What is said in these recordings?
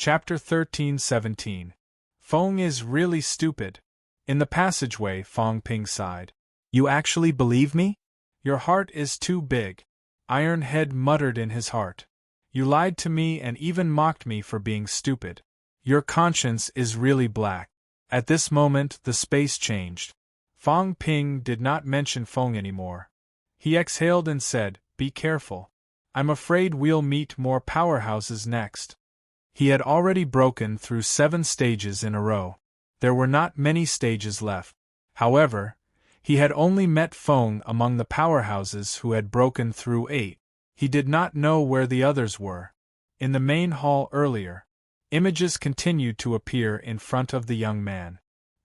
Chapter 13-17. Feng is really stupid. In the passageway, Fang Ping sighed. You actually believe me? Your heart is too big. Ironhead muttered in his heart. You lied to me and even mocked me for being stupid. Your conscience is really black. At this moment, the space changed. Fang Ping did not mention Feng anymore. He exhaled and said, Be careful. I'm afraid we'll meet more powerhouses next. He had already broken through 7 stages in a row. There were not many stages left. However, he had only met Feng among the powerhouses who had broken through 8. He did not know where the others were. In the main hall earlier, images continued to appear in front of the young man.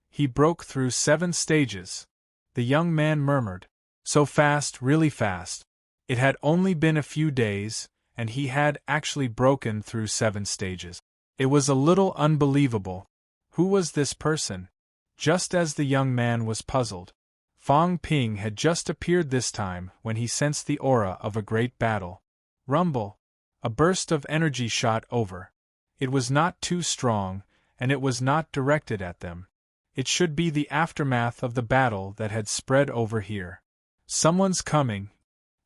He broke through 7 stages. The young man murmured, So fast, really fast. It had only been a few days, and he had actually broken through 7 stages. It was a little unbelievable. Who was this person? Just as the young man was puzzled, Fang Ping had just appeared this time when he sensed the aura of a great battle. Rumble! A burst of energy shot over. It was not too strong, and it was not directed at them. It should be the aftermath of the battle that had spread over here. Someone's coming.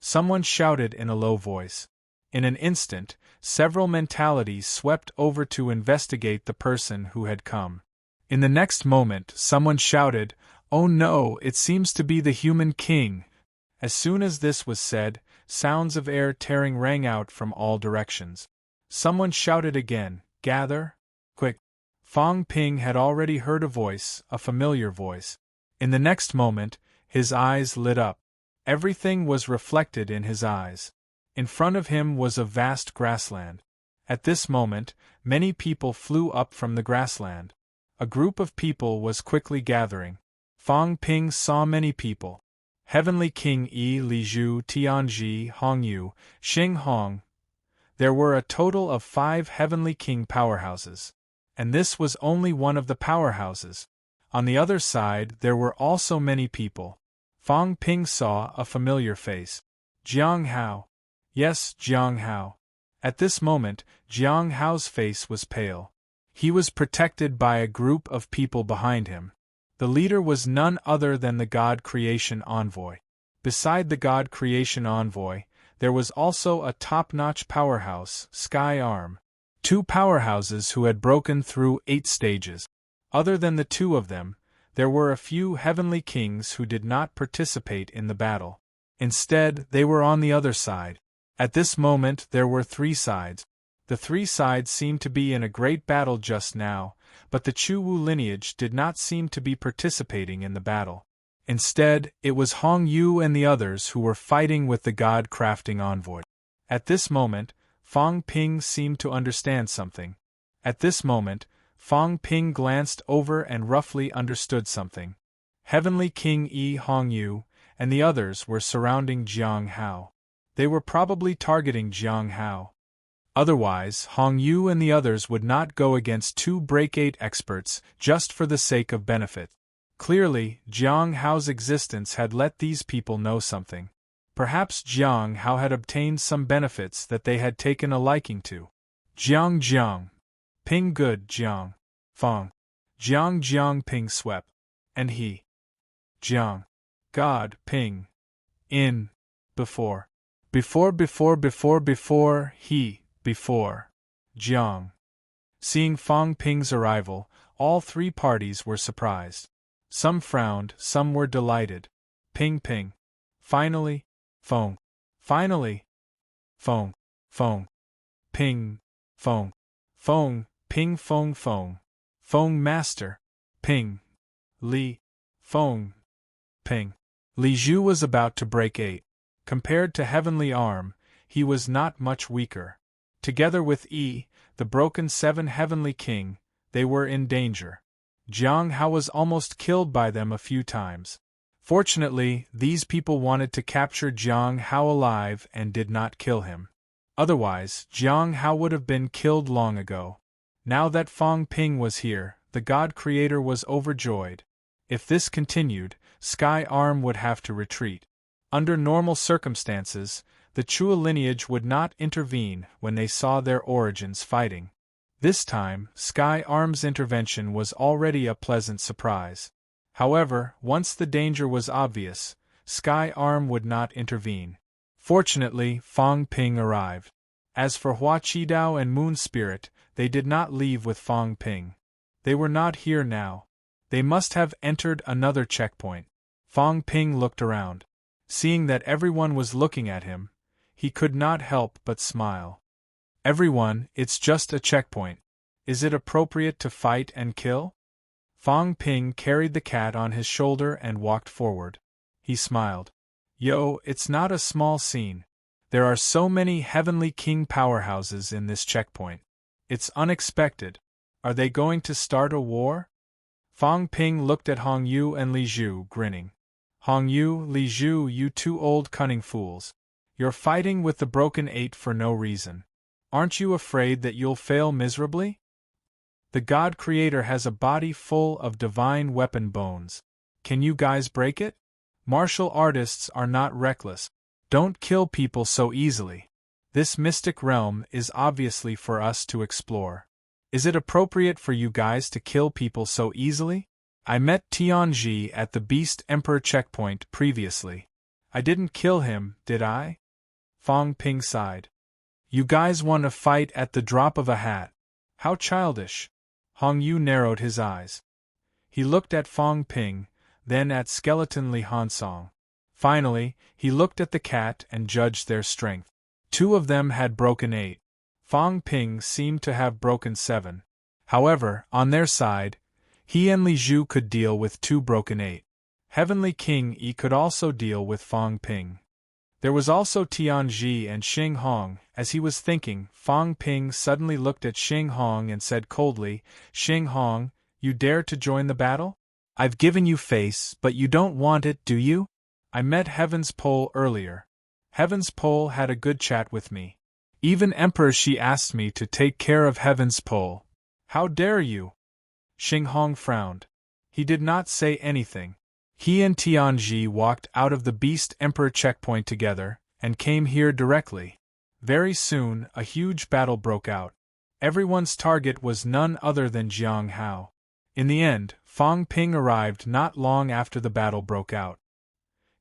Someone shouted in a low voice. In an instant, several mentalities swept over to investigate the person who had come. In the next moment, someone shouted, Oh no, it seems to be the human king. As soon as this was said, sounds of air tearing rang out from all directions. Someone shouted again, Gather? Quick! Fang Ping had already heard a voice, a familiar voice. In the next moment, his eyes lit up. Everything was reflected in his eyes. In front of him was a vast grassland. At this moment, many people flew up from the grassland. A group of people was quickly gathering. Fang Ping saw many people. Heavenly King Yi Liju Tianji Hongyu, Xing Hong. There were a total of 5 Heavenly King powerhouses. And this was only one of the powerhouses. On the other side there were also many people. Fang Ping saw a familiar face. Jiang Hao. Yes, Jiang Hao. At this moment, Jiang Hao's face was pale. He was protected by a group of people behind him. The leader was none other than the God Creation Envoy. Beside the God Creation Envoy, there was also a top-notch powerhouse, Sky Arm. 2 powerhouses who had broken through 8 stages. Other than the 2 of them, there were a few heavenly kings who did not participate in the battle. Instead, they were on the other side. At this moment there were 3 sides. The 3 sides seemed to be in a great battle just now, but the Chu Wu lineage did not seem to be participating in the battle. Instead, it was Hong Yu and the others who were fighting with the God-crafting envoy. At this moment, Fang Ping seemed to understand something. At this moment, Fang Ping glanced over and roughly understood something. Heavenly King Yi Hongyu and the others were surrounding Jiang Hao. They were probably targeting Jiang Hao. Otherwise, Hongyu and the others would not go against 2 Break-8 experts just for the sake of benefit. Clearly, Jiang Hao's existence had let these people know something. Perhaps Jiang Hao had obtained some benefits that they had taken a liking to. Jiang. Ping good Jiang. Fang. Jiang Ping swept. And he. Jiang. God Ping. In. Before. Before. Jiang. Seeing Fang Ping's arrival, all 3 parties were surprised. Some frowned, some were delighted. Ping. Finally. Feng. Finally. Feng. Ping. Feng. Ping. Feng master. Ping. Li. Feng. Ping. Li Zhu was about to break 8. Compared to Heavenly Arm, he was not much weaker. Together with Yi, the broken 7 Heavenly King, they were in danger. Jiang Hao was almost killed by them a few times. Fortunately, these people wanted to capture Jiang Hao alive and did not kill him. Otherwise, Jiang Hao would have been killed long ago. Now that Fang Ping was here, the God Creator was overjoyed. If this continued, Sky Arm would have to retreat. Under normal circumstances, the Chua lineage would not intervene when they saw their origins fighting. This time, Sky Arm's intervention was already a pleasant surprise. However, once the danger was obvious, Sky Arm would not intervene. Fortunately, Fong Ping arrived. As for Hua Qidao and Moon Spirit, they did not leave with Fong Ping. They were not here now. They must have entered another checkpoint. Fong Ping looked around. Seeing that everyone was looking at him, he could not help but smile. Everyone, it's just a checkpoint. Is it appropriate to fight and kill? Fong Ping carried the cat on his shoulder and walked forward. He smiled. Yo, it's not a small scene. There are so many Heavenly King powerhouses in this checkpoint. It's unexpected. Are they going to start a war? Fong Ping looked at Hong Yu and Li Zhu, grinning. Hong Yu, Li Zhu, you two old cunning fools. You're fighting with the Broken Eight for no reason. Aren't you afraid that you'll fail miserably? The God Creator has a body full of divine weapon bones. Can you guys break it? Martial artists are not reckless. Don't kill people so easily. This mystic realm is obviously for us to explore. Is it appropriate for you guys to kill people so easily? I met Tianji at the Beast Emperor checkpoint previously. I didn't kill him, did I? Fong Ping sighed. You guys won a fight at the drop of a hat. How childish. Hong Yu narrowed his eyes. He looked at Fong Ping, then at Skeleton Li Hansong. Finally, he looked at the cat and judged their strength. Two of them had broken 8. Fong Ping seemed to have broken 7. However, on their side, he and Li Zhu could deal with 2 broken 8. Heavenly King Yi could also deal with Fong Ping. There was also Tianji and Xing Hong. As he was thinking, Fong Ping suddenly looked at Xing Hong and said coldly, Xing Hong, you dare to join the battle? I've given you face, but you don't want it, do you? I met Heaven's Pole earlier. Heaven's Pole had a good chat with me. Even Emperor Shi asked me to take care of Heaven's Pole. How dare you? Xing Hong frowned. He did not say anything. He and Tianji walked out of the Beast Emperor checkpoint together, and came here directly. Very soon, a huge battle broke out. Everyone's target was none other than Jiang Hao. In the end, Fong Ping arrived not long after the battle broke out.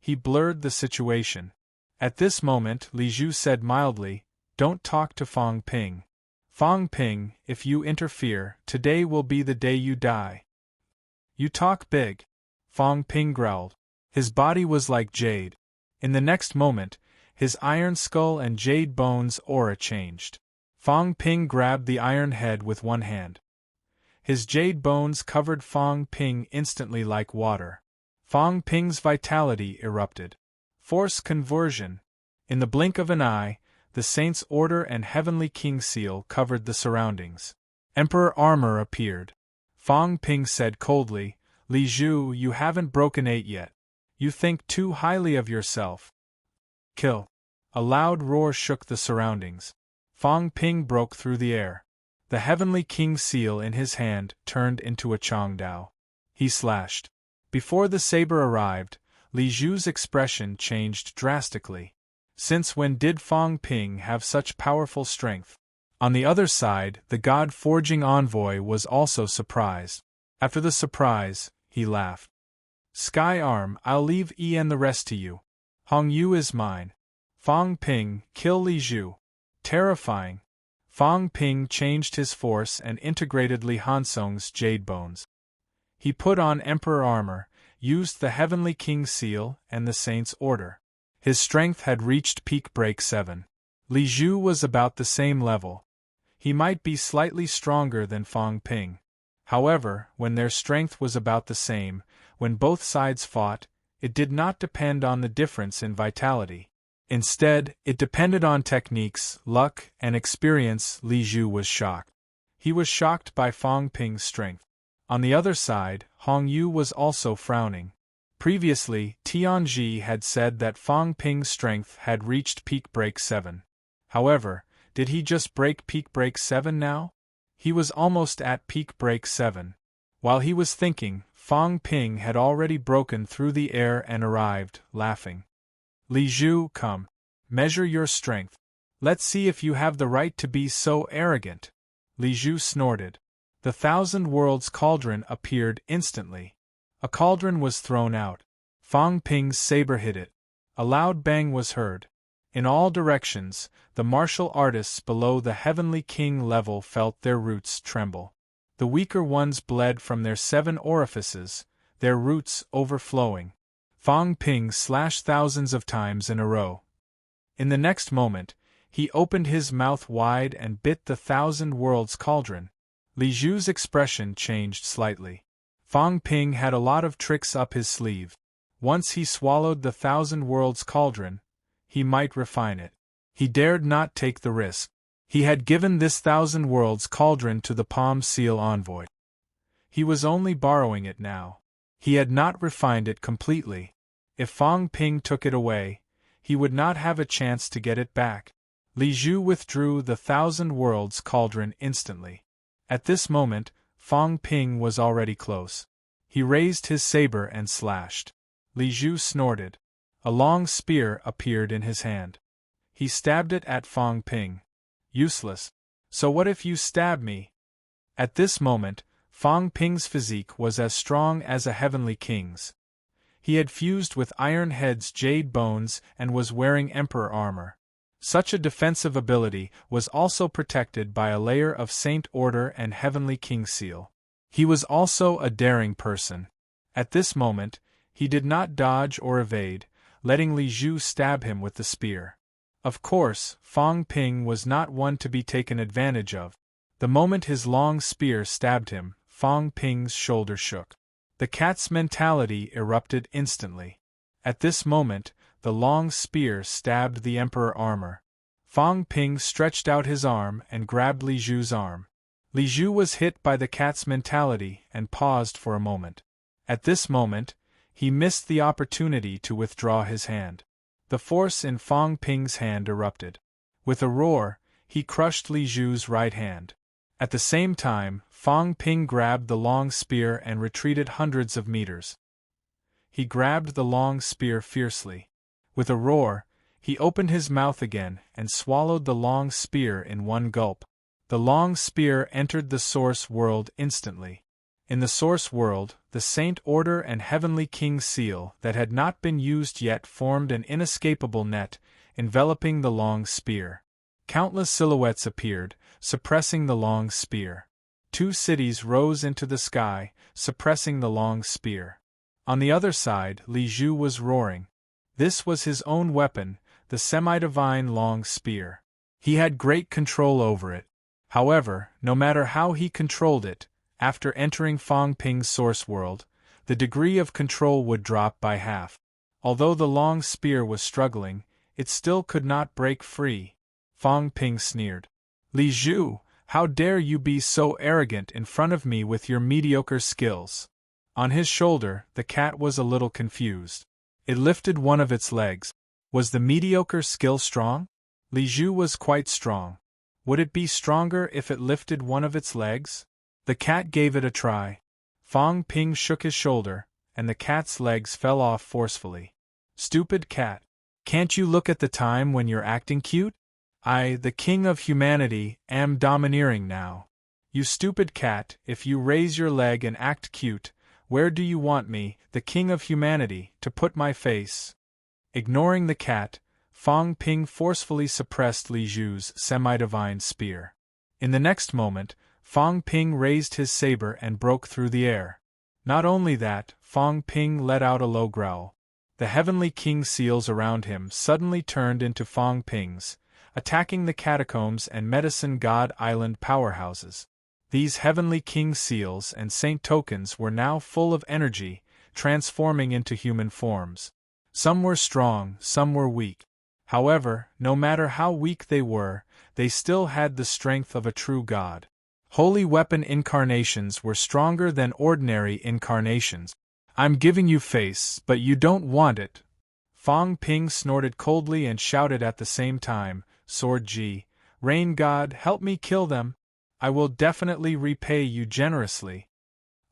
He blurred the situation. At this moment, Li Zhu said mildly, Don't talk to Fong Ping. Fong Ping, if you interfere, today will be the day you die. You talk big. Fong Ping growled. His body was like jade. In the next moment, his iron skull and jade bones aura changed. Fong Ping grabbed the iron head with one hand. His jade bones covered Fong Ping instantly like water. Fong Ping's vitality erupted. Force conversion. In the blink of an eye, the Saint's Order and Heavenly King Seal covered the surroundings. Emperor armor appeared. Fong Ping said coldly, Li Zhu, you haven't broken 8 yet. You think too highly of yourself. Kill. A loud roar shook the surroundings. Fong Ping broke through the air. The Heavenly King Seal in his hand turned into a Chongdao. He slashed. Before the saber arrived, Li Zhu's expression changed drastically. Since when did Fong Ping have such powerful strength? On the other side, the God-forging envoy was also surprised. After the surprise, he laughed. Sky Arm, I'll leave E and the rest to you. Hong Yu is mine. Fong Ping, kill Li Zhu. Terrifying. Fong Ping changed his force and integrated Li Hansong's jade bones. He put on Emperor armor, used the Heavenly King Seal and the Saint's Order. His strength had reached peak break 7. Li Zhu was about the same level. He might be slightly stronger than Fong Ping. However, when their strength was about the same, when both sides fought, it did not depend on the difference in vitality. Instead, it depended on techniques, luck, and experience. Li Zhu was shocked. He was shocked by Fong Ping's strength. On the other side, Hong Yu was also frowning. Previously, Tianji had said that Fong Ping's strength had reached peak break 7. However, did he just break peak break 7 now? He was almost at peak break 7. While he was thinking, Fong Ping had already broken through the air and arrived, laughing. Li Zhu, come. Measure your strength. Let's see if you have the right to be so arrogant. Li Zhu snorted. The Thousand Worlds cauldron appeared instantly. A cauldron was thrown out. Fang Ping's saber hit it. A loud bang was heard. In all directions, the martial artists below the Heavenly King level felt their roots tremble. The weaker ones bled from their 7 orifices, their roots overflowing. Fang Ping slashed thousands of times in a row. In the next moment, he opened his mouth wide and bit the Thousand Worlds cauldron. Li Zhu's expression changed slightly. Fang Ping had a lot of tricks up his sleeve. Once he swallowed the Thousand Worlds cauldron, he might refine it. He dared not take the risk. He had given this Thousand Worlds cauldron to the Palm Seal envoy. He was only borrowing it now. He had not refined it completely. If Fang Ping took it away, he would not have a chance to get it back. Li Zhu withdrew the Thousand Worlds cauldron instantly. At this moment, Fang Ping was already close. He raised his saber and slashed. Li Zhu snorted. A long spear appeared in his hand. He stabbed it at Fang Ping. Useless. So what if you stab me? At this moment, Fang Ping's physique was as strong as a heavenly king's. He had fused with Iron Head's jade bones and was wearing emperor armor. Such a defensive ability was also protected by a layer of Saint Order and Heavenly King seal. He was also a daring person. At this moment, he did not dodge or evade, letting Li Zhu stab him with the spear. Of course, Fang Ping was not one to be taken advantage of. The moment his long spear stabbed him, Fang Ping's shoulder shook. The cat's mentality erupted instantly. At this moment, the long spear stabbed the emperor armor. Fang Ping stretched out his arm and grabbed Li Zhu's arm. Li Zhu was hit by the cat's mentality and paused for a moment. At this moment, he missed the opportunity to withdraw his hand. The force in Fang Ping's hand erupted. With a roar, he crushed Li Zhu's right hand. At the same time, Fang Ping grabbed the long spear and retreated hundreds of meters. He grabbed the long spear fiercely. With a roar, he opened his mouth again and swallowed the long spear in one gulp. The long spear entered the Source World instantly. In the Source World, the Saint Order and Heavenly King seal that had not been used yet formed an inescapable net, enveloping the long spear. Countless silhouettes appeared, suppressing the long spear. 2 cities rose into the sky, suppressing the long spear. On the other side, Li Zhu was roaring. This was his own weapon, the semi-divine long spear. He had great control over it. However, no matter how he controlled it, after entering Fang Ping's Source World, the degree of control would drop by half. Although the long spear was struggling, it still could not break free. Fang Ping sneered. Li Zhu, how dare you be so arrogant in front of me with your mediocre skills? On his shoulder, the cat was a little confused. It lifted one of its legs. Was the mediocre skill strong? Li Zhu was quite strong. Would it be stronger if it lifted one of its legs? The cat gave it a try. Fang Ping shook his shoulder, and the cat's legs fell off forcefully. Stupid cat. Can't you look at the time when you're acting cute? I, the king of humanity, am domineering now. You stupid cat, if you raise your leg and act cute, where do you want me, the king of humanity, to put my face? Ignoring the cat, Fang Ping forcefully suppressed Li Zhu's semi-divine spear. In the next moment, Fang Ping raised his saber and broke through the air. Not only that, Fang Ping let out a low growl. The Heavenly King seals around him suddenly turned into Fang Ping's, attacking the catacombs and Medicine God Island powerhouses. These Heavenly King seals and Saint tokens were now full of energy, transforming into human forms. Some were strong, some were weak. However, no matter how weak they were, they still had the strength of a true god. Holy weapon incarnations were stronger than ordinary incarnations. I'm giving you face, but you don't want it. Fang Ping snorted coldly and shouted at the same time, Sword G, Rain God, help me kill them. I will definitely repay you generously.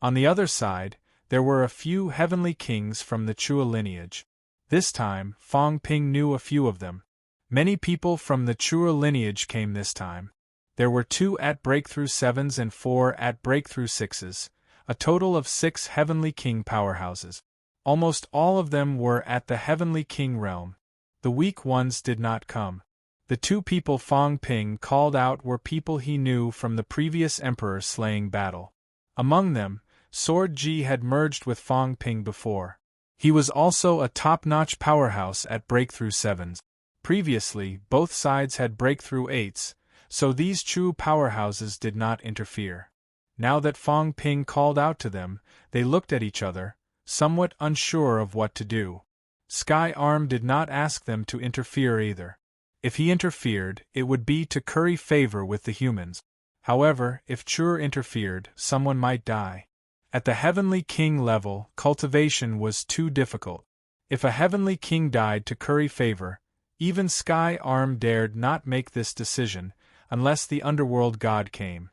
On the other side, there were a few heavenly kings from the Chua lineage. This time, Fang Ping knew a few of them. Many people from the Chua lineage came this time. There were 2 at breakthrough 7s and 4 at breakthrough 6s, a total of 6 Heavenly King powerhouses. Almost all of them were at the Heavenly King realm. The weak ones did not come. The 2 people Fong Ping called out were people he knew from the previous Emperor slaying battle. Among them, Sword Ji had merged with Fong Ping before. He was also a top-notch powerhouse at breakthrough 7s. Previously, both sides had breakthrough 8s, so these true powerhouses did not interfere. Now that Fong Ping called out to them, they looked at each other, somewhat unsure of what to do. Sky Arm did not ask them to interfere either. If he interfered, it would be to curry favor with the humans. However, if Chur interfered, someone might die. At the Heavenly King level, cultivation was too difficult. If a Heavenly King died to curry favor, even Sky Arm dared not make this decision, unless the underworld god came.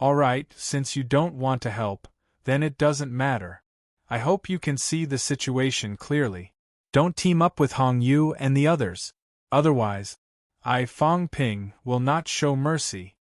Alright, since you don't want to help, then it doesn't matter. I hope you can see the situation clearly. Don't team up with Hong Yu and the others. Otherwise, I, Fong Ping, will not show mercy.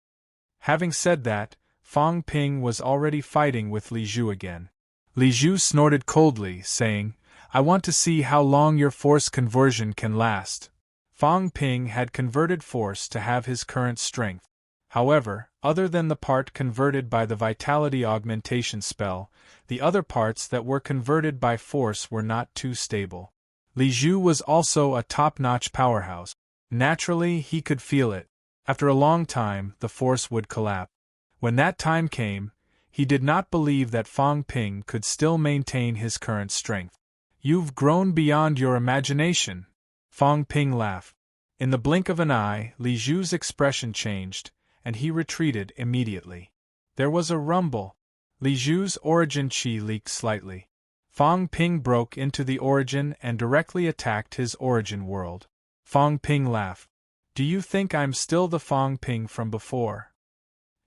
Having said that, Fong Ping was already fighting with Li Zhu again. Li Zhu snorted coldly, saying, I want to see how long your force conversion can last. Fong Ping had converted force to have his current strength. However, other than the part converted by the vitality augmentation spell, the other parts that were converted by force were not too stable. Li Zhu was also a top-notch powerhouse. Naturally, he could feel it. After a long time, the force would collapse. When that time came, he did not believe that Fong Ping could still maintain his current strength. You've grown beyond your imagination. Fong Ping laughed. In the blink of an eye, Li Zhu's expression changed, and he retreated immediately. There was a rumble. Li Zhu's origin chi leaked slightly. Fong Ping broke into the origin and directly attacked his origin world. Fong Ping laughed. Do you think I'm still the Fong Ping from before?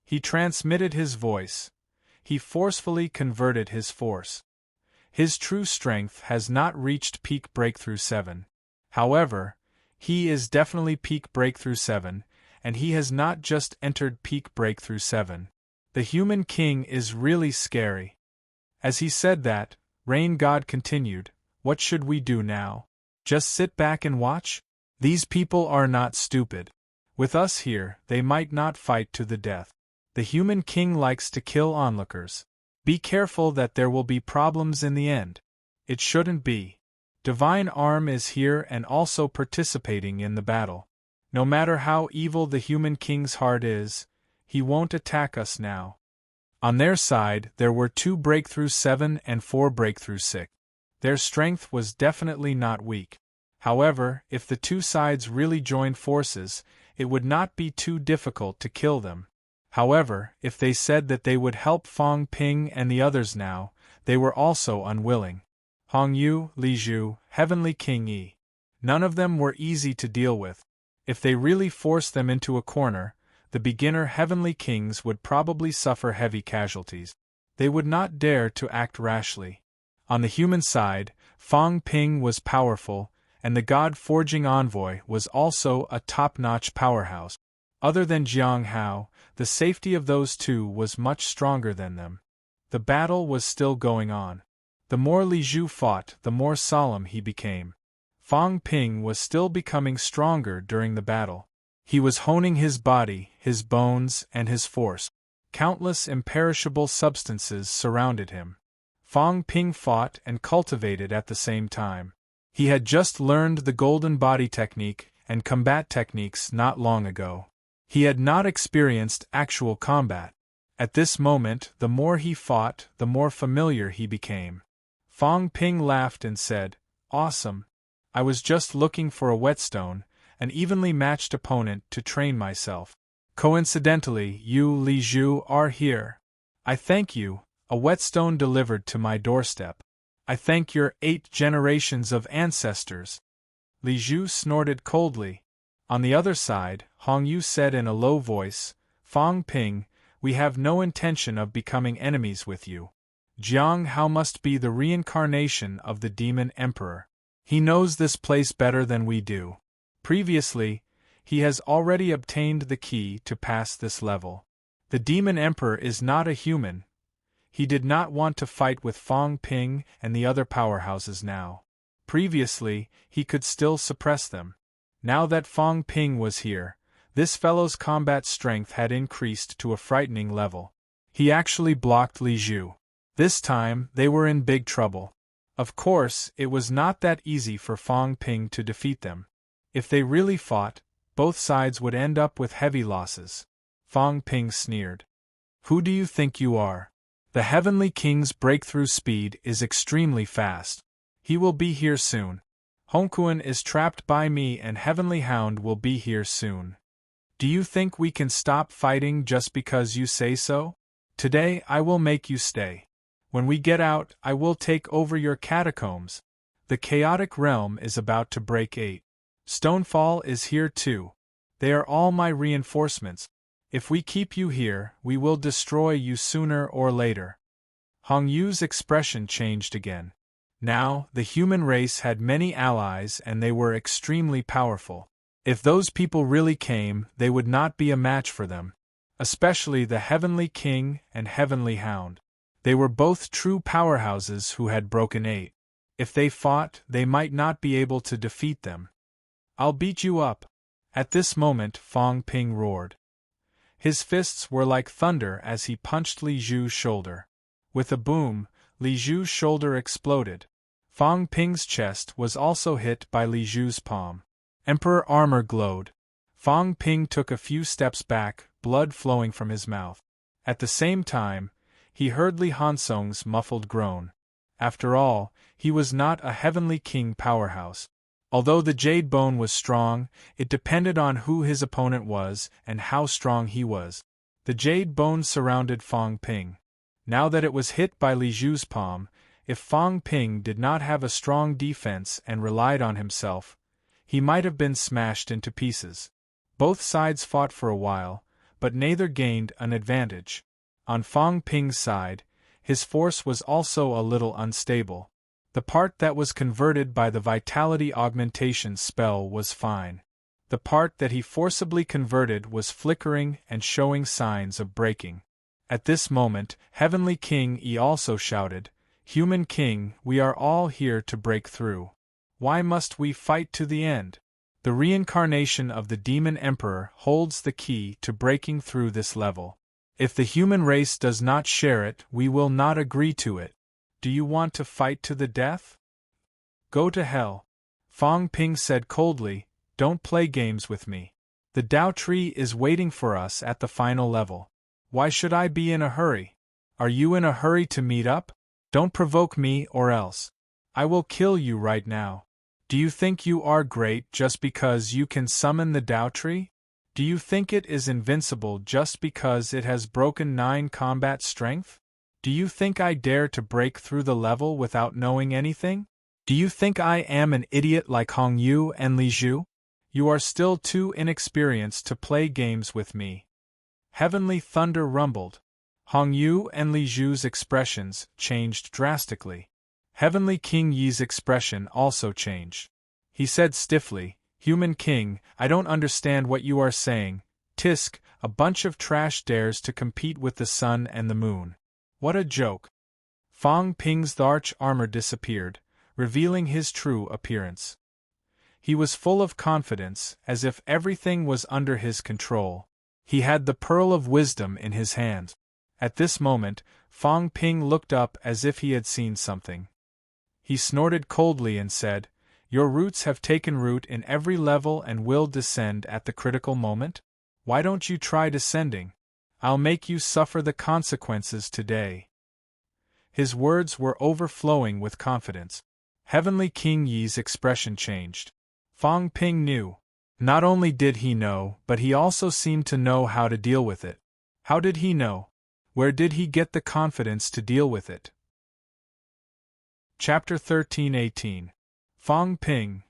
He transmitted his voice. He forcefully converted his force. His true strength has not reached peak breakthrough 7. However, he is definitely peak breakthrough 7, and he has not just entered peak breakthrough 7. The human king is really scary. As he said that, Rain God continued, what should we do now? Just sit back and watch? These people are not stupid. With us here, they might not fight to the death. The human king likes to kill onlookers. Be careful that there will be problems in the end. It shouldn't be. Divine Arm is here and also participating in the battle. No matter how evil the human king's heart is, he won't attack us now. On their side, there were 2 breakthrough 7 and 4 breakthrough 6. Their strength was definitely not weak. However, if the 2 sides really joined forces, it would not be too difficult to kill them. However, if they said that they would help Fong Ping and the others now, they were also unwilling. Hong Yu, Li Zhu, Heavenly King Yi. None of them were easy to deal with. If they really forced them into a corner, the beginner Heavenly Kings would probably suffer heavy casualties. They would not dare to act rashly. On the human side, Fong Ping was powerful, and the God-forging envoy was also a top-notch powerhouse. Other than Jiang Hao, the safety of those 2 was much stronger than them. The battle was still going on. The more Li Zhu fought, the more solemn he became. Fong Ping was still becoming stronger during the battle. He was honing his body, his bones, and his force. Countless imperishable substances surrounded him. Fong Ping fought and cultivated at the same time. He had just learned the golden body technique and combat techniques not long ago. He had not experienced actual combat. At this moment, the more he fought, the more familiar he became. Fong Ping laughed and said, Awesome. I was just looking for a whetstone, an evenly matched opponent to train myself. Coincidentally, you, Li Zhu, are here. I thank you, a whetstone delivered to my doorstep. I thank your 8 generations of ancestors. Li Zhu snorted coldly. On the other side, Hong Yu said in a low voice, Fong Ping, we have no intention of becoming enemies with you. Jiang Hao must be the reincarnation of the demon emperor. He knows this place better than we do. Previously, He has already obtained the key to pass this level. The Demon Emperor is not a human. He did not want to fight with Fong Ping and the other powerhouses now. Previously, he could still suppress them. Now that Fong Ping was here, this fellow's combat strength had increased to a frightening level. He actually blocked Li Zhu. This time, they were in big trouble. Of course, it was not that easy for Fong Ping to defeat them. If they really fought, both sides would end up with heavy losses. Fong Ping sneered. Who do you think you are? The Heavenly King's breakthrough speed is extremely fast. He will be here soon. Hongquan is trapped by me and Heavenly Hound will be here soon. Do you think we can stop fighting just because you say so? Today I will make you stay. When we get out, I will take over your catacombs. The chaotic realm is about to break 8. Stonefall is here too. They are all my reinforcements. If we keep you here, we will destroy you sooner or later. Hong Yu's expression changed again. Now, the human race had many allies and they were extremely powerful. If those people really came, they would not be a match for them. Especially the Heavenly King and Heavenly Hound. They were both true powerhouses who had broken 8. If they fought, they might not be able to defeat them. I'll beat you up. At this moment, Fong Ping roared. His fists were like thunder as he punched Li Zhu's shoulder. With a boom, Li Zhu's shoulder exploded. Fong Ping's chest was also hit by Li Zhu's palm. Emperor armor glowed. Fong Ping took a few steps back, blood flowing from his mouth. At the same time, he heard Li Hansong's muffled groan. After all, he was not a Heavenly King powerhouse. Although the Jade Bone was strong, it depended on who his opponent was and how strong he was. The Jade Bone surrounded Fong Ping. Now that it was hit by Li Zhu's palm, if Fong Ping did not have a strong defense and relied on himself, he might have been smashed into pieces. Both sides fought for a while, but neither gained an advantage. On Fong Ping's side, his force was also a little unstable. The part that was converted by the vitality augmentation spell was fine. The part that he forcibly converted was flickering and showing signs of breaking. At this moment, Heavenly King Yi also shouted, "Human King, we are all here to break through. Why must we fight to the end?" The reincarnation of the Demon Emperor holds the key to breaking through this level. If the human race does not share it, we will not agree to it. Do you want to fight to the death? Go to hell. Fong Ping said coldly, "Don't play games with me. The Dao Tree is waiting for us at the final level. Why should I be in a hurry? Are you in a hurry to meet up? Don't provoke me or else. I will kill you right now. Do you think you are great just because you can summon the Dao Tree? Do you think it is invincible just because it has broken 9 combat strength? Do you think I dare to break through the level without knowing anything? Do you think I am an idiot like Hong Yu and Li Zhu? You are still too inexperienced to play games with me." Heavenly thunder rumbled. Hong Yu and Li Zhu's expressions changed drastically. Heavenly King Yi's expression also changed. He said stiffly, "Human King, I don't understand what you are saying. Tisk, a bunch of trash dares to compete with the sun and the moon. What a joke." Fong Ping's arch armor disappeared, revealing his true appearance. He was full of confidence, as if everything was under his control. He had the pearl of wisdom in his hand. At this moment, Fong Ping looked up as if he had seen something. He snorted coldly and said, "Your roots have taken root in every level and will descend at the critical moment? Why don't you try descending? I'll make you suffer the consequences today." His words were overflowing with confidence. Heavenly King Yi's expression changed. Fong Ping knew. Not only did he know, but he also seemed to know how to deal with it. How did he know? Where did he get the confidence to deal with it? Chapter 13:18. Fong Ping.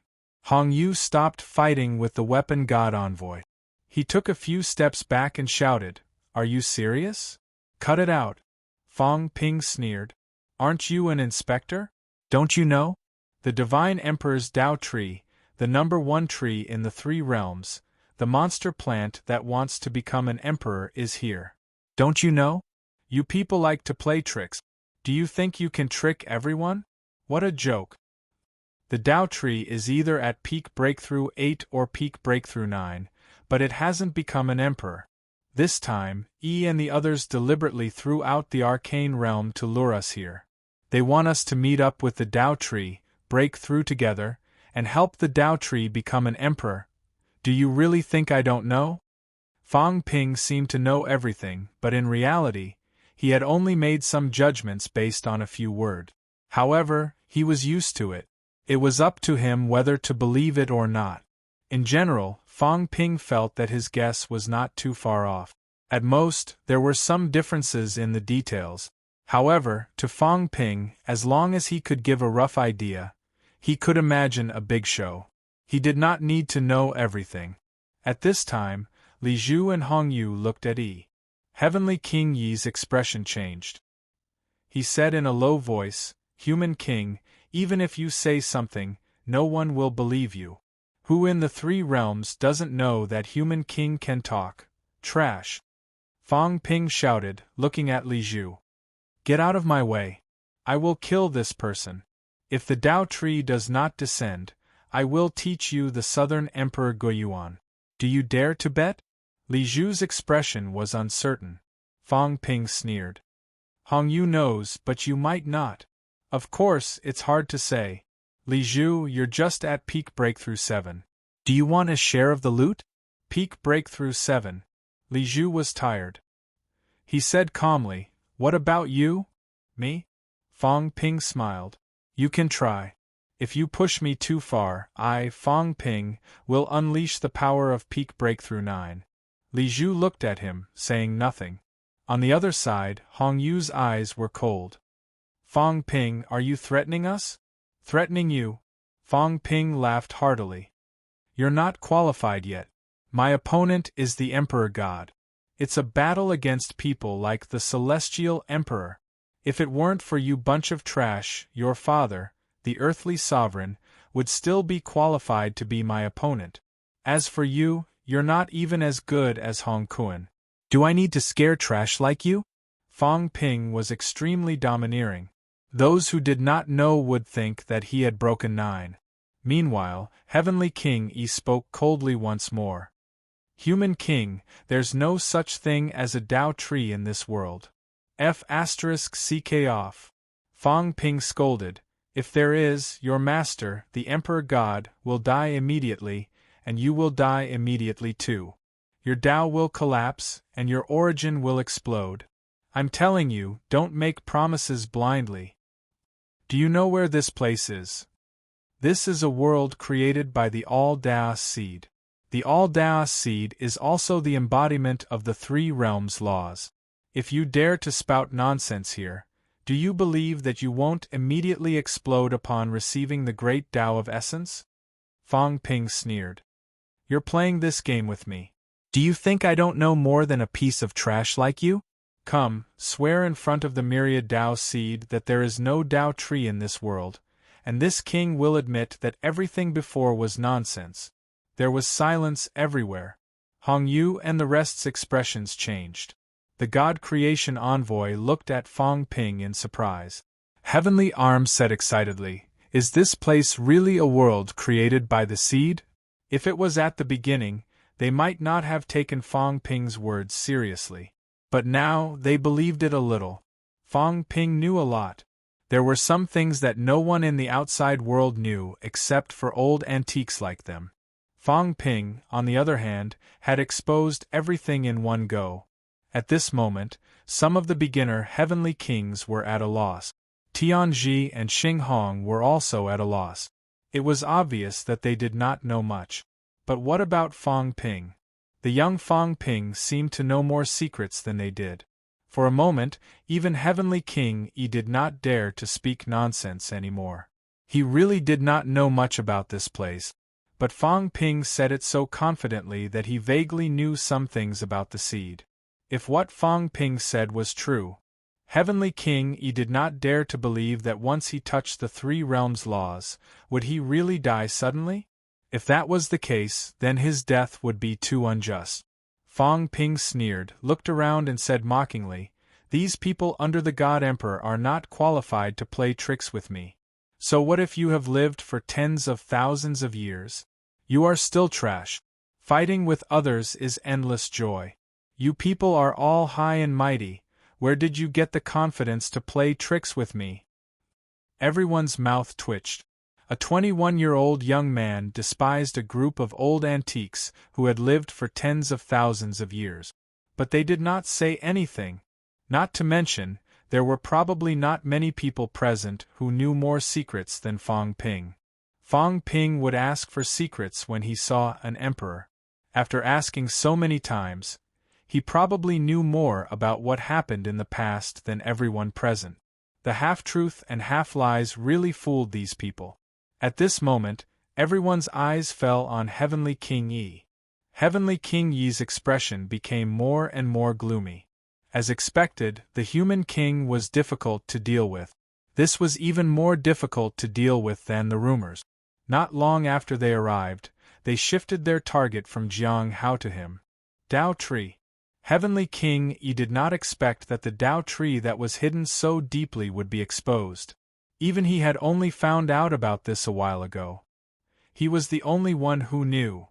Hong Yu stopped fighting with the weapon god envoy. He took a few steps back and shouted, "Are you serious? Cut it out." Fong Ping sneered. "Aren't you an inspector? Don't you know? The Divine Emperor's Dao Tree, the #1 tree in the 3 realms, The monster plant that wants to become an emperor is here. Don't you know? You people like to play tricks. Do you think you can trick everyone? What a joke. The Tao tree is either at peak breakthrough 8 or peak breakthrough 9, but it hasn't become an emperor. This time, and the others deliberately threw out the arcane realm to lure us here. They want us to meet up with the Tao tree, break through together, and help the Tao tree become an emperor. Do you really think I don't know? Fang Ping seemed to know everything, but in reality, he had only made some judgments based on a few words. However, he was used to it. It was up to him whether to believe it or not. In general, Fang Ping felt that his guess was not too far off. At most, there were some differences in the details. However, to Fang Ping, as long as he could give a rough idea, he could imagine a big show. He did not need to know everything. At this time, Li Zhu and Hong Yu looked at Heavenly King Yi's expression changed. He said in a low voice, "Human King, even if you say something, no one will believe you. Who in the 3 realms doesn't know that Human King can talk? Trash." Fang Ping shouted, looking at Li Zhu. "Get out of my way. I will kill this person. If the Tao tree does not descend, I will teach you the Southern Emperor Guiyuan. Do you dare to bet?" Li Zhu's expression was uncertain. Fang Ping sneered. "Hong Yu knows, but you might not. Of course, it's hard to say. Li Zhu, you're just at peak breakthrough 7. Do you want a share of the loot?" Peak breakthrough 7. Li Zhu was tired. He said calmly, "What about you?" "Me?" Fang Ping smiled. "You can try. If you push me too far, I, Fang Ping, will unleash the power of peak breakthrough 9. Li Zhu looked at him, saying nothing. On the other side, Hong Yu's eyes were cold. "Fang Ping, are you threatening us?" "Threatening you?" Fang Ping laughed heartily. "You're not qualified yet. My opponent is the Emperor God. It's a battle against people like the Celestial Emperor. If it weren't for you bunch of trash, your father, the earthly sovereign, would still be qualified to be my opponent. As for you, you're not even as good as Hong Kuan. Do I need to scare trash like you?" Fang Ping was extremely domineering. Those who did not know would think that he had broken 9. Meanwhile, Heavenly King Yi spoke coldly once more. "Human King, there's no such thing as a Tao tree in this world. F***ck off." Fang Ping scolded. "If there is, your master, the Emperor God, will die immediately, and you will die immediately too. Your Tao will collapse, and your origin will explode. I'm telling you, don't make promises blindly. Do you know where this place is? This is a world created by the All-Daos seed. The All-Daos seed is also the embodiment of the 3 realms laws. If you dare to spout nonsense here, do you believe that you won't immediately explode upon receiving the great Tao of Essence?" Fang Ping sneered. "You're playing this game with me. Do you think I don't know more than a piece of trash like you? Come, swear in front of the myriad Tao seed that there is no Tao tree in this world, and this king will admit that everything before was nonsense." There was silence everywhere. Hong Yu and the rest's expressions changed. The God Creation Envoy looked at Fang Ping in surprise. Heavenly Arms said excitedly, "Is this place really a world created by the seed?" If it was at the beginning, they might not have taken Fang Ping's words seriously. But now, they believed it a little. Fang Ping knew a lot. There were some things that no one in the outside world knew except for old antiques like them. Fang Ping, on the other hand, had exposed everything in one go. At this moment, some of the beginner Heavenly Kings were at a loss. Tianji and Xing Hong were also at a loss. It was obvious that they did not know much. But what about Fang Ping? The young Fang Ping seemed to know more secrets than they did. For a moment, even Heavenly King Yi did not dare to speak nonsense anymore. He really did not know much about this place. But Fang Ping said it so confidently that he vaguely knew some things about the seed. If what Fang Ping said was true, Heavenly King Yi did not dare to believe that once he touched the 3 realms laws, would he really die suddenly? If that was the case, then his death would be too unjust. Fang Ping sneered, looked around and said mockingly, "These people under the God Emperor are not qualified to play tricks with me. So what if you have lived for tens of thousands of years? You are still trash. Fighting with others is endless joy. You people are all high and mighty. Where did you get the confidence to play tricks with me?" Everyone's mouth twitched. A 21-year-old young man despised a group of old antiques who had lived for tens of thousands of years. But they did not say anything. Not to mention, there were probably not many people present who knew more secrets than Fang Ping. Fang Ping would ask for secrets when he saw an emperor. After asking so many times, he probably knew more about what happened in the past than everyone present. The half-truth and half-lies really fooled these people. At this moment, everyone's eyes fell on Heavenly King Yi. Heavenly King Yi's expression became more and more gloomy. As expected, the human king was difficult to deal with. This was even more difficult to deal with than the rumors. Not long after they arrived, they shifted their target from Jiang Hao to him. Dao Tree. Heavenly King Yi did not expect that the Dao Tree that was hidden so deeply would be exposed. Even he had only found out about this a while ago. He was the only one who knew.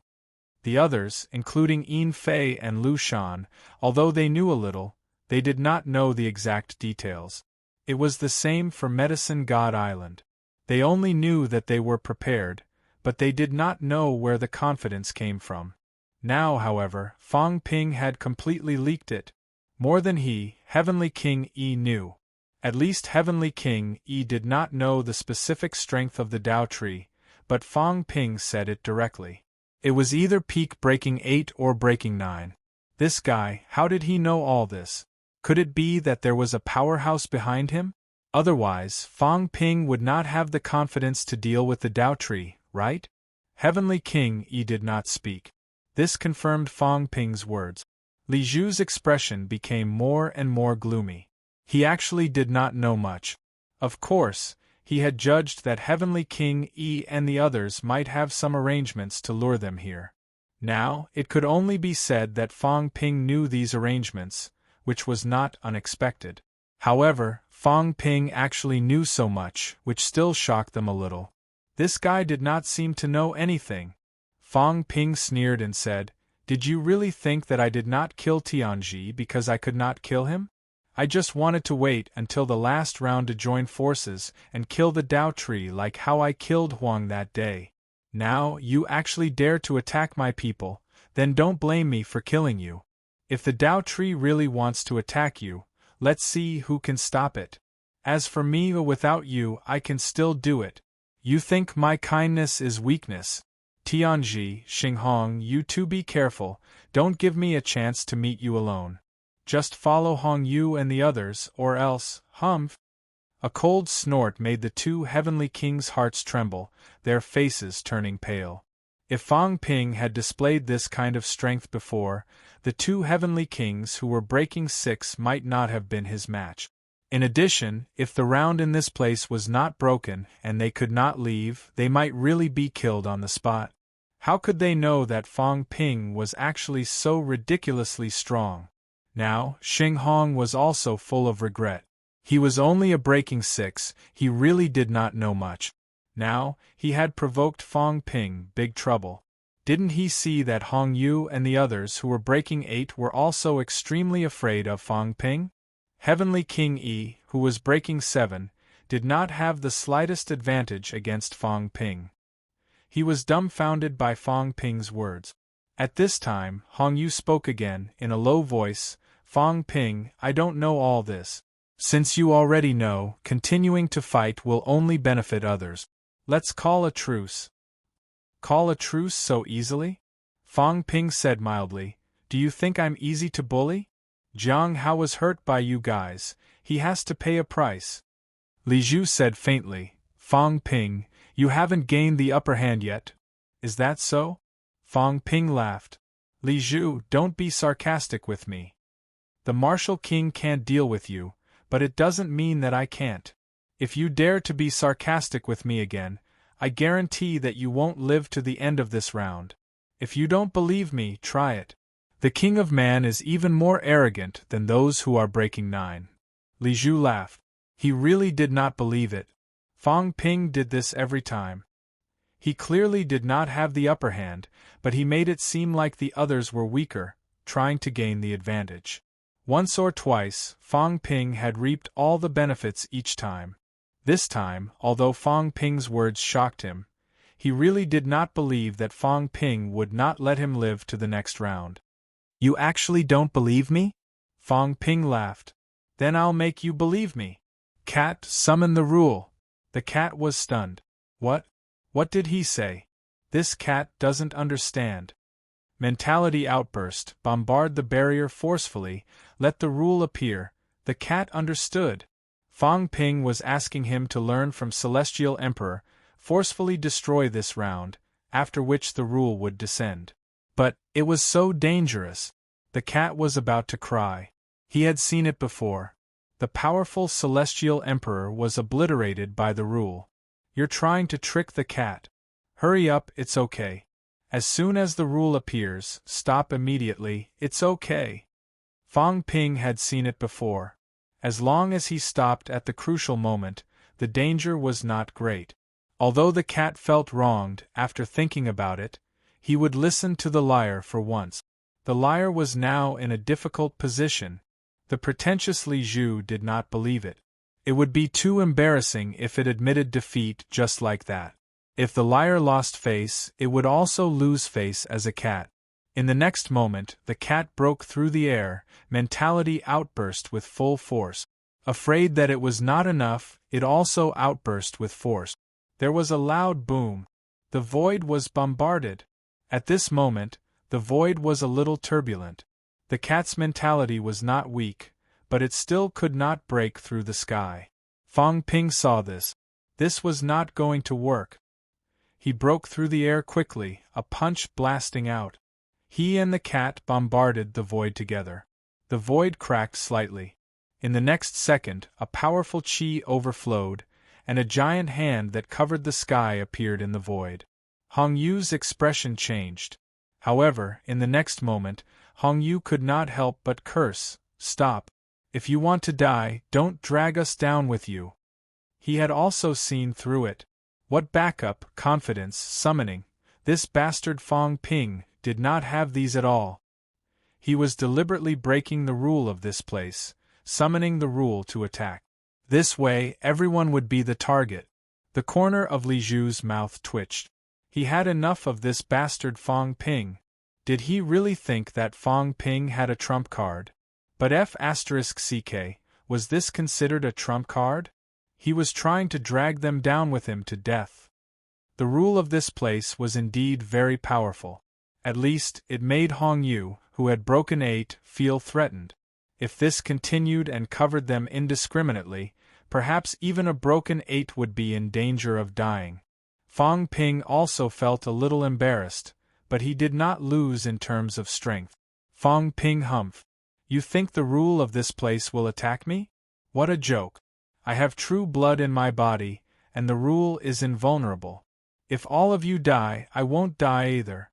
The others, including Yin Fei and Lu Shan, although they knew a little, they did not know the exact details. It was the same for Medicine God Island. They only knew that they were prepared, but they did not know where the confidence came from. Now, however, Fang Ping had completely leaked it. More than he, Heavenly King Yi knew. At least Heavenly King Yi did not know the specific strength of the Dao Tree, but Fang Ping said it directly. It was either peak breaking 8 or breaking 9. This guy, how did he know all this? Could it be that there was a powerhouse behind him? Otherwise, Fang Ping would not have the confidence to deal with the Dao Tree, right? Heavenly King Yi did not speak. This confirmed Fang Ping's words. Li Zhu's expression became more and more gloomy. He actually did not know much. Of course, he had judged that Heavenly King Yi and the others might have some arrangements to lure them here. Now, it could only be said that Fang Ping knew these arrangements, which was not unexpected. However, Fang Ping actually knew so much, which still shocked them a little. This guy did not seem to know anything. Fang Ping sneered and said, "Did you really think that I did not kill Tianji because I could not kill him? I just wanted to wait until the last round to join forces and kill the Dao Tree like how I killed Huang that day. Now, you actually dare to attack my people, then don't blame me for killing you. If the Dao Tree really wants to attack you, let's see who can stop it. As for me, without you, I can still do it. You think my kindness is weakness? Tianji, Xinghong, you two be careful, don't give me a chance to meet you alone. Just follow Hong Yu and the others, or else, humph." A cold snort made the two heavenly kings' hearts tremble, their faces turning pale. If Fang Ping had displayed this kind of strength before, the two heavenly kings who were breaking 6 might not have been his match. In addition, if the round in this place was not broken and they could not leave, they might really be killed on the spot. How could they know that Fang Ping was actually so ridiculously strong? Now, Xinghong was also full of regret. He was only a breaking 6, he really did not know much. Now, he had provoked Fang Ping big trouble. Didn't he see that Hong Yu and the others who were breaking 8 were also extremely afraid of Fang Ping? Heavenly King Yi, who was breaking 7, did not have the slightest advantage against Fang Ping. He was dumbfounded by Fang Ping's words. At this time, Hong Yu spoke again, in a low voice, "Fang Ping, I don't know all this. Since you already know, continuing to fight will only benefit others. Let's call a truce." "Call a truce so easily?" Fang Ping said mildly. "Do you think I'm easy to bully? Jiang Hao was hurt by you guys, he has to pay a price." Li Zhu said faintly, "Fang Ping, you haven't gained the upper hand yet. Is that so?" Fang Ping laughed. "Li Zhu, don't be sarcastic with me. The Martial King can't deal with you, but it doesn't mean that I can't. If you dare to be sarcastic with me again, I guarantee that you won't live to the end of this round. If you don't believe me, try it. The King of Man is even more arrogant than those who are breaking 9. Li Zhu laughed. He really did not believe it. Fang Ping did this every time. He clearly did not have the upper hand, but he made it seem like the others were weaker, trying to gain the advantage. Once or twice, Fang Ping had reaped all the benefits each time. This time, although Fang Ping's words shocked him, he really did not believe that Fang Ping would not let him live to the next round. You actually don't believe me? Fang Ping laughed. Then I'll make you believe me. Cat, summon the rule. The cat was stunned. What? What did he say? This cat doesn't understand. Mentality outburst, bombard the barrier forcefully, let the rule appear. The cat understood. Fang Ping was asking him to learn from Celestial Emperor, forcefully destroy this round, after which the rule would descend. But, it was so dangerous. The cat was about to cry. He had seen it before. The powerful Celestial Emperor was obliterated by the rule. You're trying to trick the cat. Hurry up, it's okay. As soon as the rule appears, stop immediately, it's okay. Fang Ping had seen it before. As long as he stopped at the crucial moment, the danger was not great. Although the cat felt wronged after thinking about it, he would listen to the liar for once. The liar was now in a difficult position. The pretentious Li Zhu did not believe it. It would be too embarrassing if it admitted defeat just like that. If the liar lost face, it would also lose face as a cat. In the next moment, the cat broke through the air, mentality outburst with full force. Afraid that it was not enough, it also outburst with force. There was a loud boom. The void was bombarded. At this moment, the void was a little turbulent. The cat's mentality was not weak, but it still could not break through the sky. Fang Ping saw this. This was not going to work. He broke through the air quickly, a punch blasting out. He and the cat bombarded the void together. The void cracked slightly. In the next second, a powerful qi overflowed, and a giant hand that covered the sky appeared in the void. Hong Yu's expression changed. However, in the next moment, Hong Yu could not help but curse. Stop. If you want to die, don't drag us down with you. He had also seen through it. What backup, confidence, summoning. This bastard Fang Ping did not have these at all. He was deliberately breaking the rule of this place, summoning the rule to attack. This way, everyone would be the target. The corner of Li Zhu's mouth twitched. He had enough of this bastard Fang Ping. Did he really think that Fang Ping had a trump card? But F***ck, was this considered a trump card? He was trying to drag them down with him to death. The rule of this place was indeed very powerful. At least, it made Hong Yu, who had broken 8, feel threatened. If this continued and covered them indiscriminately, perhaps even a broken 8 would be in danger of dying. Fang Ping also felt a little embarrassed, but he did not lose in terms of strength. Fang Ping humphed. You think the rule of this place will attack me? What a joke. I have true blood in my body, and the rule is invulnerable. If all of you die, I won't die either.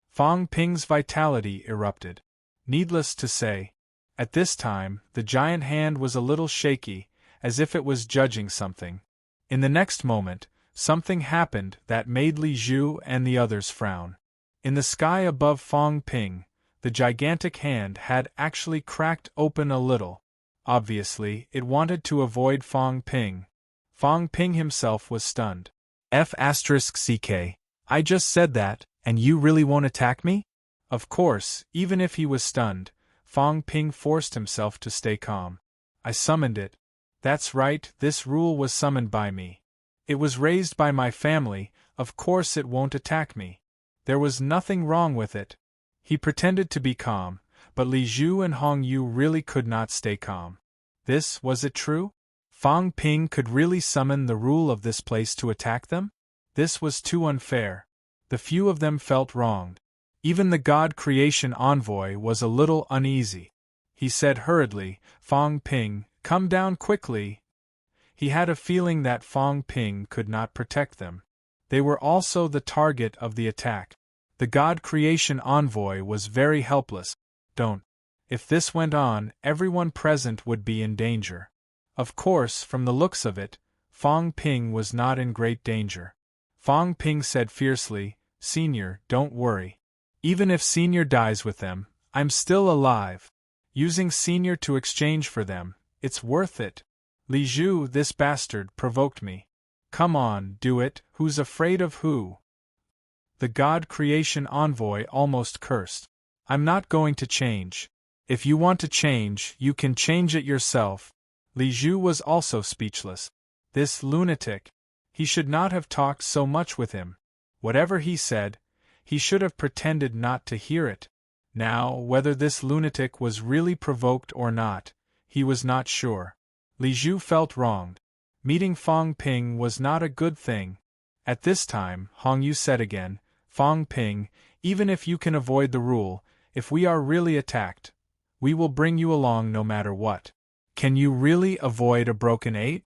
Fang Ping's vitality erupted. Needless to say, at this time, the giant hand was a little shaky, as if it was judging something. In the next moment, something happened that made Li Zhu and the others frown. In the sky above Fang Ping, the gigantic hand had actually cracked open a little. Obviously, it wanted to avoid Fang Ping. Fang Ping himself was stunned. F***ck, I just said that, and you really won't attack me? Of course, even if he was stunned, Fang Ping forced himself to stay calm. I summoned it. That's right, this rule was summoned by me. It was raised by my family, of course it won't attack me. There was nothing wrong with it. He pretended to be calm, but Li Zhu and Hong Yu really could not stay calm. Was it true? Fang Ping could really summon the rule of this place to attack them? This was too unfair. The few of them felt wronged. Even the God Creation Envoy was a little uneasy. He said hurriedly, Fang Ping, come down quickly. He had a feeling that Fang Ping could not protect them. They were also the target of the attack. The God creation envoy was very helpless. Don't. If this went on, everyone present would be in danger. Of course, from the looks of it, Fong Ping was not in great danger. Fong Ping said fiercely, "Senior, don't worry. Even if Senior dies with them, I'm still alive. Using Senior to exchange for them, it's worth it. Li Zhu, this bastard, provoked me. Come on, do it, who's afraid of who?" The God creation envoy almost cursed. "I'm not going to change. If you want to change, you can change it yourself." Li Zhu was also speechless. This lunatic. He should not have talked so much with him. Whatever he said, he should have pretended not to hear it. Now, whether this lunatic was really provoked or not, he was not sure. Li Zhu felt wronged. Meeting Fong Ping was not a good thing. At this time, Hong Yu said again, "Fong Ping, even if you can avoid the rule, if we are really attacked, we will bring you along no matter what. Can you really avoid a broken 8?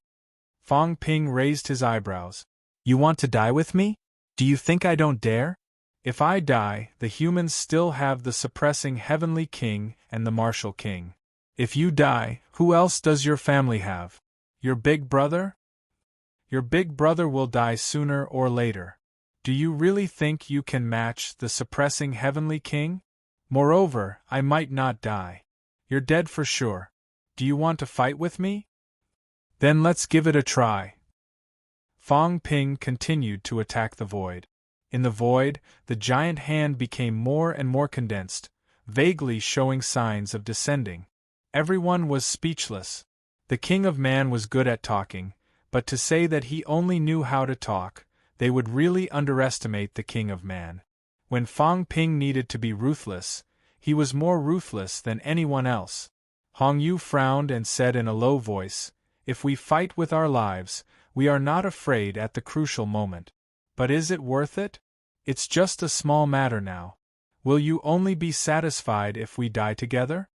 Fong Ping raised his eyebrows. "You want to die with me? Do you think I don't dare? If I die, the humans still have the suppressing Heavenly King and the Martial King. If you die, who else does your family have? Your big brother? Your big brother will die sooner or later. Do you really think you can match the suppressing Heavenly King? Moreover, I might not die. You're dead for sure. Do you want to fight with me? Then let's give it a try." Fong Ping continued to attack the void. In the void, the giant hand became more and more condensed, vaguely showing signs of descending. Everyone was speechless. The King of Man was good at talking, but to say that he only knew how to talk, they would really underestimate the King of Man. When Fong Ping needed to be ruthless, he was more ruthless than anyone else. Hong Yu frowned and said in a low voice, "If we fight with our lives, we are not afraid at the crucial moment. But is it worth it? It's just a small matter now. Will you only be satisfied if we die together?"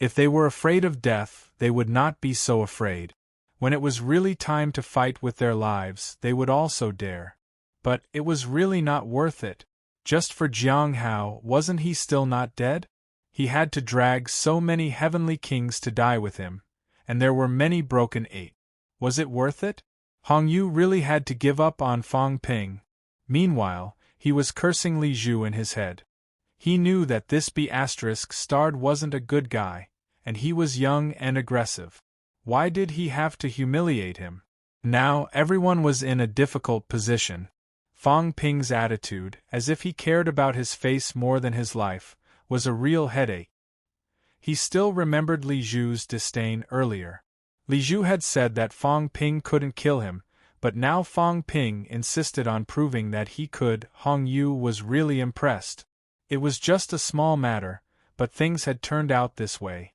If they were afraid of death, they would not be so afraid. When it was really time to fight with their lives, they would also dare. But it was really not worth it. Just for Jiang Hao, wasn't he still not dead? He had to drag so many heavenly kings to die with him, and there were many broken 8. Was it worth it? Hong Yu really had to give up on Fong Ping. Meanwhile, he was cursing Li Zhu in his head. He knew that this B***starred wasn't a good guy, and he was young and aggressive. Why did he have to humiliate him? Now everyone was in a difficult position. Fong Ping's attitude, as if he cared about his face more than his life, was a real headache. He still remembered Li Zhu's disdain earlier. Li Zhu had said that Fong Ping couldn't kill him, but now Fong Ping insisted on proving that he could. Hong Yu was really impressed. It was just a small matter, but things had turned out this way.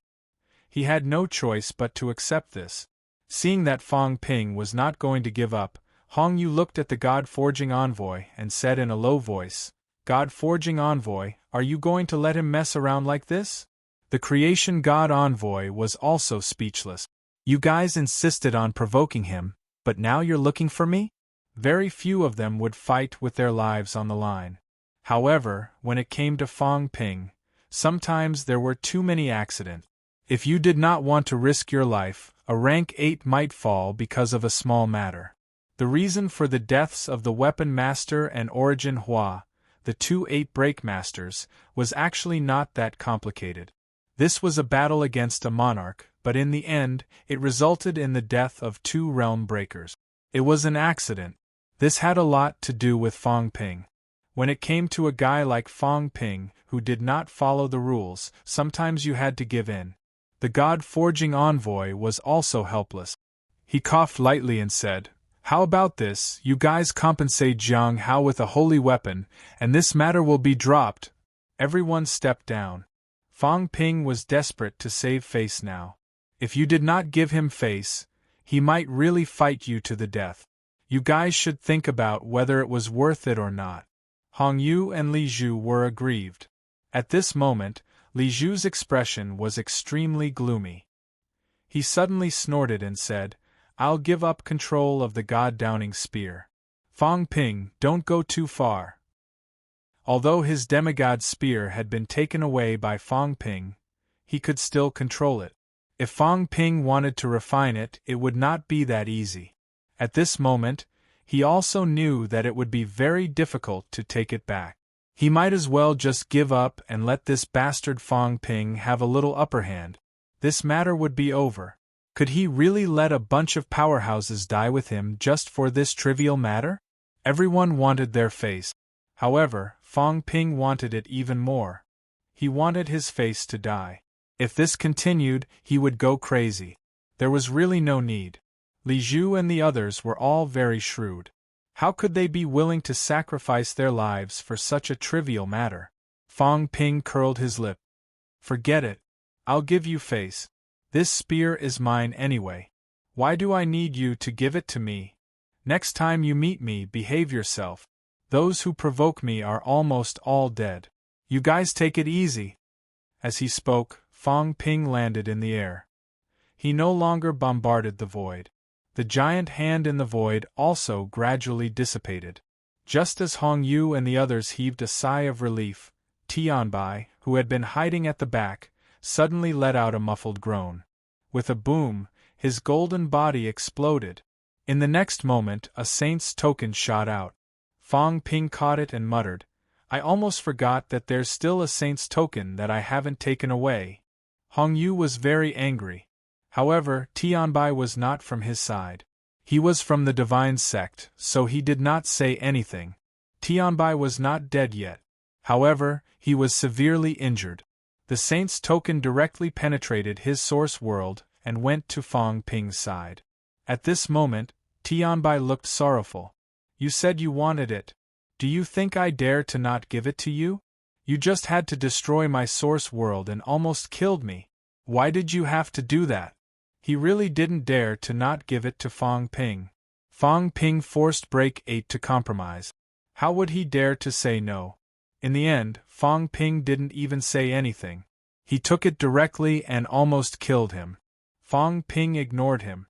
He had no choice but to accept this. Seeing that Fong Ping was not going to give up, Hong Yu looked at the God-forging envoy and said in a low voice, "God-forging envoy, are you going to let him mess around like this?" The creation god envoy was also speechless. "You guys insisted on provoking him, but now you're looking for me?" Very few of them would fight with their lives on the line. However, when it came to Fong Ping, sometimes there were too many accidents. If you did not want to risk your life, a rank 8 might fall because of a small matter. The reason for the deaths of the Weapon Master and Origin Hua, the two 8 Break Masters, was actually not that complicated. This was a battle against a monarch, but in the end, it resulted in the death of 2 realm breakers. It was an accident. This had a lot to do with Fong Ping. When it came to a guy like Fong Ping, who did not follow the rules, sometimes you had to give in. The God-forging envoy was also helpless. He coughed lightly and said, "How about this, you guys compensate Jiang Hao with a holy weapon, and this matter will be dropped." Everyone stepped down. Fong Ping was desperate to save face now. If you did not give him face, he might really fight you to the death. You guys should think about whether it was worth it or not. Hong Yu and Li Zhu were aggrieved. At this moment, Li Zhu's expression was extremely gloomy. He suddenly snorted and said, "I'll give up control of the God-downing spear." Fong Ping, don't go too far. Although his demigod spear had been taken away by Fong Ping, he could still control it. If Fong Ping wanted to refine it, it would not be that easy. At this moment, he also knew that it would be very difficult to take it back. He might as well just give up and let this bastard Fong Ping have a little upper hand. This matter would be over. Could he really let a bunch of powerhouses die with him just for this trivial matter? Everyone wanted their face. However, Fong Ping wanted it even more. He wanted his face to die. If this continued, he would go crazy. There was really no need. Li Zhu and the others were all very shrewd. How could they be willing to sacrifice their lives for such a trivial matter? Fong Ping curled his lip. Forget it. I'll give you face. This spear is mine anyway. Why do I need you to give it to me? Next time you meet me, behave yourself. Those who provoke me are almost all dead. You guys take it easy. As he spoke, Fong Ping landed in the air. He no longer bombarded the void. The giant hand in the void also gradually dissipated. Just as Hong Yu and the others heaved a sigh of relief, Tianbai, who had been hiding at the back, suddenly let out a muffled groan. With a boom, his golden body exploded. In the next moment, a saint's token shot out. Fong Ping caught it and muttered, I almost forgot that there's still a saint's token that I haven't taken away. Hong Yu was very angry. However, Tianbai was not from his side. He was from the divine sect, so he did not say anything. Tianbai was not dead yet. However, he was severely injured. The saint's token directly penetrated his source world and went to Fong Ping's side. At this moment, Tianbai looked sorrowful. You said you wanted it. Do you think I dare to not give it to you? You just had to destroy my source world and almost killed me. Why did you have to do that? He really didn't dare to not give it to Fong Ping. Fong Ping forced Break 8 to compromise. How would he dare to say no? In the end, Fong Ping didn't even say anything. He took it directly and almost killed him. Fong Ping ignored him.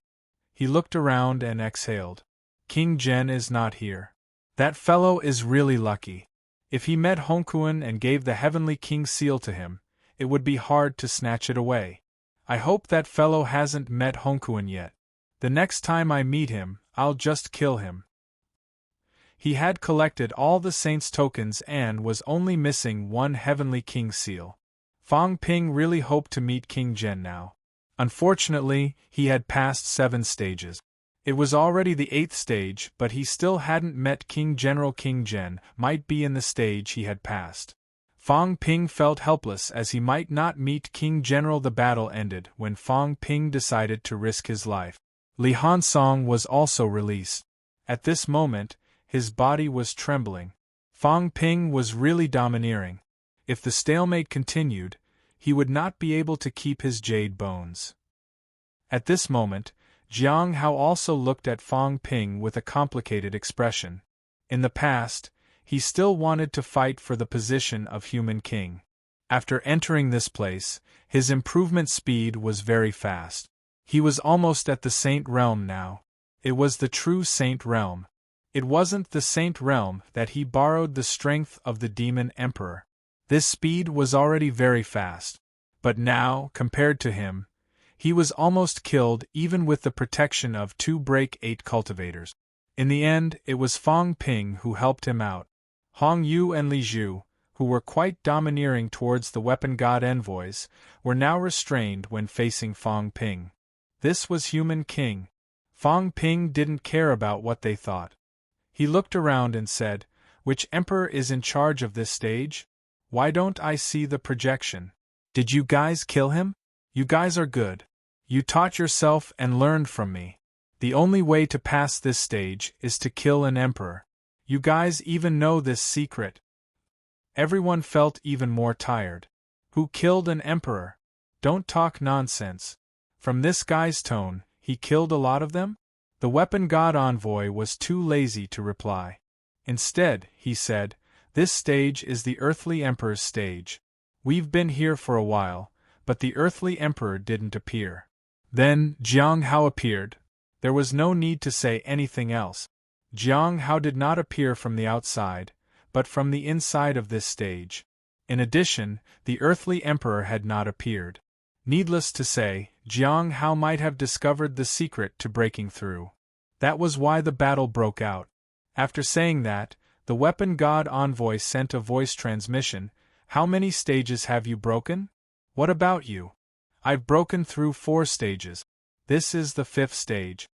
He looked around and exhaled. King Zhen is not here. That fellow is really lucky. If he met Hongkuan and gave the Heavenly King seal to him, it would be hard to snatch it away. I hope that fellow hasn't met Hongkuan yet. The next time I meet him, I'll just kill him. He had collected all the saints' tokens and was only missing one Heavenly King seal. Fong Ping really hoped to meet King Zhen now. Unfortunately, he had passed 7 stages. It was already the 8th stage, but he still hadn't met King General. King Zhen might be in the stage he had passed. Fong Ping felt helpless as he might not meet King General. The battle ended when Fong Ping decided to risk his life. Li Hansong was also released. At this moment, his body was trembling. Fong Ping was really domineering. If the stalemate continued, he would not be able to keep his jade bones. At this moment, Jiang Hao also looked at Fong Ping with a complicated expression. In the past, he still wanted to fight for the position of human king. After entering this place, his improvement speed was very fast. He was almost at the Saint Realm now. It was the true Saint Realm. It wasn't the Saint Realm that he borrowed the strength of the Demon Emperor. This speed was already very fast. But now, compared to him, he was almost killed even with the protection of 2 Break 8 cultivators. In the end, it was Fong Ping who helped him out. Hong Yu and Li Zhu, who were quite domineering towards the weapon god envoys, were now restrained when facing Fong Ping. This was human king. Fong Ping didn't care about what they thought. He looked around and said, "Which emperor is in charge of this stage? Why don't I see the projection? Did you guys kill him? You guys are good. You taught yourself and learned from me. The only way to pass this stage is to kill an emperor. You guys even know this secret." Everyone felt even more tired. Who killed an emperor? Don't talk nonsense. From this guy's tone, he killed a lot of them? The weapon god envoy was too lazy to reply. Instead, he said, "This stage is the earthly emperor's stage. We've been here for a while, but the earthly emperor didn't appear." Then, Jiang Hao appeared. There was no need to say anything else. Jiang Hao did not appear from the outside, but from the inside of this stage. In addition, the earthly emperor had not appeared. Needless to say, Jiang Hao might have discovered the secret to breaking through. That was why the battle broke out. After saying that, the weapon god envoy sent a voice transmission. How many stages have you broken? What about you? I've broken through 4 stages. This is the 5th stage.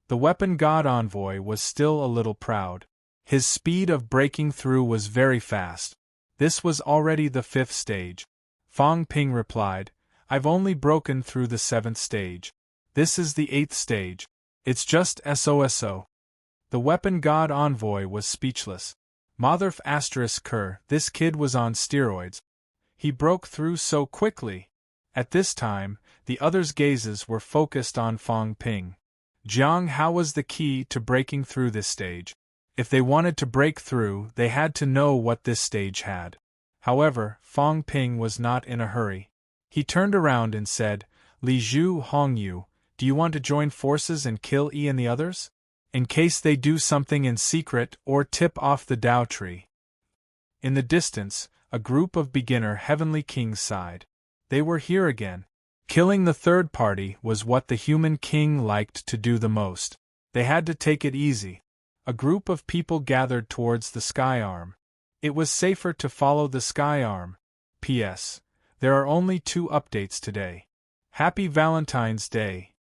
The weapon god envoy was still a little proud. His speed of breaking through was very fast. This was already the 5th stage. Fang Ping replied, I've only broken through the 7th stage. This is the 8th stage. It's just SOSO. The weapon god envoy was speechless. Motherf *Ker, this kid was on steroids. He broke through so quickly. At this time, the others' gazes were focused on Fang Ping. Jiang Hao was the key to breaking through this stage. If they wanted to break through, they had to know what this stage had. However, Fang Ping was not in a hurry. He turned around and said, Li Zhu Hongyu, do you want to join forces and kill Yi and the others? In case they do something in secret or tip off the Dao tree. In the distance, a group of beginner heavenly kings sighed. They were here again. Killing the third party was what the human king liked to do the most. They had to take it easy. A group of people gathered towards the sky arm. It was safer to follow the sky arm. P.S. There are only 2 updates today. Happy Valentine's Day.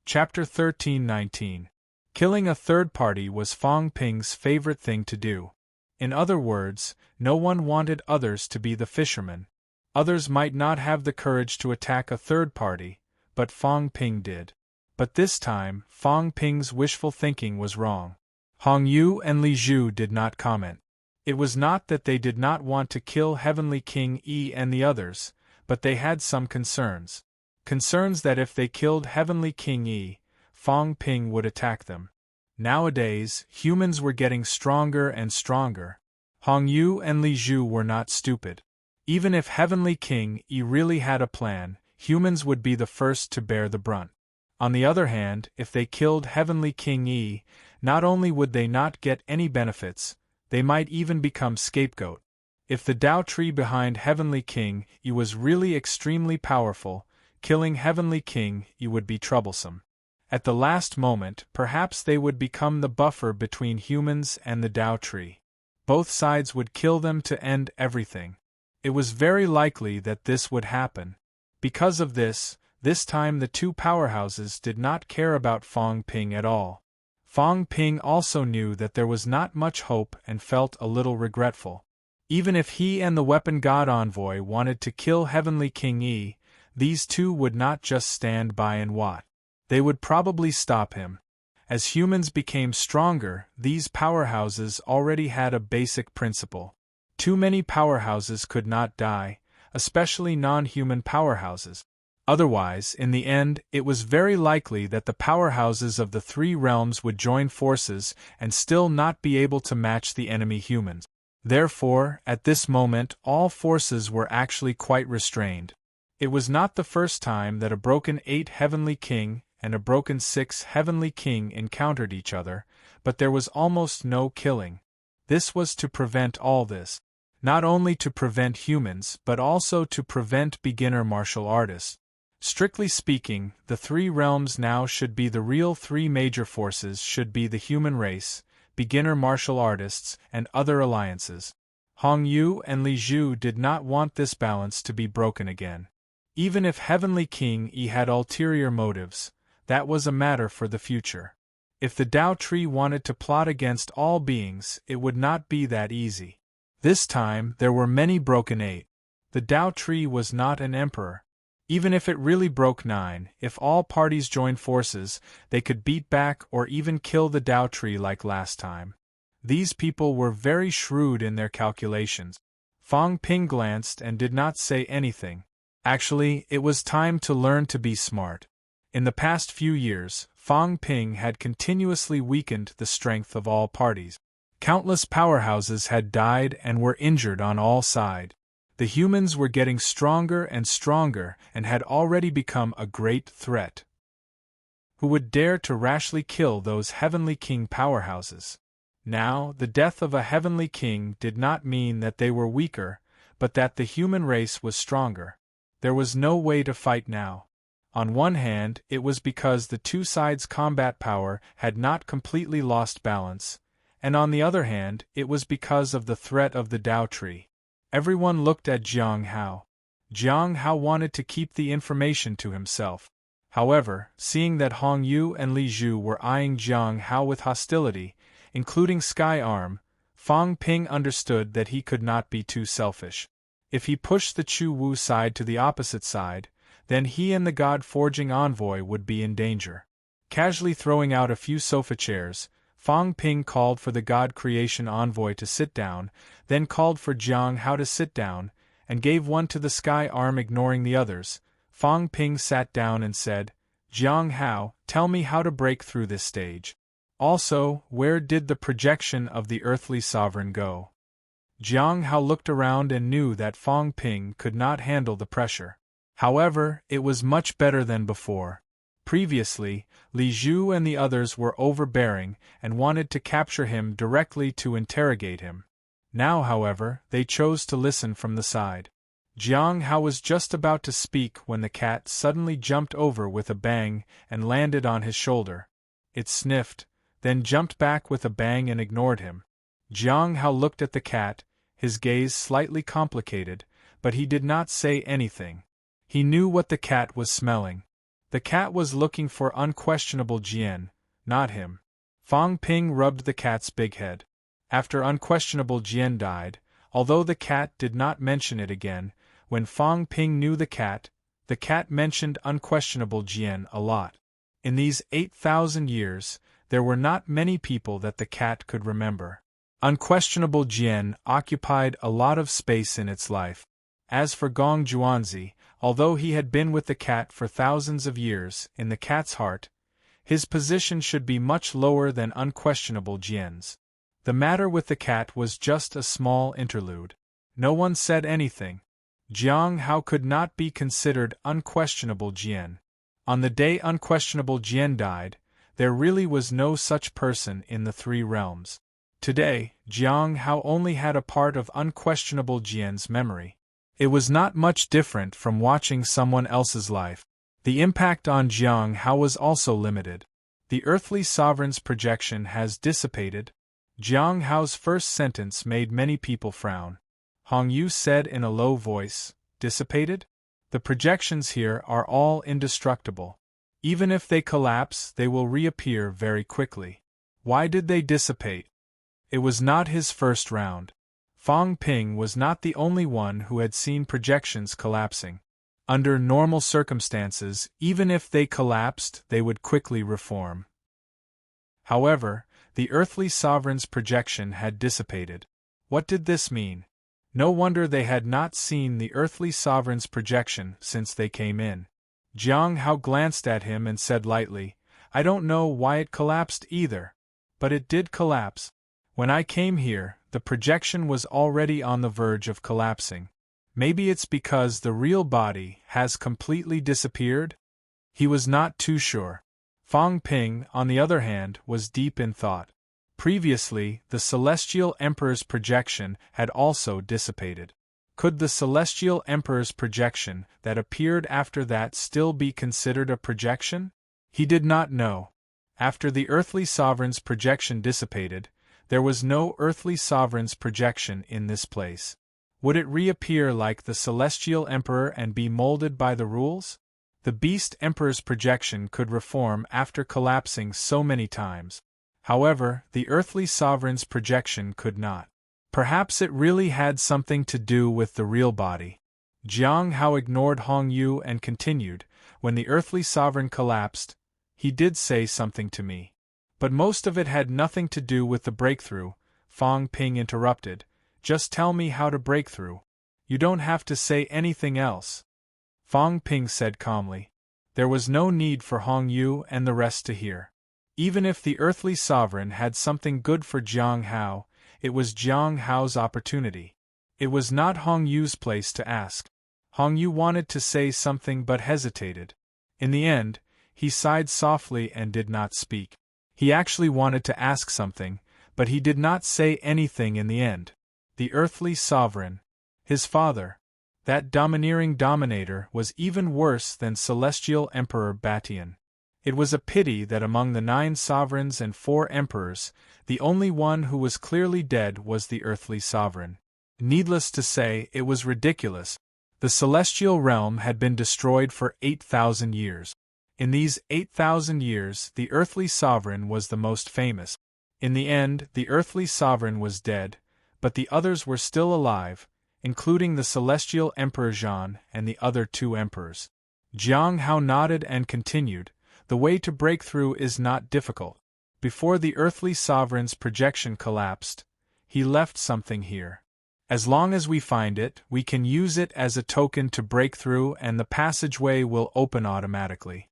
Chapter 13-19. Killing a third party was Fang Ping's favorite thing to do. In other words, no one wanted others to be the fishermen. Others might not have the courage to attack a third party, but Fang Ping did. But this time, Fang Ping's wishful thinking was wrong. Hong Yu and Li Zhu did not comment. It was not that they did not want to kill Heavenly King Yi and the others, but they had some concerns. Concerns that if they killed Heavenly King Yi, Fang Ping would attack them. Nowadays, humans were getting stronger and stronger. Hong Yu and Li Zhu were not stupid. Even if Heavenly King Yi really had a plan, humans would be the first to bear the brunt. On the other hand, if they killed Heavenly King Yi, not only would they not get any benefits, they might even become scapegoat. If the Dao tree behind Heavenly King Yi was really extremely powerful, killing Heavenly King Yi would be troublesome. At the last moment, perhaps they would become the buffer between humans and the Dao tree. Both sides would kill them to end everything. It was very likely that this would happen. Because of this time the 2 powerhouses did not care about Fang Ping at all. Fang Ping also knew that there was not much hope and felt a little regretful. Even if he and the weapon god envoy wanted to kill Heavenly King Yi, these 2 would not just stand by and watch. They would probably stop him. As humans became stronger, these powerhouses already had a basic principle. Too many powerhouses could not die, especially non-human powerhouses. Otherwise, in the end, it was very likely that the powerhouses of the 3 realms would join forces and still not be able to match the enemy humans. Therefore, at this moment, all forces were actually quite restrained. It was not the first time that a broken 8 Heavenly King and a broken 6 Heavenly King encountered each other, but there was almost no killing. This was to prevent all this. Not only to prevent humans, but also to prevent beginner martial artists. Strictly speaking, the 3 realms now should be the real 3 major forces should be the human race, beginner martial artists, and other alliances. Hong Yu and Li Zhu did not want this balance to be broken again. Even if Heavenly King Yi had ulterior motives, that was a matter for the future. If the Dao tree wanted to plot against all beings, it would not be that easy. This time, there were many broken 8. The Dao tree was not an emperor. Even if it really broke 9, if all parties joined forces, they could beat back or even kill the Dao tree like last time. These people were very shrewd in their calculations. Fang Ping glanced and did not say anything. Actually, it was time to learn to be smart. In the past few years, Fang Ping had continuously weakened the strength of all parties. Countless powerhouses had died and were injured on all sides. The humans were getting stronger and stronger and had already become a great threat. Who would dare to rashly kill those heavenly king powerhouses? Now, the death of a heavenly king did not mean that they were weaker, but that the human race was stronger. There was no way to fight now. On one hand, it was because the two sides' combat power had not completely lost balance, and on the other hand, it was because of the threat of the Tao tree. Everyone looked at Jiang Hao. Jiang Hao wanted to keep the information to himself. However, seeing that Hong Yu and Li Zhu were eyeing Jiang Hao with hostility, including Sky Arm, Fang Ping understood that he could not be too selfish. If he pushed the Chu Wu side to the opposite side, then he and the God-forging envoy would be in danger. Casually throwing out a few sofa chairs, Fang Ping called for the God Creation envoy to sit down, then called for Jiang Hao to sit down, and gave one to the Sky Arm ignoring the others. Fang Ping sat down and said, "Jiang Hao, tell me how to break through this stage. Also, where did the projection of the earthly sovereign go?" Jiang Hao looked around and knew that Fang Ping could not handle the pressure. However, it was much better than before. Previously, Li Zhu and the others were overbearing and wanted to capture him directly to interrogate him. Now, however, they chose to listen from the side. Jiang Hao was just about to speak when the cat suddenly jumped over with a bang and landed on his shoulder. It sniffed, then jumped back with a bang and ignored him. Jiang Hao looked at the cat, his gaze slightly complicated, but he did not say anything. He knew what the cat was smelling. The cat was looking for unquestionable Jian, not him. Fang Ping rubbed the cat's big head. After unquestionable Jian died, although the cat did not mention it again, when Fang Ping knew the cat mentioned unquestionable Jian a lot. In these 8,000 years, there were not many people that the cat could remember. Unquestionable Jian occupied a lot of space in its life. As for Gong Juanzi, although he had been with the cat for thousands of years, in the cat's heart, his position should be much lower than unquestionable Jian's. The matter with the cat was just a small interlude. No one said anything. Jiang Hao could not be considered unquestionable Jian. On the day unquestionable Jian died, there really was no such person in the three realms. Today, Jiang Hao only had a part of unquestionable Jian's memory. It was not much different from watching someone else's life. The impact on Jiang Hao was also limited. The earthly sovereign's projection has dissipated. Jiang Hao's first sentence made many people frown. Hong Yu said in a low voice, "Dissipated? The projections here are all indestructible. Even if they collapse, they will reappear very quickly. Why did they dissipate?" It was not his first round. Fang Ping was not the only one who had seen projections collapsing. Under normal circumstances, even if they collapsed, they would quickly reform. However, the earthly sovereign's projection had dissipated. What did this mean? No wonder they had not seen the earthly sovereign's projection since they came in. Jiang Hao glanced at him and said lightly, "I don't know why it collapsed either. But it did collapse. When I came here, the projection was already on the verge of collapsing. Maybe it's because the real body has completely disappeared?" He was not too sure. Fang Ping, on the other hand, was deep in thought. Previously, the Celestial Emperor's projection had also dissipated. Could the Celestial Emperor's projection that appeared after that still be considered a projection? He did not know. After the earthly sovereign's projection dissipated, there was no earthly sovereign's projection in this place. Would it reappear like the Celestial Emperor and be molded by the rules? The Beast Emperor's projection could reform after collapsing so many times. However, the earthly sovereign's projection could not. Perhaps it really had something to do with the real body. Jiang Hao ignored Hong Yu and continued, "When the earthly sovereign collapsed, he did say something to me. But most of it had nothing to do with the breakthrough," Fang Ping interrupted. "Just tell me how to break through. You don't have to say anything else." Fang Ping said calmly. There was no need for Hong Yu and the rest to hear. Even if the earthly sovereign had something good for Jiang Hao, it was Jiang Hao's opportunity. It was not Hong Yu's place to ask. Hong Yu wanted to say something but hesitated. In the end, He sighed softly and did not speak. He actually wanted to ask something, but he did not say anything in the end. The earthly sovereign, his father, that domineering dominator, was even worse than celestial Emperor Batian. It was a pity that among the 9 sovereigns and 4 emperors, the only one who was clearly dead was the earthly sovereign. Needless to say, it was ridiculous. The celestial realm had been destroyed for 8,000 years. In these 8,000 years, the earthly sovereign was the most famous. In the end, the earthly sovereign was dead, but the others were still alive, including the celestial Emperor Zhan and the other 2 emperors. Jiang Hao nodded and continued, "The way to break through is not difficult. Before the earthly sovereign's projection collapsed, he left something here. As long as we find it, we can use it as a token to break through and the passageway will open automatically."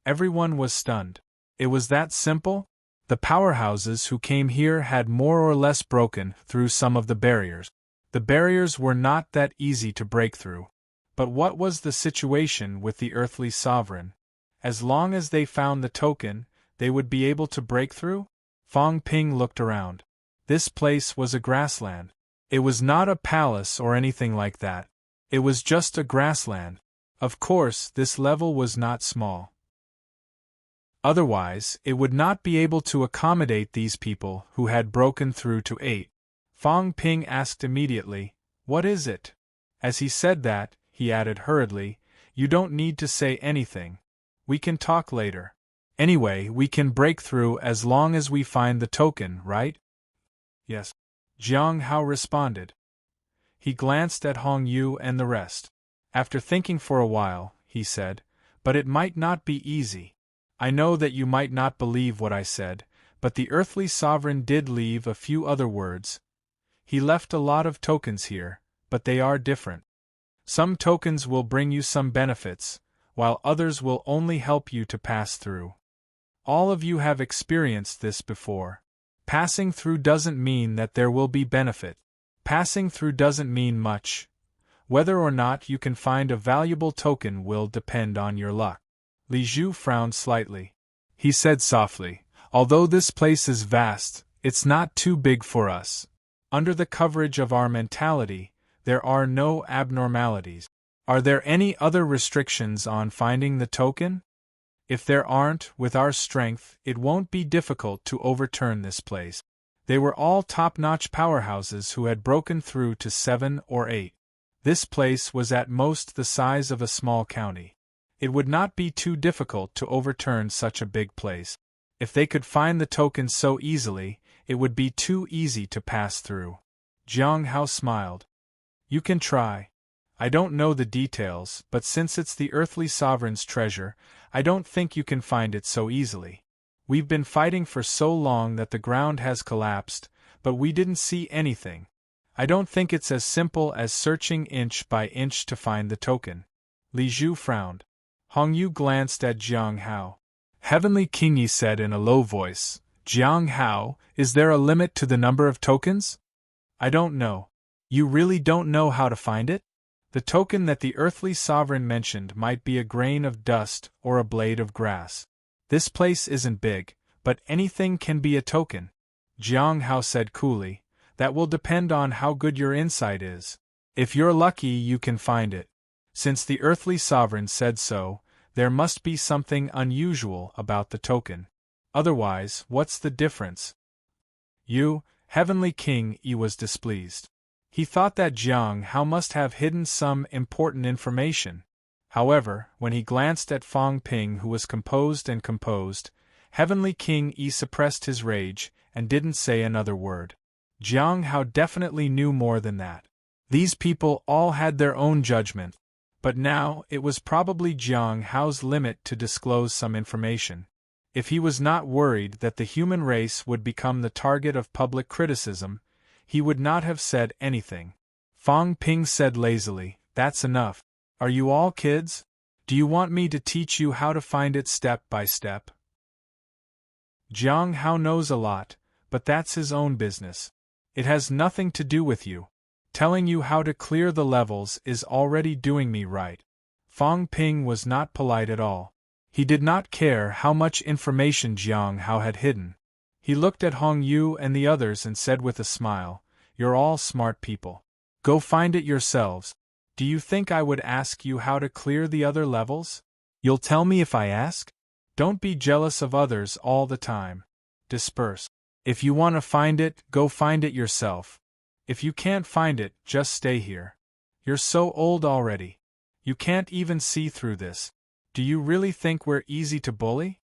Everyone was stunned. It was that simple? The powerhouses who came here had more or less broken through some of the barriers. The barriers were not that easy to break through. But what was the situation with the earthly sovereign? As long as they found the token, they would be able to break through? Fang Ping looked around. This place was a grassland. It was not a palace or anything like that. It was just a grassland. Of course, this level was not small. Otherwise, it would not be able to accommodate these people who had broken through to 8. Fang Ping asked immediately, "What is it?" As he said that, he added hurriedly, "You don't need to say anything. We can talk later. Anyway, we can break through as long as we find the token, right?" "Yes," Jiang Hao responded. He glanced at Hong Yu and the rest. After thinking for a while, he said, "But it might not be easy. I know that you might not believe what I said, but the earthly sovereign did leave a few other words. He left a lot of tokens here, but they are different. Some tokens will bring you some benefits, while others will only help you to pass through. All of you have experienced this before. Passing through doesn't mean that there will be benefit. Passing through doesn't mean much. Whether or not you can find a valuable token will depend on your luck." Li Zhu frowned slightly. He said softly, "Although this place is vast, it's not too big for us. Under the coverage of our mentality, there are no abnormalities. Are there any other restrictions on finding the token? If there aren't, with our strength, it won't be difficult to overturn this place." They were all top-notch powerhouses who had broken through to 7 or 8. This place was at most the size of a small county. It would not be too difficult to overturn such a big place. If they could find the token so easily, it would be too easy to pass through. Jiang Hao smiled. "You can try. I don't know the details, but since it's the earthly sovereign's treasure, I don't think you can find it so easily. We've been fighting for so long that the ground has collapsed, but we didn't see anything. I don't think it's as simple as searching inch by inch to find the token." Li Zhu frowned. Hong Yu glanced at Jiang Hao. "Heavenly King," he said in a low voice, "Jiang Hao, is there a limit to the number of tokens?" "I don't know." "You really don't know how to find it?" "The token that the earthly sovereign mentioned might be a grain of dust or a blade of grass. This place isn't big, but anything can be a token," Jiang Hao said coolly. "That will depend on how good your insight is. If you're lucky, you can find it. Since the earthly sovereign said so, there must be something unusual about the token. Otherwise, what's the difference?" "You, Heavenly King," he was displeased. He thought that Jiang Hao must have hidden some important information. However, when he glanced at Fang Ping, who was composed, Heavenly King suppressed his rage and didn't say another word. Jiang Hao definitely knew more than that. These people all had their own judgment. But now, it was probably Jiang Hao's limit to disclose some information. If he was not worried that the human race would become the target of public criticism, he would not have said anything. Fang Ping said lazily, "That's enough. Are you all kids? Do you want me to teach you how to find it step by step?" Jiang Hao knows a lot, but that's his own business. It has nothing to do with you. Telling you how to clear the levels is already doing me right. Fang Ping was not polite at all. He did not care how much information Jiang Hao had hidden. He looked at Hong Yu and the others and said with a smile, "You're all smart people. Go find it yourselves. Do you think I would ask you how to clear the other levels? You'll tell me if I ask? Don't be jealous of others all the time. Disperse. If you want to find it, go find it yourself. If you can't find it, just stay here. You're so old already. You can't even see through this. Do you really think we're easy to bully?"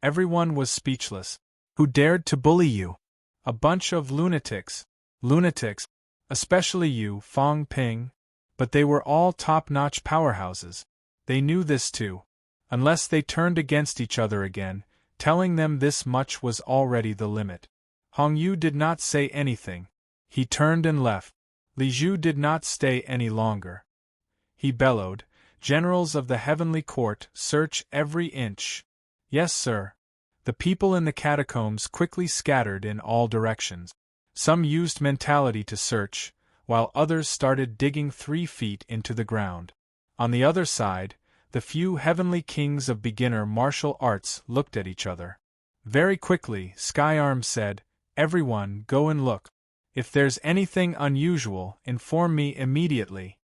Everyone was speechless. "Who dared to bully you?" "A bunch of lunatics." "Lunatics? Especially you, Fong Ping." But they were all top-notch powerhouses. They knew this too. Unless they turned against each other again, telling them this much was already the limit. Hong Yu did not say anything. He turned and left. Li Zhu did not stay any longer. He bellowed, "Generals of the Heavenly Court, search every inch." "Yes, sir." The people in the catacombs quickly scattered in all directions. Some used mentality to search, while others started digging 3 feet into the ground. On the other side, the few heavenly kings of beginner martial arts looked at each other. Very quickly, Skyarm said, "Everyone, go and look. If there's anything unusual, inform me immediately."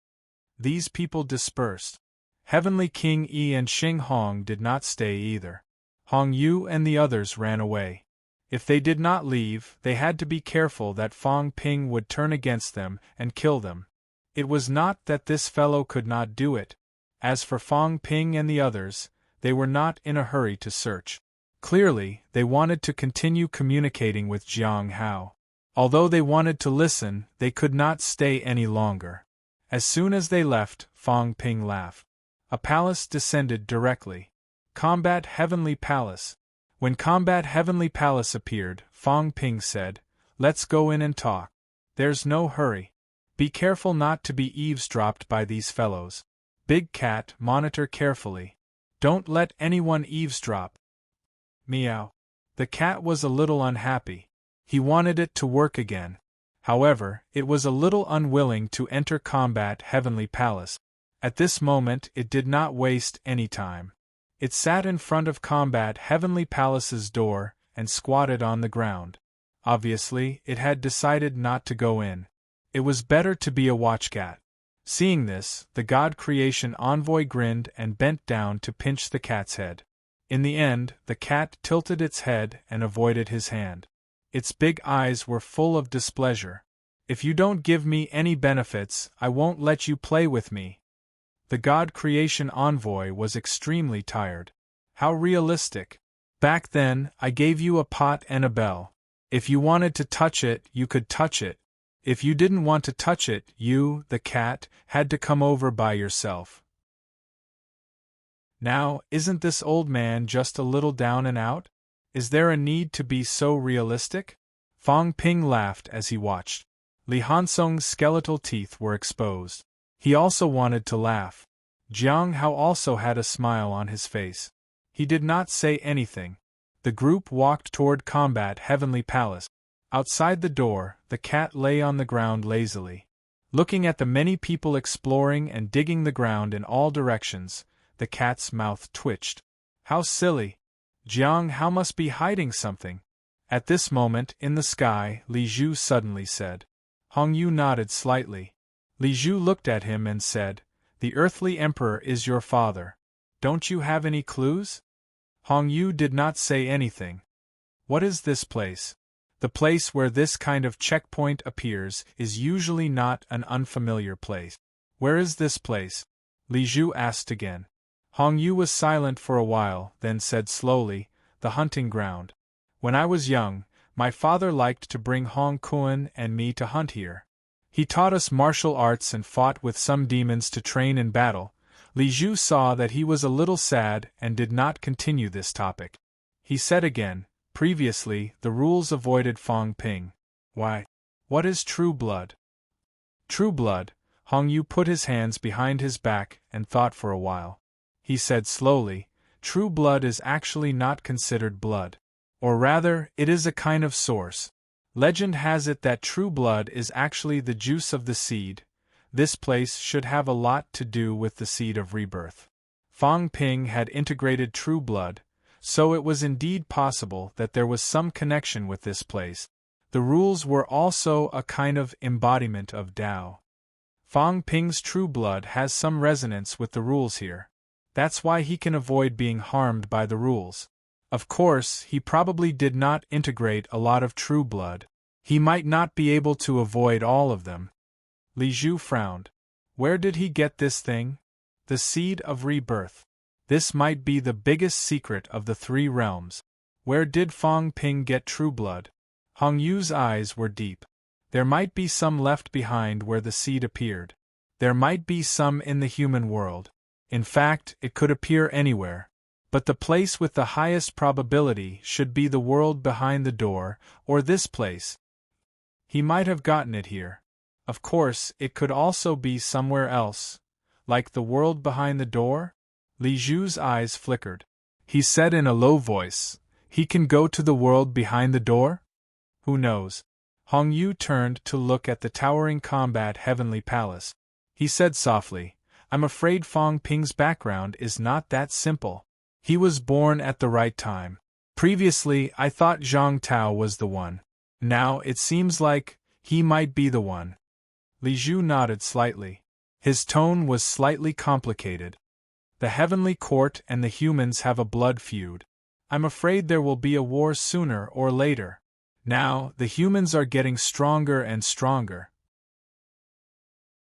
These people dispersed. Heavenly King Yi and Xing Hong did not stay either. Hong Yu and the others ran away. If they did not leave, they had to be careful that Fong Ping would turn against them and kill them. It was not that this fellow could not do it. As for Fong Ping and the others, they were not in a hurry to search. Clearly, they wanted to continue communicating with Jiang Hao. Although they wanted to listen, they could not stay any longer. As soon as they left, Fong Ping laughed. A palace descended directly. Combat Heavenly Palace. When Combat Heavenly Palace appeared, Fong Ping said, "Let's go in and talk. There's no hurry. Be careful not to be eavesdropped by these fellows. Big Cat, monitor carefully. Don't let anyone eavesdrop." Meow. The cat was a little unhappy. He wanted it to work again. However, it was a little unwilling to enter Combat Heavenly Palace. At this moment it did not waste any time. It sat in front of Combat Heavenly Palace's door and squatted on the ground. Obviously, it had decided not to go in. It was better to be a watchcat. Seeing this, the God Creation Envoy grinned and bent down to pinch the cat's head. In the end, the cat tilted its head and avoided his hand. Its big eyes were full of displeasure. "If you don't give me any benefits, I won't let you play with me." The God Creation Envoy was extremely tired. How realistic. "Back then, I gave you a pot and a bell. If you wanted to touch it, you could touch it. If you didn't want to touch it, you, the cat, had to come over by yourself. Now, isn't this old man just a little down and out? Is there a need to be so realistic?" Fong Ping laughed as he watched. Li Hansong's skeletal teeth were exposed. He also wanted to laugh. Jiang Hao also had a smile on his face. He did not say anything. The group walked toward Combat Heavenly Palace. Outside the door, the cat lay on the ground lazily. Looking at the many people exploring and digging the ground in all directions, the cat's mouth twitched. How silly! Jiang Hao must be hiding something. At this moment, in the sky, Li Zhu suddenly said. Hong Yu nodded slightly. Li Zhu looked at him and said, "The earthly emperor is your father. Don't you have any clues?" Hong Yu did not say anything. "What is this place?" The place where this kind of checkpoint appears is usually not an unfamiliar place. "Where is this place?" Li Zhu asked again. Hong Yu was silent for a while, then said slowly, "The hunting ground. When I was young, my father liked to bring Hong Kuan and me to hunt here. He taught us martial arts and fought with some demons to train in battle." Li Zhu saw that he was a little sad and did not continue this topic. He said again, "Previously, the rules avoided Fong Ping. Why? What is true blood?" True blood. Hong Yu put his hands behind his back and thought for a while. He said slowly, "True blood is actually not considered blood. Or rather, it is a kind of source. Legend has it that true blood is actually the juice of the seed. This place should have a lot to do with the seed of rebirth." Fang Ping had integrated true blood, so it was indeed possible that there was some connection with this place. The rules were also a kind of embodiment of Tao. Fang Ping's true blood has some resonance with the rules here. That's why he can avoid being harmed by the rules. Of course, he probably did not integrate a lot of true blood. He might not be able to avoid all of them. Li Zhu frowned. Where did he get this thing? The seed of rebirth. This might be the biggest secret of the three realms. Where did Fang Ping get true blood? Hong Yu's eyes were deep. There might be some left behind where the seed appeared. There might be some in the human world. In fact, it could appear anywhere. But the place with the highest probability should be the world behind the door, or this place. He might have gotten it here. Of course, it could also be somewhere else. Like the world behind the door? Li Zhu's eyes flickered. He said in a low voice, "He can go to the world behind the door?" Who knows? Hong Yu turned to look at the towering combat heavenly palace. He said softly, "I'm afraid Fang Ping's background is not that simple. He was born at the right time. Previously, I thought Zhang Tao was the one. Now it seems like he might be the one." Li Zhu nodded slightly. His tone was slightly complicated. The heavenly court and the humans have a blood feud. I'm afraid there will be a war sooner or later. Now, the humans are getting stronger and stronger.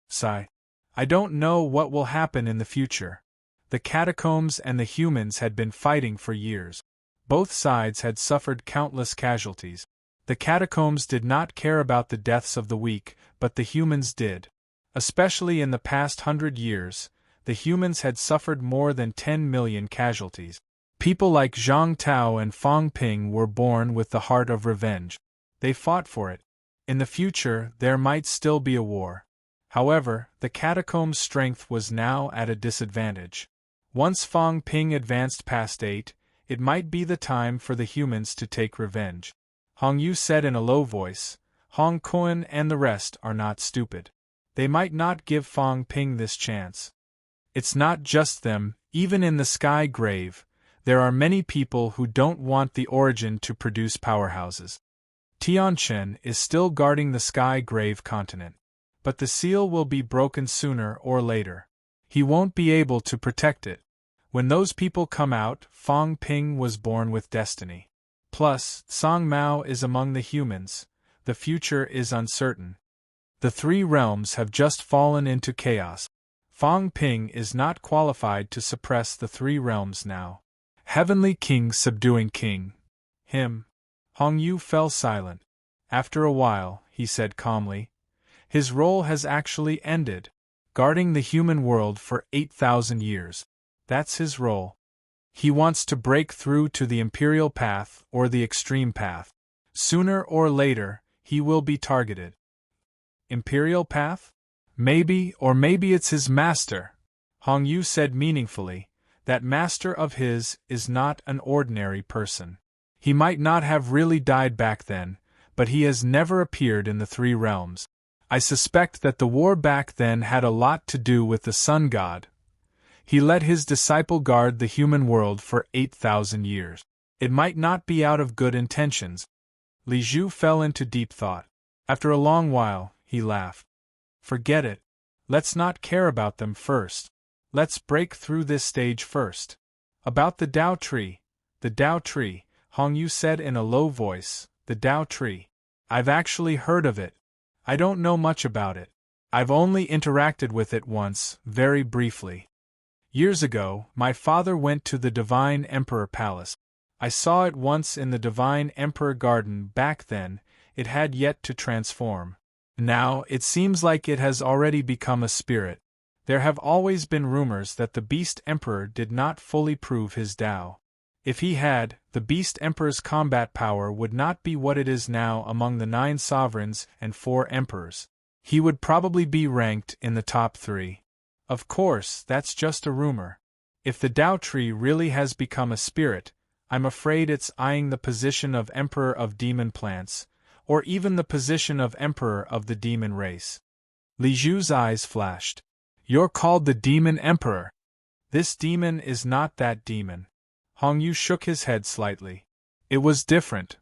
Sigh. I don't know what will happen in the future. The catacombs and the humans had been fighting for years. Both sides had suffered countless casualties. The catacombs did not care about the deaths of the weak, but the humans did. Especially in the past 100 years, the humans had suffered more than 10 million casualties. People like Zhang Tao and Fang Ping were born with the heart of revenge. They fought for it. In the future, there might still be a war. However, the catacomb's strength was now at a disadvantage. Once Fang Ping advanced past 8, it might be the time for the humans to take revenge. Hong Yu said in a low voice, "Hong Kuan and the rest are not stupid. They might not give Fang Ping this chance. It's not just them, even in the sky grave, there are many people who don't want the origin to produce powerhouses. Tianchen is still guarding the sky grave continent. But the seal will be broken sooner or later. He won't be able to protect it. When those people come out, Fang Ping was born with destiny. Plus, Song Mao is among the humans. The future is uncertain. The three realms have just fallen into chaos. Fang Ping is not qualified to suppress the three realms now. Heavenly King subduing King. Him. Hong Yu fell silent. After a while, he said calmly, "His role has actually ended. Guarding the human world for 8,000 years. That's his role. He wants to break through to the imperial path or the extreme path. Sooner or later, he will be targeted." Imperial path? Maybe, or maybe it's his master. Hong Yu said meaningfully, that master of his is not an ordinary person. He might not have really died back then, but he has never appeared in the three realms. I suspect that the war back then had a lot to do with the sun god. He let his disciple guard the human world for 8,000 years. It might not be out of good intentions. Li Zhu fell into deep thought. After a long while, he laughed. Forget it. Let's not care about them first. Let's break through this stage first. About the Tao tree. The Tao tree, Hong Yu said in a low voice, the Tao tree. I've actually heard of it. I don't know much about it. I've only interacted with it once, very briefly. Years ago, my father went to the Divine Emperor Palace. I saw it once in the Divine Emperor Garden. Back then, it had yet to transform. Now, it seems like it has already become a spirit. There have always been rumors that the Beast Emperor did not fully prove his Tao. If he had, the Beast Emperor's combat power would not be what it is now among the 9 sovereigns and 4 emperors. He would probably be ranked in the top 3. Of course, that's just a rumor. If the Tao tree really has become a spirit, I'm afraid it's eyeing the position of Emperor of Demon Plants, or even the position of Emperor of the Demon Race. Li Zhu's eyes flashed. You're called the Demon Emperor. This demon is not that demon. Hong Yu shook his head slightly. It was different.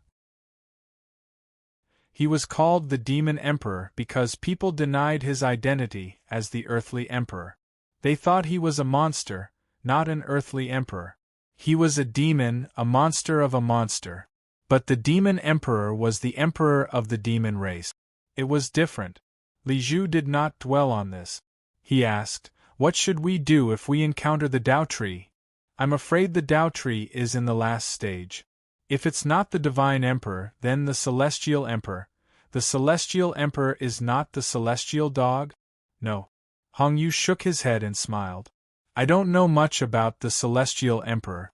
He was called the Demon Emperor because people denied his identity as the earthly emperor. They thought he was a monster, not an earthly emperor. He was a demon, a monster of a monster. But the Demon Emperor was the emperor of the demon race. It was different. Li Zhu did not dwell on this. He asked, "What should we do if we encounter the Tao Tree?" "I'm afraid the Tao Tree is in the last stage. If it's not the Divine Emperor, then the Celestial Emperor. The Celestial Emperor is not the Celestial Dog?" "No." Hong Yu shook his head and smiled. "I don't know much about the Celestial Emperor.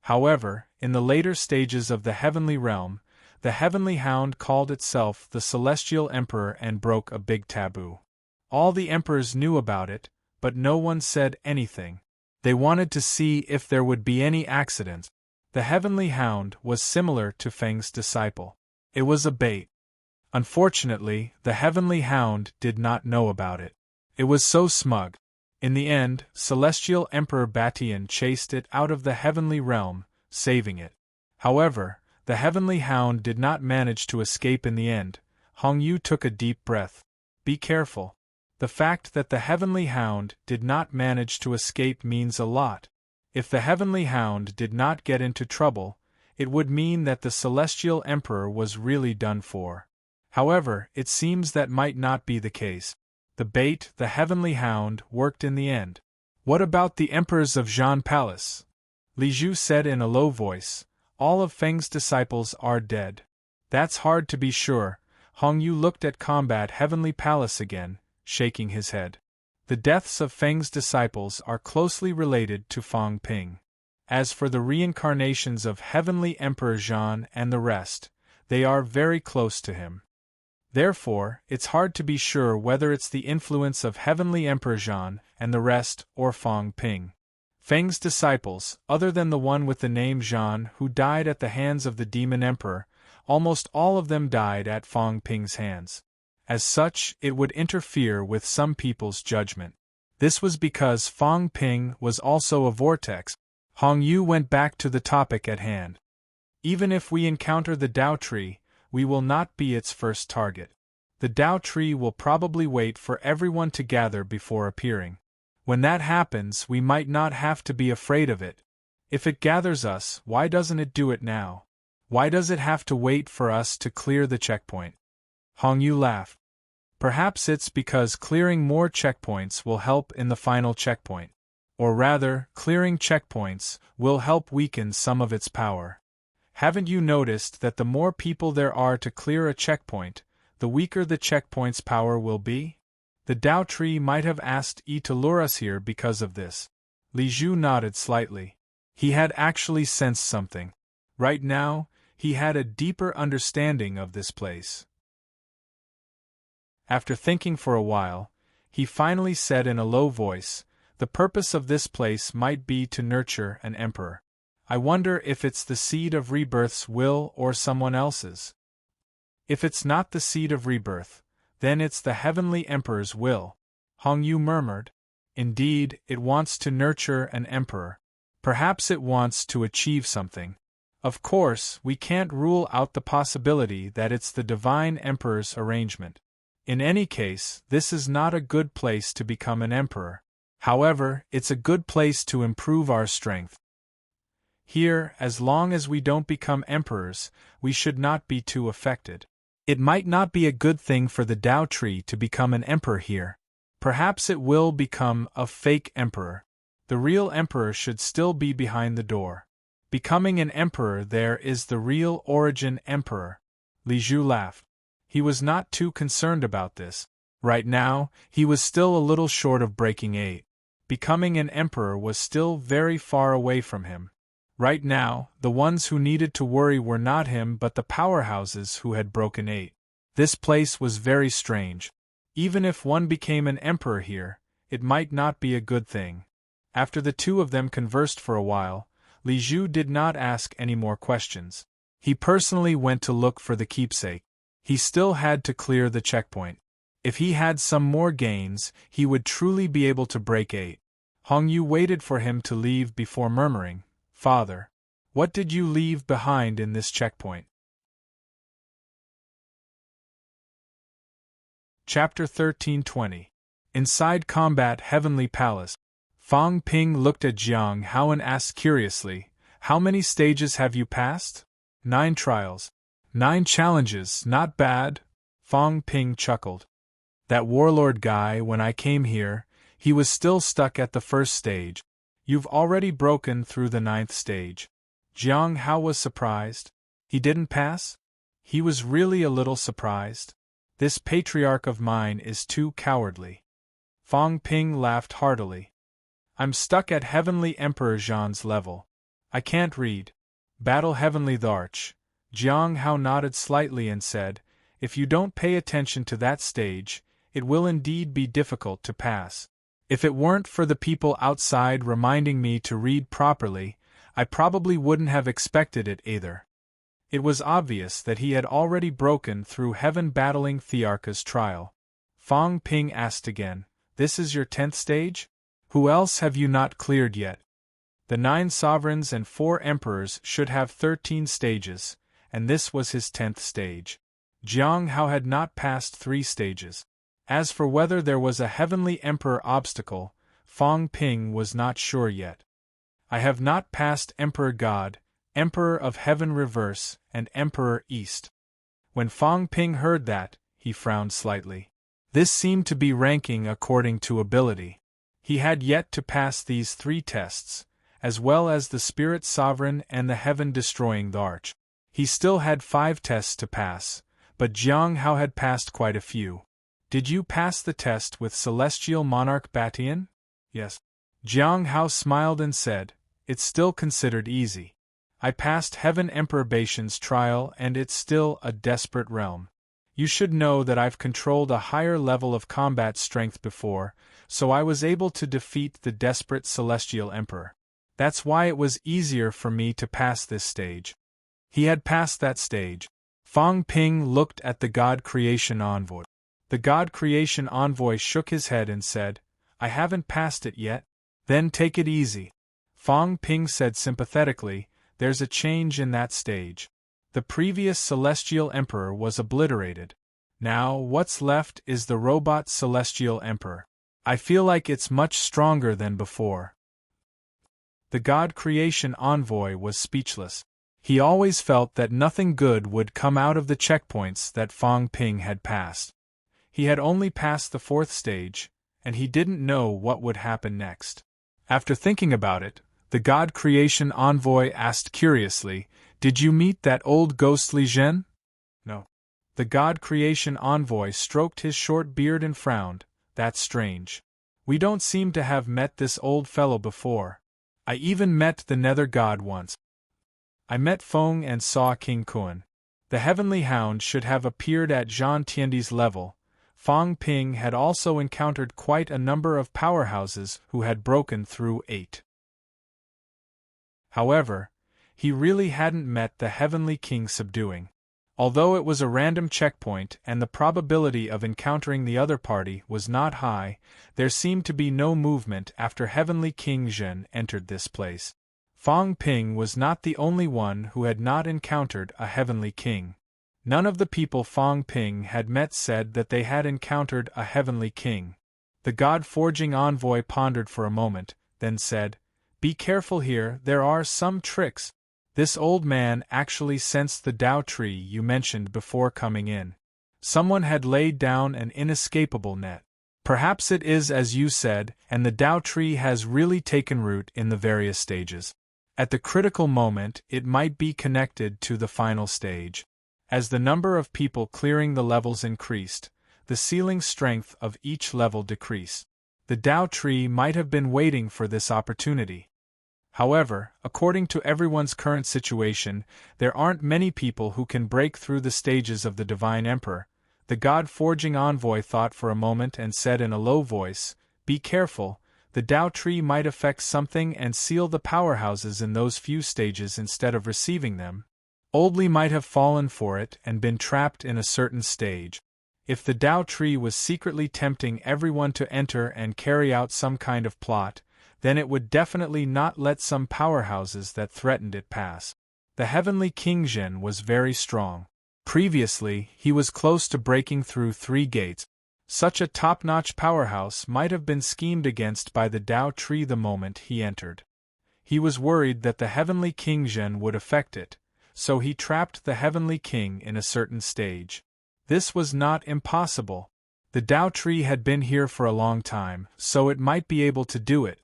However, in the later stages of the Heavenly Realm, the Heavenly Hound called itself the Celestial Emperor and broke a big taboo. All the emperors knew about it, but no one said anything. They wanted to see if there would be any accidents. The Heavenly Hound was similar to Feng's disciple. It was a bait. Unfortunately, the Heavenly Hound did not know about it. It was so smug. In the end, Celestial Emperor Batian chased it out of the Heavenly Realm, saving it. However, the Heavenly Hound did not manage to escape in the end. Hong Yu took a deep breath. Be careful. The fact that the Heavenly Hound did not manage to escape means a lot. If the Heavenly Hound did not get into trouble, it would mean that the Celestial Emperor was really done for. However, it seems that might not be the case. The bait, the Heavenly Hound, worked in the end. "What about the Emperors of Zhan Palace?" Li Zhu said in a low voice. "All of Feng's disciples are dead." "That's hard to be sure." Hong Yu looked at Combat Heavenly Palace again, shaking his head. "The deaths of Feng's disciples are closely related to Fang Ping. As for the reincarnations of Heavenly Emperor Zhan and the rest, they are very close to him. Therefore, it's hard to be sure whether it's the influence of Heavenly Emperor Zhan and the rest or Fang Ping. Feng's disciples, other than the one with the name Zhan who died at the hands of the Demon Emperor, almost all of them died at Fang Ping's hands. As such, it would interfere with some people's judgment. This was because Fang Ping was also a vortex. Hong Yu went back to the topic at hand. "Even if we encounter the Tao Tree, we will not be its first target. The Tao Tree will probably wait for everyone to gather before appearing. When that happens, we might not have to be afraid of it. If it gathers us, why doesn't it do it now? Why does it have to wait for us to clear the checkpoint?" Hong Yu laughed. "Perhaps it's because clearing more checkpoints will help in the final checkpoint. Or rather, clearing checkpoints will help weaken some of its power. Haven't you noticed that the more people there are to clear a checkpoint, the weaker the checkpoint's power will be? The Tao Tree might have asked Yi to lure us here because of this." Li Zhu nodded slightly. He had actually sensed something. Right now, he had a deeper understanding of this place. After thinking for a while, he finally said in a low voice, "The purpose of this place might be to nurture an emperor. I wonder if it's the seed of rebirth's will or someone else's. If it's not the seed of rebirth, then it's the Heavenly Emperor's will." Hong Yu murmured. "Indeed, it wants to nurture an emperor. Perhaps it wants to achieve something. Of course, we can't rule out the possibility that it's the Divine Emperor's arrangement. In any case, this is not a good place to become an emperor. However, it's a good place to improve our strength. Here, as long as we don't become emperors, we should not be too affected. It might not be a good thing for the Tao Tree to become an emperor here. Perhaps it will become a fake emperor. The real emperor should still be behind the door. Becoming an emperor there is the real origin emperor." Li Zhu laughed. He was not too concerned about this. Right now, he was still a little short of breaking 8. Becoming an emperor was still very far away from him. Right now, the ones who needed to worry were not him but the powerhouses who had broken 8. This place was very strange. Even if one became an emperor here, it might not be a good thing. After the two of them conversed for a while, Li Zhu did not ask any more questions. He personally went to look for the keepsake. He still had to clear the checkpoint. If he had some more gains, he would truly be able to break 8. Hong Yu waited for him to leave before murmuring, "Father, what did you leave behind in this checkpoint?" Chapter 13:20. Inside Combat Heavenly Palace. Fang Ping looked at Jiang Hao and asked curiously, "How many stages have you passed?" 9 trials. 9 challenges, not bad. Fang Ping chuckled. That warlord guy, when I came here, he was still stuck at the first stage. You've already broken through the 9th stage. Jiang Hao was surprised. He didn't pass? He was really a little surprised. This patriarch of mine is too cowardly. Fang Ping laughed heartily. I'm stuck at Heavenly Emperor Zhan's level. I can't read. Battle Heavenly Tharch. Jiang Hao nodded slightly and said, "If you don't pay attention to that stage, it will indeed be difficult to pass. If it weren't for the people outside reminding me to read properly, I probably wouldn't have expected it either." It was obvious that he had already broken through Heaven battling Thearka's trial. Fang Ping asked again, "This is your 10th stage? Who else have you not cleared yet?" The 9 sovereigns and 4 emperors should have 13 stages, and this was his 10th stage. Jiang Hao had not passed 3 stages. As for whether there was a Heavenly Emperor obstacle, Fang Ping was not sure yet. I have not passed Emperor God, Emperor of Heaven Reverse, and Emperor East. When Fang Ping heard that, he frowned slightly. This seemed to be ranking according to ability. He had yet to pass these 3 tests, as well as the Spirit Sovereign and the Heaven-destroying Tharch. He still had 5 tests to pass, but Jiang Hao had passed quite a few. "Did you pass the test with Celestial Monarch Batian?" "Yes." Jiang Hao smiled and said, "It's still considered easy. I passed Heaven Emperor Batian's trial and it's still a desperate realm. You should know that I've controlled a higher level of combat strength before, so I was able to defeat the desperate Celestial Emperor. That's why it was easier for me to pass this stage." He had passed that stage. Fang Ping looked at the God Creation Envoy. The God Creation Envoy shook his head and said, "I haven't passed it yet." "Then take it easy." Fang Ping said sympathetically, "There's a change in that stage. The previous Celestial Emperor was obliterated. Now what's left is the robot Celestial Emperor. I feel like it's much stronger than before." The God Creation Envoy was speechless. He always felt that nothing good would come out of the checkpoints that Fang Ping had passed. He had only passed the 4th stage, and he didn't know what would happen next. After thinking about it, the God Creation Envoy asked curiously, "Did you meet that old ghostly Zhen?" "No." The God Creation Envoy stroked his short beard and frowned. "That's strange. We don't seem to have met this old fellow before. I even met the Nether God once. I met Feng and saw King Kuan. The Heavenly Hound should have appeared at Zhan Tiandi's level." Fang Ping had also encountered quite a number of powerhouses who had broken through 8. However, he really hadn't met the Heavenly King Subduing. Although it was a random checkpoint and the probability of encountering the other party was not high, there seemed to be no movement after Heavenly King Zhen entered this place. Fang Ping was not the only one who had not encountered a Heavenly King. None of the people Fang Ping had met said that they had encountered a Heavenly King. The God-forging envoy pondered for a moment, then said, "Be careful here, there are some tricks. This old man actually sensed the Dao tree you mentioned before coming in. Someone had laid down an inescapable net. Perhaps it is as you said, and the Dao tree has really taken root in the various stages. At the critical moment, it might be connected to the final stage. As the number of people clearing the levels increased, the ceiling strength of each level decreased. The Dao tree might have been waiting for this opportunity. However, according to everyone's current situation, there aren't many people who can break through the stages of the Divine Emperor." The God-forging envoy thought for a moment and said in a low voice, "Be careful, the Dao tree might affect something and seal the powerhouses in those few stages instead of receiving them. Oldly might have fallen for it and been trapped in a certain stage. If the Dao tree was secretly tempting everyone to enter and carry out some kind of plot, then it would definitely not let some powerhouses that threatened it pass. The heavenly King Zhen was very strong. Previously, he was close to breaking through 3 gates. Such a top-notch powerhouse might have been schemed against by the Tao Tree the moment he entered. He was worried that the heavenly King Zhen would affect it, so he trapped the heavenly king in a certain stage. This was not impossible. The Tao Tree had been here for a long time, so it might be able to do it.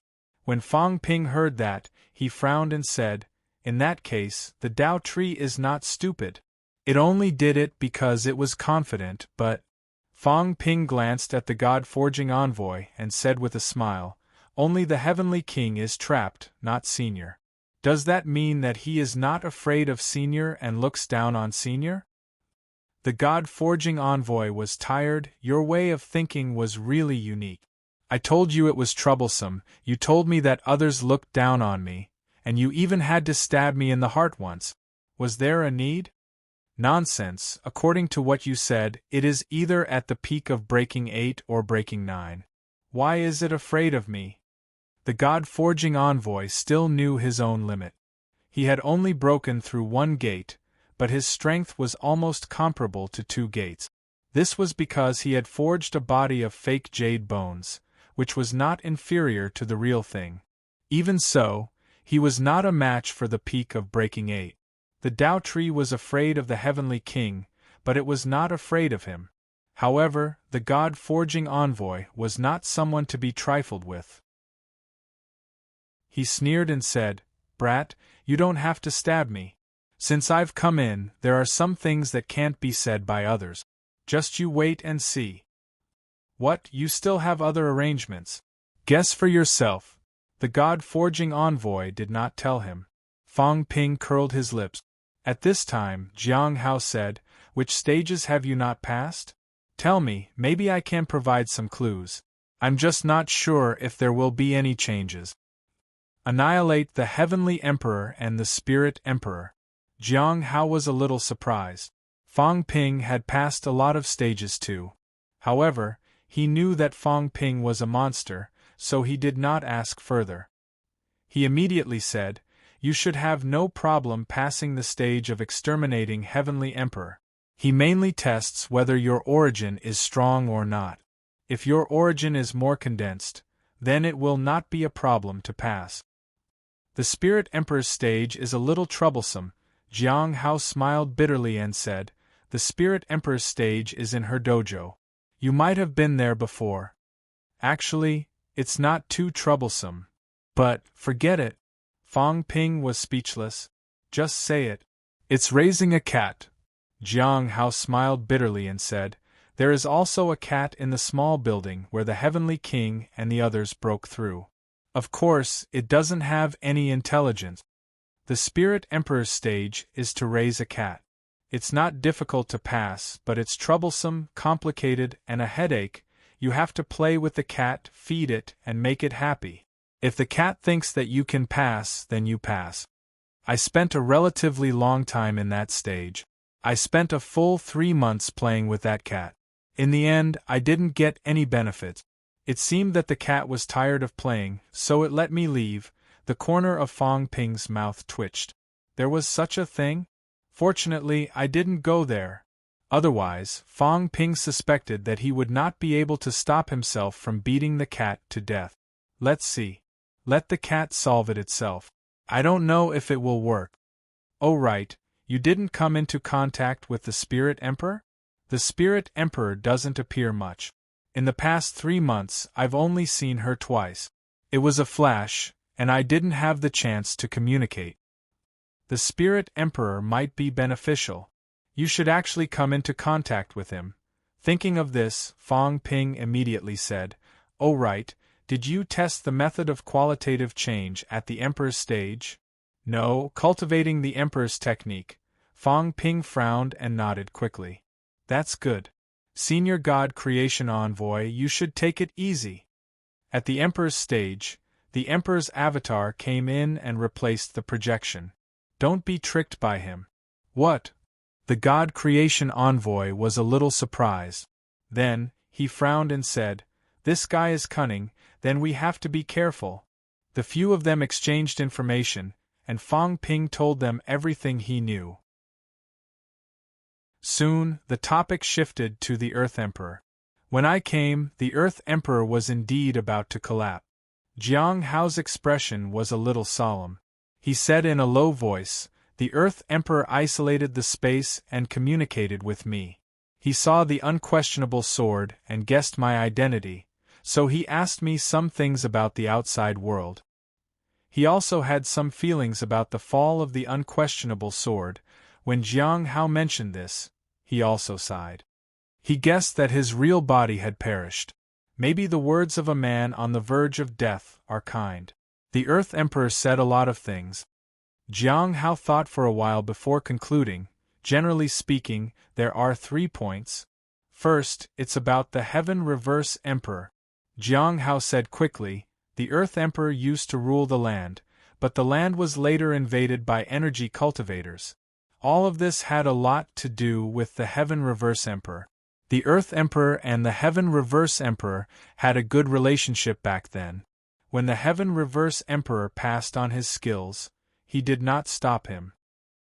When Fang Ping heard that, he frowned and said, "In that case, the Tao Tree is not stupid. It only did it because it was confident, but—" Fang Ping glanced at the God-forging envoy and said with a smile, "Only the heavenly king is trapped, not Senior. Does that mean that he is not afraid of Senior and looks down on Senior?" The God-forging envoy was tired. "Your way of thinking was really unique. I told you it was troublesome, you told me that others looked down on me, and you even had to stab me in the heart once. Was there a need?" "Nonsense, according to what you said, it is either at the peak of breaking 8 or breaking 9. Why is it afraid of me?" The God-forging envoy still knew his own limit. He had only broken through 1 gate, but his strength was almost comparable to 2 gates. This was because he had forged a body of fake jade bones, which was not inferior to the real thing. Even so, he was not a match for the peak of breaking 8. The Tao Tree was afraid of the heavenly king, but it was not afraid of him. However, the God-forging envoy was not someone to be trifled with. He sneered and said, "Brat, you don't have to stab me. Since I've come in, there are some things that can't be said by others. Just you wait and see." "What, you still have other arrangements? Guess for yourself." The God-forging envoy did not tell him. Fang Ping curled his lips. At this time, Jiang Hao said, "Which stages have you not passed? Tell me, maybe I can provide some clues. I'm just not sure if there will be any changes." "Annihilate the Heavenly Emperor and the Spirit Emperor." Jiang Hao was a little surprised. Fang Ping had passed a lot of stages too. However, he knew that Fang Ping was a monster, so he did not ask further. He immediately said, "You should have no problem passing the stage of exterminating Heavenly Emperor. He mainly tests whether your origin is strong or not. If your origin is more condensed, then it will not be a problem to pass. The Spirit Emperor's stage is a little troublesome." Jiang Hao smiled bitterly and said, "The Spirit Emperor's stage is in her dojo. You might have been there before. Actually, it's not too troublesome. But, forget it." Fang Ping was speechless. "Just say it." "It's raising a cat." Jiang Hao smiled bitterly and said, "There is also a cat in the small building where the Heavenly King and the others broke through. Of course, it doesn't have any intelligence. The Spirit Emperor's stage is to raise a cat. It's not difficult to pass, but it's troublesome, complicated, and a headache. You have to play with the cat, feed it, and make it happy. If the cat thinks that you can pass, then you pass. I spent a relatively long time in that stage. I spent a full 3 months playing with that cat. In the end, I didn't get any benefits. It seemed that the cat was tired of playing, so it let me leave." The corner of Fang Ping's mouth twitched. There was such a thing? Fortunately, I didn't go there. Otherwise, Fang Ping suspected that he would not be able to stop himself from beating the cat to death. Let's see. Let the cat solve it itself. I don't know if it will work. Oh right, you didn't come into contact with the Spirit Emperor? The Spirit Emperor doesn't appear much. In the past 3 months, I've only seen her twice. It was a flash, and I didn't have the chance to communicate. The Spirit Emperor might be beneficial. You should actually come into contact with him." Thinking of this, Fang Ping immediately said, "Oh right, did you test the method of qualitative change at the Emperor's stage?" "No, cultivating the Emperor's technique." Fang Ping frowned and nodded quickly. "That's good. Senior God Creation Envoy, you should take it easy." At the Emperor's stage, the Emperor's avatar came in and replaced the projection. Don't be tricked by him. What? The God Creation Envoy was a little surprised. Then, he frowned and said, "This guy is cunning, then we have to be careful." The few of them exchanged information, and Fang Ping told them everything he knew. Soon, the topic shifted to the Earth Emperor. When I came, the Earth Emperor was indeed about to collapse. Jiang Hao's expression was a little solemn. He said in a low voice, "The Earth Emperor isolated the space and communicated with me. He saw the unquestionable sword and guessed my identity, so he asked me some things about the outside world. He also had some feelings about the fall of the unquestionable sword. When Jiang Hao mentioned this, he also sighed. He guessed that his real body had perished. Maybe the words of a man on the verge of death are kind. The Earth Emperor said a lot of things." Jiang Hao thought for a while before concluding. Generally speaking, there are 3 points. First, it's about the Heaven Reverse Emperor. Jiang Hao said quickly, "The Earth Emperor used to rule the land, but the land was later invaded by energy cultivators. All of this had a lot to do with the Heaven Reverse Emperor. The Earth Emperor and the Heaven Reverse Emperor had a good relationship back then. When the Heaven Reverse Emperor passed on his skills, he did not stop him.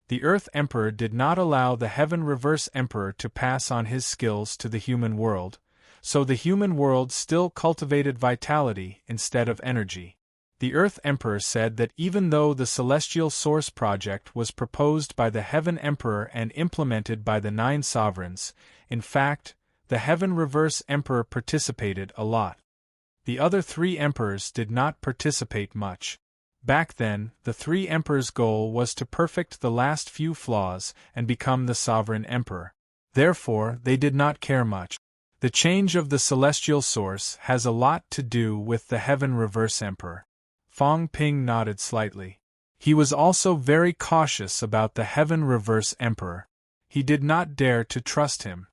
The Earth Emperor did not allow the Heaven Reverse Emperor to pass on his skills to the human world, so the human world still cultivated vitality instead of energy. The Earth Emperor said that even though the Celestial Source Project was proposed by the Heaven Emperor and implemented by the 9 sovereigns, in fact, the Heaven Reverse Emperor participated a lot. The other 3 emperors did not participate much. Back then, the 3 emperors' goal was to perfect the last few flaws and become the sovereign emperor. Therefore, they did not care much. The change of the celestial source has a lot to do with the Heaven Reverse Emperor." Fang Ping nodded slightly. He was also very cautious about the Heaven Reverse Emperor. He did not dare to trust him.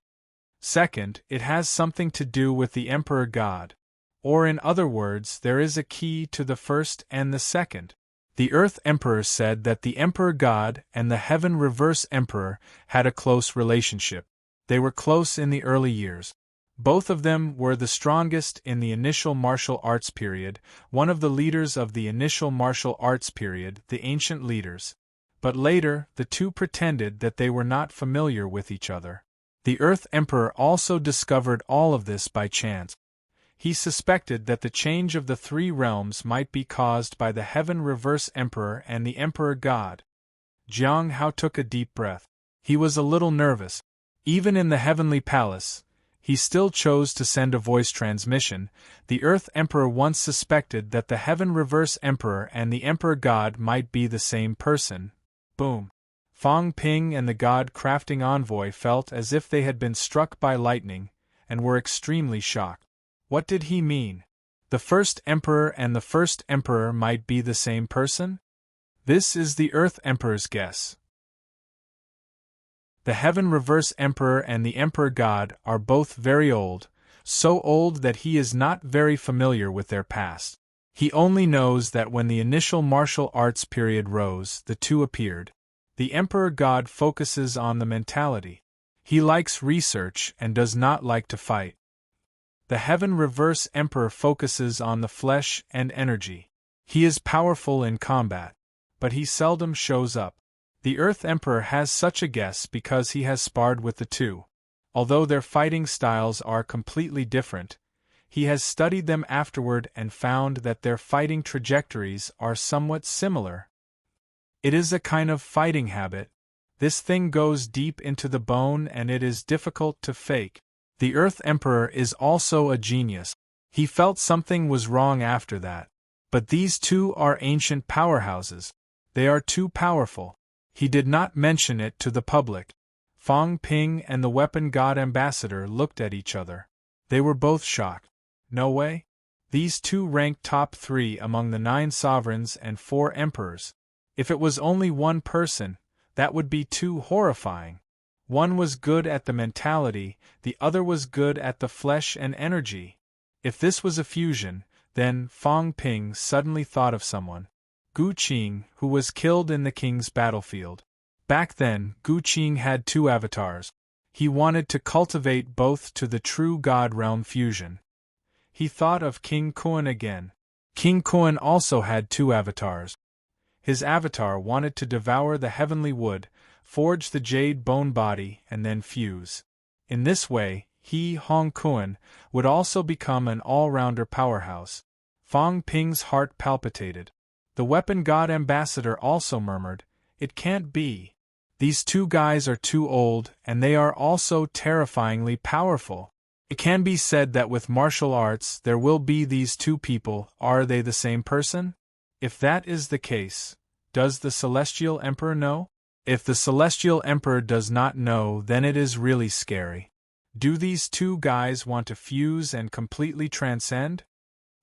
Second, it has something to do with the Emperor God. Or in other words, there is a key to the first and the second. The Earth Emperor said that the Emperor God and the Heaven Reverse Emperor had a close relationship. They were close in the early years. Both of them were the strongest in the initial martial arts period, one of the leaders of the initial martial arts period, the ancient leaders. But later, the two pretended that they were not familiar with each other. The Earth Emperor also discovered all of this by chance. He suspected that the change of the 3 realms might be caused by the Heaven Reverse Emperor and the Emperor God. Jiang Hao took a deep breath. He was a little nervous. Even in the Heavenly Palace, he still chose to send a voice transmission. The Earth Emperor once suspected that the Heaven Reverse Emperor and the Emperor God might be the same person. Boom. Fang Ping and the God Crafting Envoy felt as if they had been struck by lightning, and were extremely shocked. What did he mean? The first Emperor and the first Emperor might be the same person? This is the Earth Emperor's guess. The Heaven Reverse Emperor and the Emperor God are both very old, so old that he is not very familiar with their past. He only knows that when the initial martial arts period rose, the two appeared. The Emperor God focuses on the mentality. He likes research and does not like to fight. The Heaven Reverse Emperor focuses on the flesh and energy. He is powerful in combat, but he seldom shows up. The Earth Emperor has such a guess because he has sparred with the two. Although their fighting styles are completely different, he has studied them afterward and found that their fighting trajectories are somewhat similar. It is a kind of fighting habit. This thing goes deep into the bone and it is difficult to fake. The Earth Emperor is also a genius. He felt something was wrong after that. But these two are ancient powerhouses. They are too powerful. He did not mention it to the public. Fang Ping and the Weapon God Ambassador looked at each other. They were both shocked. No way? These two ranked top 3 among the 9 sovereigns and 4 emperors. If it was only one person, that would be too horrifying. One was good at the mentality, the other was good at the flesh and energy. If this was a fusion, then Fang Ping suddenly thought of someone. Gu Qing, who was killed in the king's battlefield. Back then, Gu Qing had 2 avatars. He wanted to cultivate both to the true God realm fusion. He thought of King Kuan again. King Kuan also had two avatars. His avatar wanted to devour the heavenly wood, forge the jade bone body, and then fuse. In this way, he, Hong Kuan, would also become an all-rounder powerhouse. Fang Ping's heart palpitated. The weapon god ambassador also murmured, "It can't be. These two guys are too old, and they are also terrifyingly powerful. It can be said that with martial arts there will be these two people. Are they the same person? If that is the case, does the Celestial Emperor know? If the Celestial Emperor does not know, then it is really scary. Do these two guys want to fuse and completely transcend?"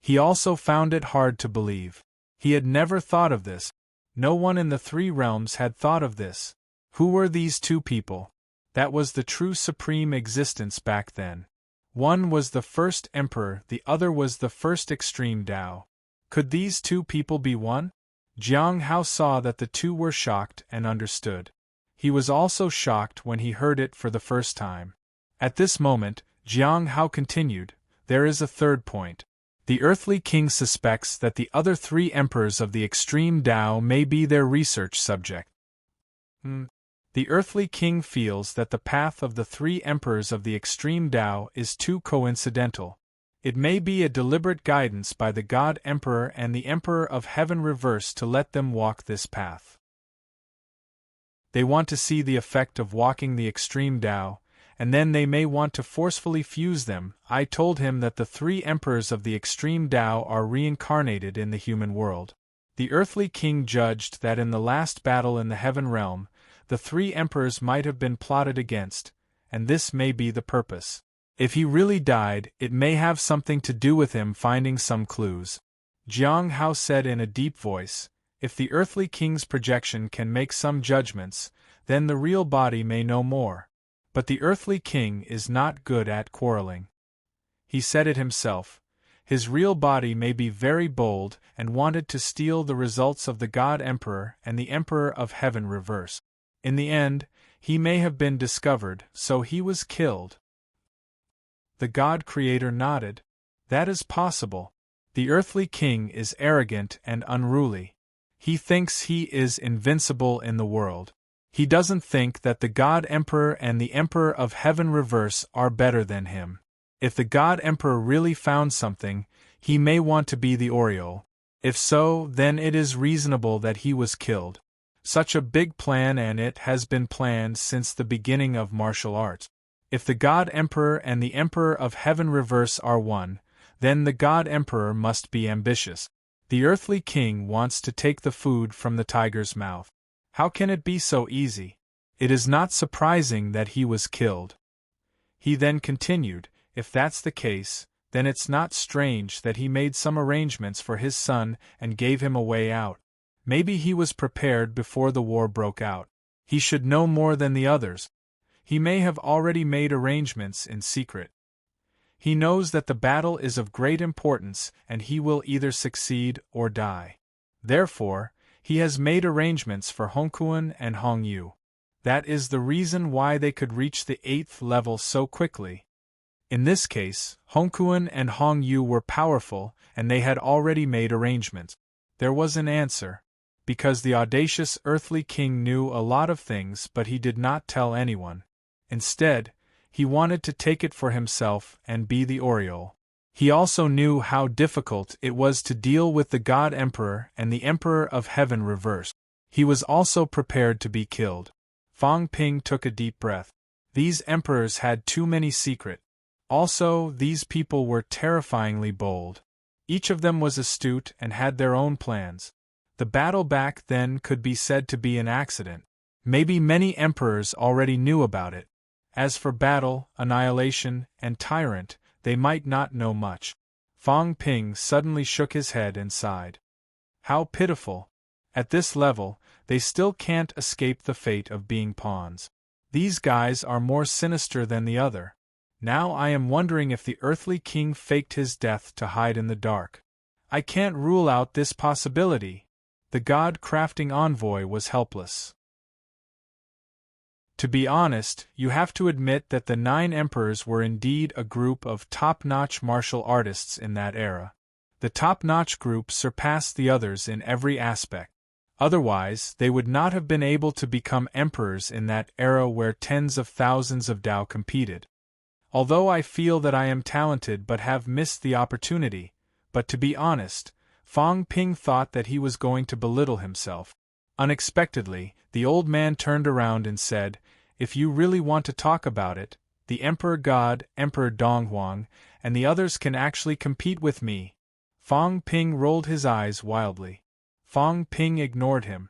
He also found it hard to believe. He had never thought of this. No one in the three realms had thought of this. Who were these two people? That was the true supreme existence back then. One was the first emperor, the other was the first extreme Tao. Could these two people be one? Jiang Hao saw that the two were shocked and understood. He was also shocked when he heard it for the first time. At this moment, Jiang Hao continued, "There is a third point. The earthly king suspects that the other three emperors of the extreme Tao may be their research subject. The earthly king feels that the path of the three emperors of the extreme Tao is too coincidental. It may be a deliberate guidance by the God Emperor and the Emperor of Heaven reverse to let them walk this path. They want to see the effect of walking the extreme Tao, and then they may want to forcefully fuse them. I told him that the three emperors of the extreme Tao are reincarnated in the human world. The earthly king judged that in the last battle in the heaven realm, the three emperors might have been plotted against, and this may be the purpose. If he really died, it may have something to do with him finding some clues." Jiang Hao said in a deep voice, "If the earthly king's projection can make some judgments, then the real body may know more. But the earthly king is not good at quarreling. He said it himself. His real body may be very bold and wanted to steal the results of the God Emperor and the Emperor of Heaven reverse. In the end, he may have been discovered, so he was killed." The God Creator nodded. "That is possible. The earthly king is arrogant and unruly. He thinks he is invincible in the world. He doesn't think that the God Emperor and the Emperor of Heaven reverse are better than him. If the God Emperor really found something, he may want to be the Oriole. If so, then it is reasonable that he was killed. Such a big plan, and it has been planned since the beginning of martial arts. If the God Emperor and the Emperor of Heaven reverse are one, then the God Emperor must be ambitious. The earthly king wants to take the food from the tiger's mouth. How can it be so easy? It is not surprising that he was killed." He then continued, "If that's the case, then it's not strange that he made some arrangements for his son and gave him a way out. Maybe he was prepared before the war broke out. He should know more than the others. He may have already made arrangements in secret. He knows that the battle is of great importance and he will either succeed or die. Therefore, he has made arrangements for Hongkuan and Hongyu. That is the reason why they could reach the 8th level so quickly. In this case, Hongkuan and Hongyu were powerful, and they had already made arrangements. There was an answer. Because the audacious earthly king knew a lot of things, but he did not tell anyone. Instead, he wanted to take it for himself and be the Oriole. He also knew how difficult it was to deal with the God Emperor and the Emperor of Heaven reversed. He was also prepared to be killed. Fang Ping took a deep breath. These emperors had too many secrets. Also, these people were terrifyingly bold. Each of them was astute and had their own plans. The battle back then could be said to be an accident. Maybe many emperors already knew about it. As for battle, annihilation, and tyrant, they might not know much. Fang Ping suddenly shook his head and sighed. How pitiful. At this level, they still can't escape the fate of being pawns. These guys are more sinister than the other. Now I am wondering if the earthly king faked his death to hide in the dark. I can't rule out this possibility. The god-crafting envoy was helpless. To be honest, you have to admit that the 9 emperors were indeed a group of top-notch martial artists in that era. The top-notch group surpassed the others in every aspect. Otherwise, they would not have been able to become emperors in that era where tens of thousands of Dao competed. Although I feel that I am talented but have missed the opportunity, but to be honest, Fang Ping thought that he was going to belittle himself. Unexpectedly, the old man turned around and said, "If you really want to talk about it, the Emperor God, Emperor Donghuang, and the others can actually compete with me." Fang Ping rolled his eyes wildly. Fang Ping ignored him.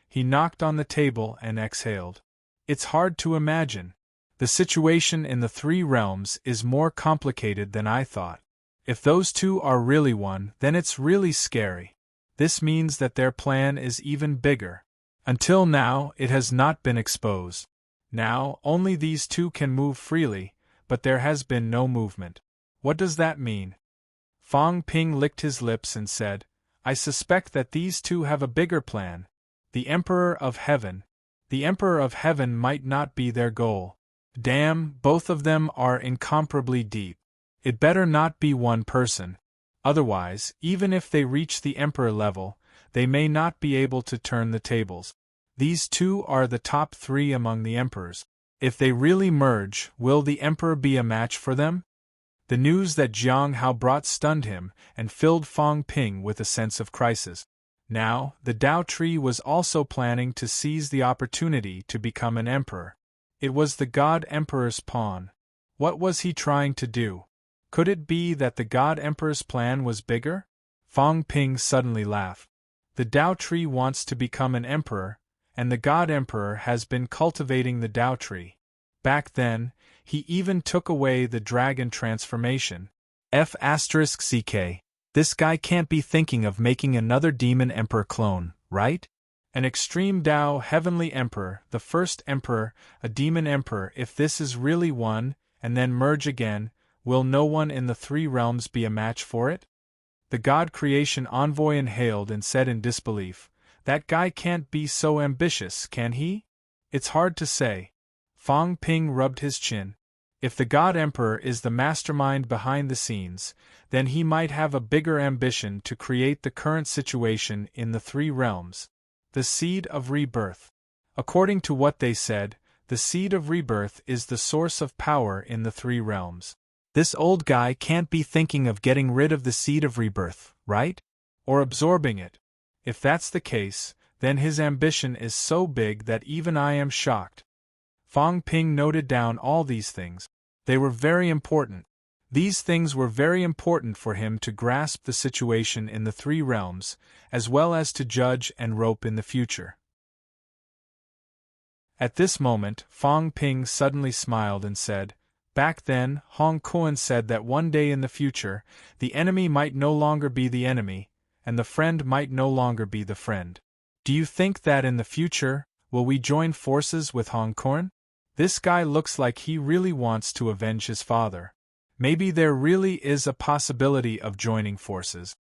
He knocked on the table and exhaled. It's hard to imagine. The situation in the three realms is more complicated than I thought. If those two are really one, then it's really scary. This means that their plan is even bigger. Until now, it has not been exposed. Now, only these two can move freely, but there has been no movement. What does that mean? Fang Ping licked his lips and said, "I suspect that these two have a bigger plan. The Emperor of Heaven. The Emperor of Heaven might not be their goal. Damn, both of them are incomparably deep. It better not be one person. Otherwise, even if they reach the Emperor level, they may not be able to turn the tables. These two are the top three among the emperors. If they really merge, will the Emperor be a match for them?" The news that Jiang Hao brought stunned him and filled Fang Ping with a sense of crisis. Now, the Dao Tree was also planning to seize the opportunity to become an emperor. It was the God Emperor's pawn. What was he trying to do? Could it be that the God Emperor's plan was bigger? Fang Ping suddenly laughed. The Dao Tree wants to become an emperor, and the God Emperor has been cultivating the Dao Tree. Back then, he even took away the dragon transformation. F***ck. This guy can't be thinking of making another demon emperor clone, right? An extreme Dao heavenly emperor, the first emperor, a demon emperor. If this is really one, and then merge again, will no one in the three realms be a match for it? The God creation envoy inhaled and said in disbelief, "That guy can't be so ambitious, can he?" "It's hard to say." Fang Ping rubbed his chin. If the God Emperor is the mastermind behind the scenes, then he might have a bigger ambition to create the current situation in the three realms. The seed of rebirth. According to what they said, the seed of rebirth is the source of power in the three realms. This old guy can't be thinking of getting rid of the seed of rebirth, right? Or absorbing it. If that's the case, then his ambition is so big that even I am shocked. Fang Ping noted down all these things. They were very important. These things were very important for him to grasp the situation in the three realms, as well as to judge and rope in the future. At this moment, Fang Ping suddenly smiled and said, "Back then, Hong Kuan said that one day in the future, the enemy might no longer be the enemy, and the friend might no longer be the friend. Do you think that in the future, will we join forces with Hong Kuan? This guy looks like he really wants to avenge his father. Maybe there really is a possibility of joining forces."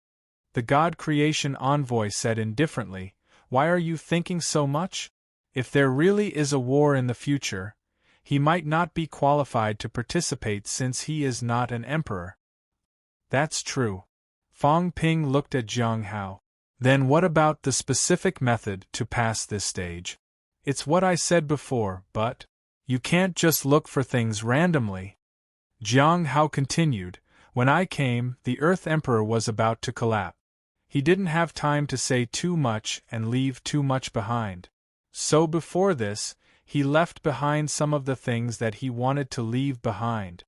The God creation envoy said indifferently, "Why are you thinking so much? If there really is a war in the future, he might not be qualified to participate since he is not an emperor." "That's true." Fang Ping looked at Jiang Hao. "Then what about the specific method to pass this stage?" "It's what I said before, but you can't just look for things randomly." Jiang Hao continued, "When I came, the Earth Emperor was about to collapse. He didn't have time to say too much and leave too much behind. So before this, he left behind some of the things that he wanted to leave behind.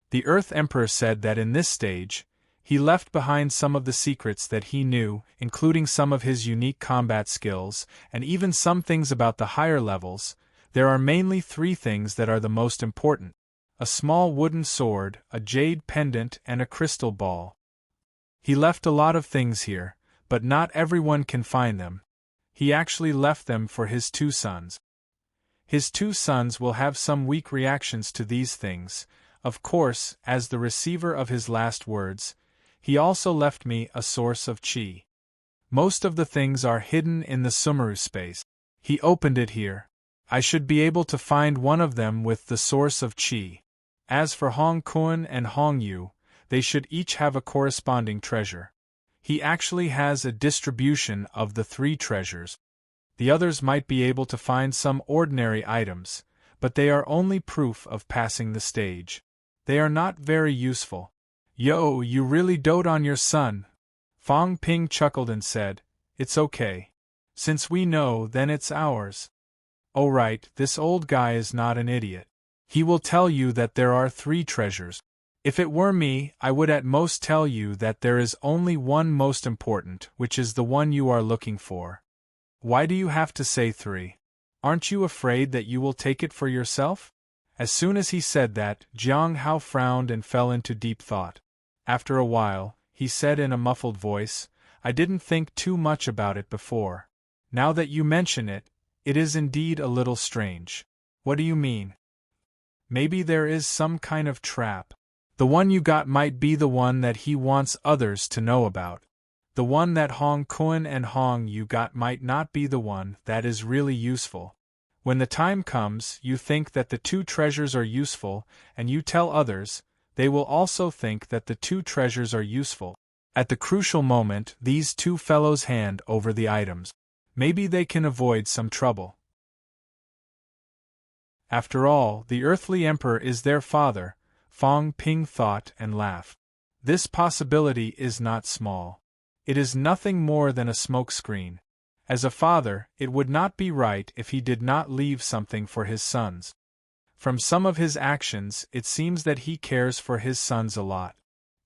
The Earth Emperor said that in this stage, he left behind some of the secrets that he knew, including some of his unique combat skills, and even some things about the higher levels. There are mainly three things that are the most important: a small wooden sword, a jade pendant, and a crystal ball. He left a lot of things here, but not everyone can find them. He actually left them for his two sons. His two sons will have some weak reactions to these things. Of course, as the receiver of his last words, he also left me a source of qi. Most of the things are hidden in the Sumeru space. He opened it here. I should be able to find one of them with the source of qi. As for Hong Kuan and Hong Yu, they should each have a corresponding treasure. He actually has a distribution of the 3 treasures. The others might be able to find some ordinary items, but they are only proof of passing the stage. They are not very useful. Yo, you really dote on your son. Fong Ping chuckled and said, "It's okay. Since we know, then it's ours." Oh right, this old guy is not an idiot. He will tell you that there are 3 treasures. If it were me, I would at most tell you that there is only one most important, which is the one you are looking for. Why do you have to say 3? Aren't you afraid that you will take it for yourself? As soon as he said that, Jiang Hao frowned and fell into deep thought. After a while, he said in a muffled voice, "I didn't think too much about it before. Now that you mention it, it is indeed a little strange." "What do you mean?" "Maybe there is some kind of trap. The one you got might be the one that he wants others to know about. The one that Hong Kun and Hong you got might not be the one that is really useful. When the time comes, you think that the 2 treasures are useful, and you tell others, they will also think that the 2 treasures are useful. At the crucial moment, these 2 fellows hand over the items. Maybe they can avoid some trouble. After all, the earthly emperor is their father," Fong Ping thought and laughed. "This possibility is not small. It is nothing more than a smokescreen. As a father, it would not be right if he did not leave something for his sons. From some of his actions, it seems that he cares for his sons a lot.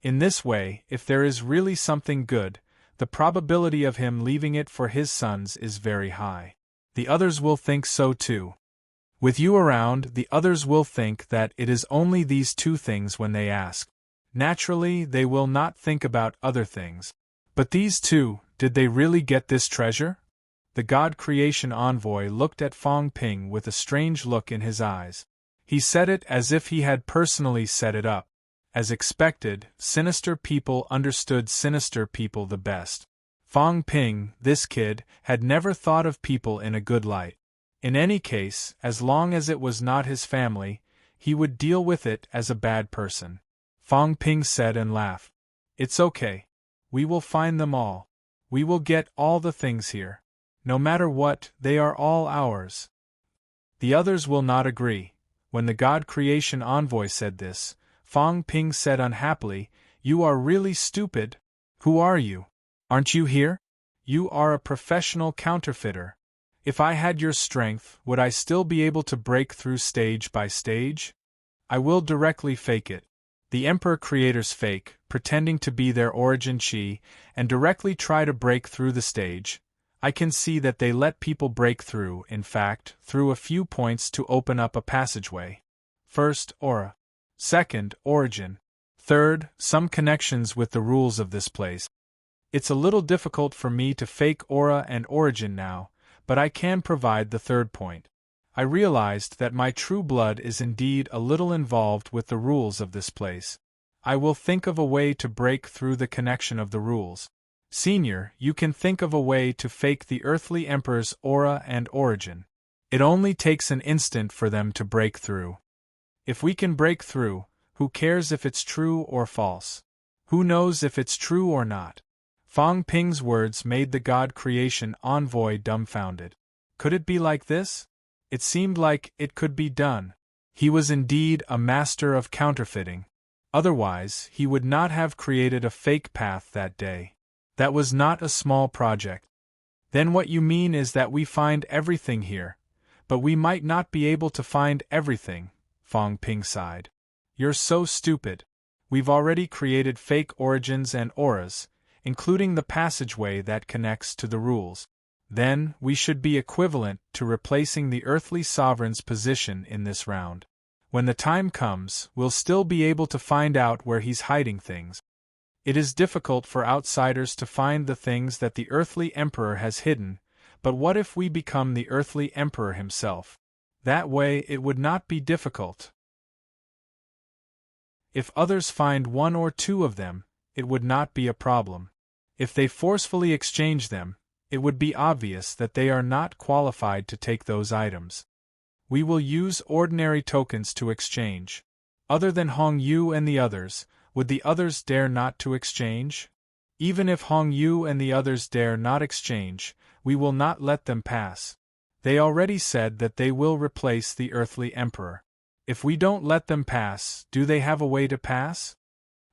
In this way, if there is really something good, the probability of him leaving it for his sons is very high. The others will think so too. With you around, the others will think that it is only these 2 things when they ask. Naturally, they will not think about other things. But these 2, did they really get this treasure?" The God Creation Envoy looked at Fong Ping with a strange look in his eyes. He said it as if he had personally set it up. As expected, sinister people understood sinister people the best. Fong Ping, this kid, had never thought of people in a good light. In any case, as long as it was not his family, he would deal with it as a bad person. Fong Ping said and laughed. "It's okay. We will find them all. We will get all the things here. No matter what, they are all ours." The others will not agree. When the God Creation Envoy said this, Fong Ping said unhappily, "You are really stupid. Who are you? Aren't you here? You are a professional counterfeiter. If I had your strength, would I still be able to break through stage by stage? I will directly fake it. The Emperor Creators fake, pretending to be their origin chi, and directly try to break through the stage. I can see that they let people break through, in fact, through a few points to open up a passageway. First, aura. Second, origin. Third, some connections with the rules of this place. It's a little difficult for me to fake aura and origin now, but I can provide the third point. I realized that my true blood is indeed a little involved with the rules of this place. I will think of a way to break through the connection of the rules. Senior, you can think of a way to fake the earthly emperor's aura and origin. It only takes an instant for them to break through. If we can break through, who cares if it's true or false? Who knows if it's true or not? Fong Ping's words made the God Creation Envoy dumbfounded. Could it be like this? It seemed like it could be done. He was indeed a master of counterfeiting. Otherwise, he would not have created a fake path that day. That was not a small project. Then what you mean is that we find everything here, but we might not be able to find everything, Fong Ping sighed. You're so stupid. We've already created fake origins and auras, including the passageway that connects to the rules. Then, we should be equivalent to replacing the earthly sovereign's position in this round. When the time comes, we'll still be able to find out where he's hiding things. It is difficult for outsiders to find the things that the earthly emperor has hidden, but what if we become the earthly emperor himself? That way it would not be difficult. If others find one or two of them, it would not be a problem. If they forcefully exchange them, it would be obvious that they are not qualified to take those items. We will use ordinary tokens to exchange. Other than Hong Yu and the others, Would the others dare not to exchange? Even if Hong Yu and the others dare not exchange, we will not let them pass. They already said that they will replace the earthly emperor. If we don't let them pass, do they have a way to pass?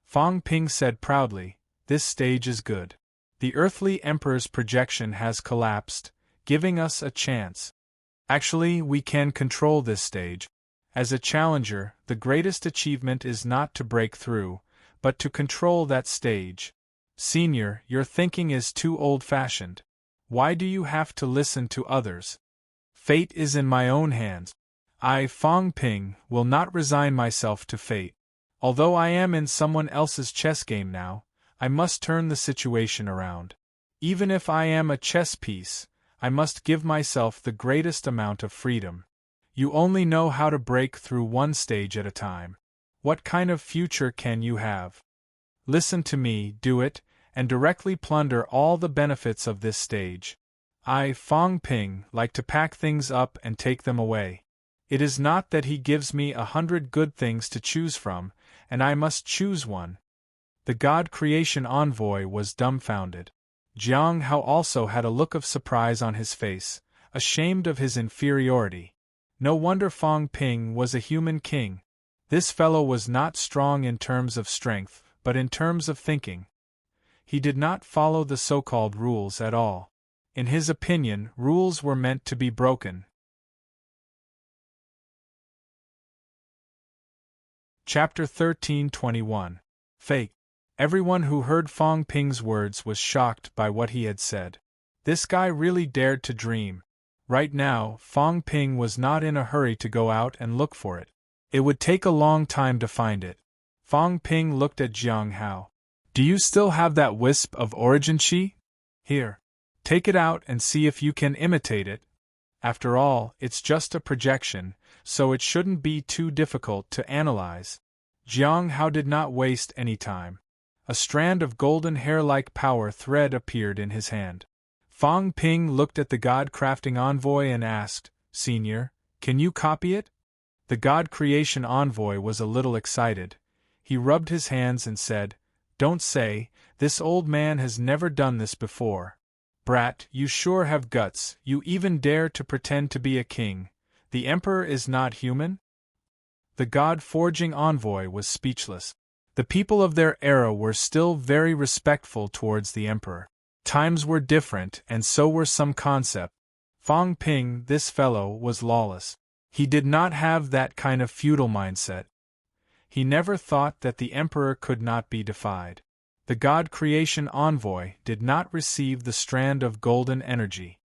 Fang Ping said proudly, this stage is good. The earthly emperor's projection has collapsed, giving us a chance. Actually, we can control this stage. As a challenger, the greatest achievement is not to break through, but to control that stage. Senior, your thinking is too old-fashioned. Why do you have to listen to others? Fate is in my own hands. I, Fang Ping, will not resign myself to fate. Although I am in someone else's chess game now, I must turn the situation around. Even if I am a chess piece, I must give myself the greatest amount of freedom. You only know how to break through one stage at a time. What kind of future can you have? Listen to me, do it, and directly plunder all the benefits of this stage. I, Fang Ping, like to pack things up and take them away. It is not that he gives me 100 good things to choose from, and I must choose one. The God Creation Envoy was dumbfounded. Jiang Hao also had a look of surprise on his face, ashamed of his inferiority. No wonder Fang Ping was a human king. This fellow was not strong in terms of strength, but in terms of thinking. He did not follow the so-called rules at all. In his opinion, rules were meant to be broken. Chapter 13:21. Fake. Everyone who heard Fang Ping's words was shocked by what he had said. This guy really dared to dream. Right now, Fang Ping was not in a hurry to go out and look for it. It would take a long time to find it. Fang Ping looked at Jiang Hao. Do you still have that wisp of origin chi? Here. Take it out and see if you can imitate it. After all, it's just a projection, so it shouldn't be too difficult to analyze. Jiang Hao did not waste any time. A strand of golden hair-like power thread appeared in his hand. Fang Ping looked at the God-crafting envoy and asked, Senior, can you copy it? The God Creation Envoy was a little excited. He rubbed his hands and said, Don't say, this old man has never done this before. Brat, you sure have guts, you even dare to pretend to be a king. The Emperor is not human? The God-forging envoy was speechless. The people of their era were still very respectful towards the Emperor. Times were different, and so were some concepts. Fang Ping, this fellow, was lawless. He did not have that kind of feudal mindset. He never thought that the Emperor could not be defied. The God Creation Envoy did not receive the strand of golden energy.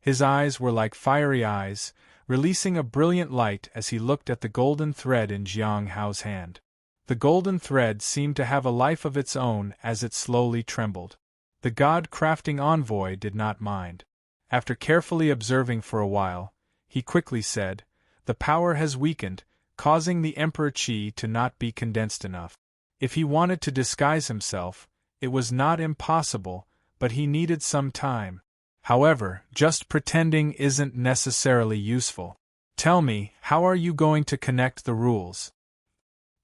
His eyes were like fiery eyes, releasing a brilliant light as he looked at the golden thread in Jiang Hao's hand. The golden thread seemed to have a life of its own as it slowly trembled. The God-crafting envoy did not mind. After carefully observing for a while, he quickly said, The power has weakened, causing the Emperor Qi to not be condensed enough. If he wanted to disguise himself, it was not impossible, but he needed some time. However, just pretending isn't necessarily useful. Tell me, how are you going to connect the rules?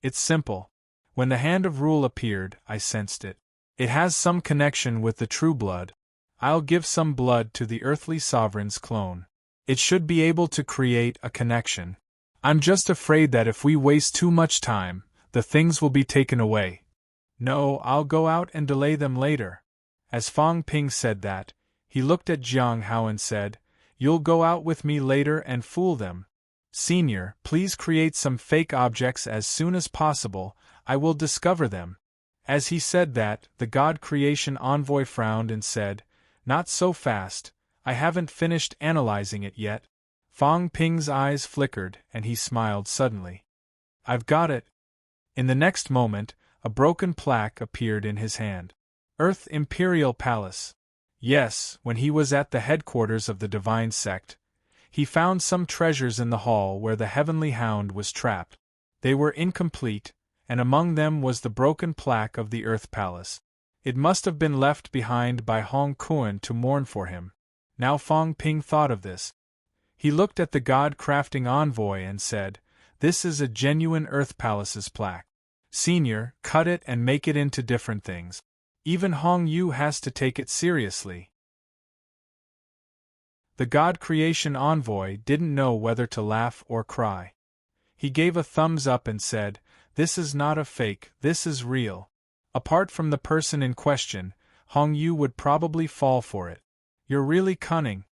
It's simple. When the hand of rule appeared, I sensed it. It has some connection with the true blood. I'll give some blood to the earthly sovereign's clone. It should be able to create a connection. I'm just afraid that if we waste too much time, the things will be taken away. No, I'll go out and delay them later. As Fang Ping said that, he looked at Jiang Hao and said, You'll go out with me later and fool them. Senior, please create some fake objects as soon as possible, I will discover them. As he said that, the God Creation Envoy frowned and said, Not so fast, I haven't finished analyzing it yet. Fang Ping's eyes flickered and he smiled suddenly. I've got it. In the next moment, a broken plaque appeared in his hand. Earth Imperial Palace. Yes, when he was at the headquarters of the Divine Sect, he found some treasures in the hall where the Heavenly Hound was trapped. They were incomplete, and among them was the broken plaque of the Earth Palace. It must have been left behind by Hong Kuan to mourn for him. Now Fang Ping thought of this. He looked at the God-crafting envoy and said, This is a genuine Earth Palace's plaque. Senior, cut it and make it into different things. Even Hong Yu has to take it seriously. The God Creation Envoy didn't know whether to laugh or cry. He gave a thumbs up and said, "This is not a fake, this is real." Apart from the person in question, Hong Yu would probably fall for it. "You're really cunning."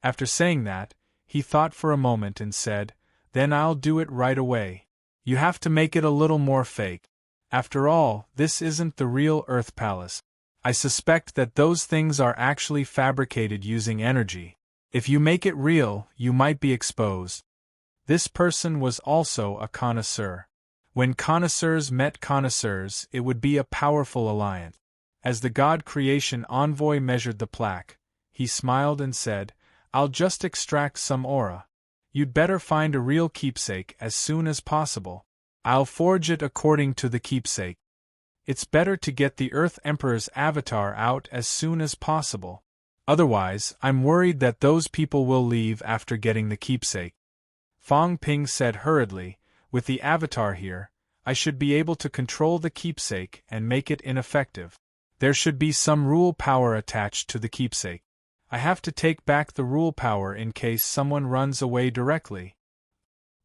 After saying that, he thought for a moment and said, "Then I'll do it right away. You have to make it a little more fake. After all, this isn't the real Earth Palace. I suspect that those things are actually fabricated using energy. If you make it real, you might be exposed." This person was also a connoisseur. When connoisseurs met connoisseurs, it would be a powerful alliance. As the God Creation Envoy measured the plaque, he smiled and said, "I'll just extract some aura. You'd better find a real keepsake as soon as possible. I'll forge it according to the keepsake. It's better to get the Earth Emperor's avatar out as soon as possible. Otherwise, I'm worried that those people will leave after getting the keepsake." Fong Ping said hurriedly, "With the avatar here, I should be able to control the keepsake and make it ineffective. There should be some rule power attached to the keepsake. I have to take back the rule power in case someone runs away directly."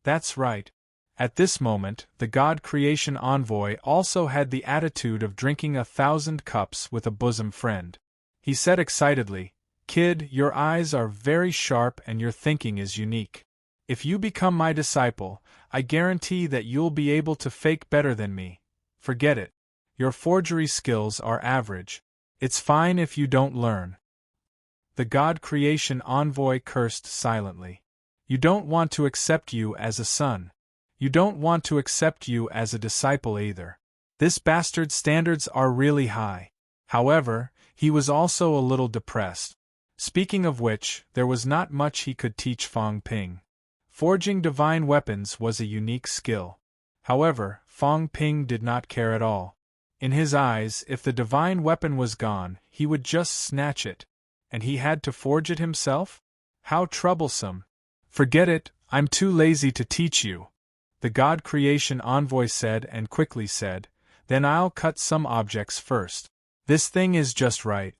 That's right. At this moment, the God Creation Envoy also had the attitude of drinking 1,000 cups with a bosom friend. He said excitedly, "Kid, your eyes are very sharp and your thinking is unique. If you become my disciple, I guarantee that you'll be able to fake better than me. Forget it. Your forgery skills are average. It's fine if you don't learn." The God Creation Envoy cursed silently. "You don't want to accept you as a son. You don't want to accept you as a disciple either. This bastard's standards are really high." However, he was also a little depressed. Speaking of which, there was not much he could teach Fong Ping. Forging divine weapons was a unique skill. However, Fong Ping did not care at all. In his eyes, if the divine weapon was gone, he would just snatch it. And he had to forge it himself? How troublesome. "Forget it, I'm too lazy to teach you," the God Creation Envoy said and quickly said, "Then I'll cut some objects first. This thing is just right.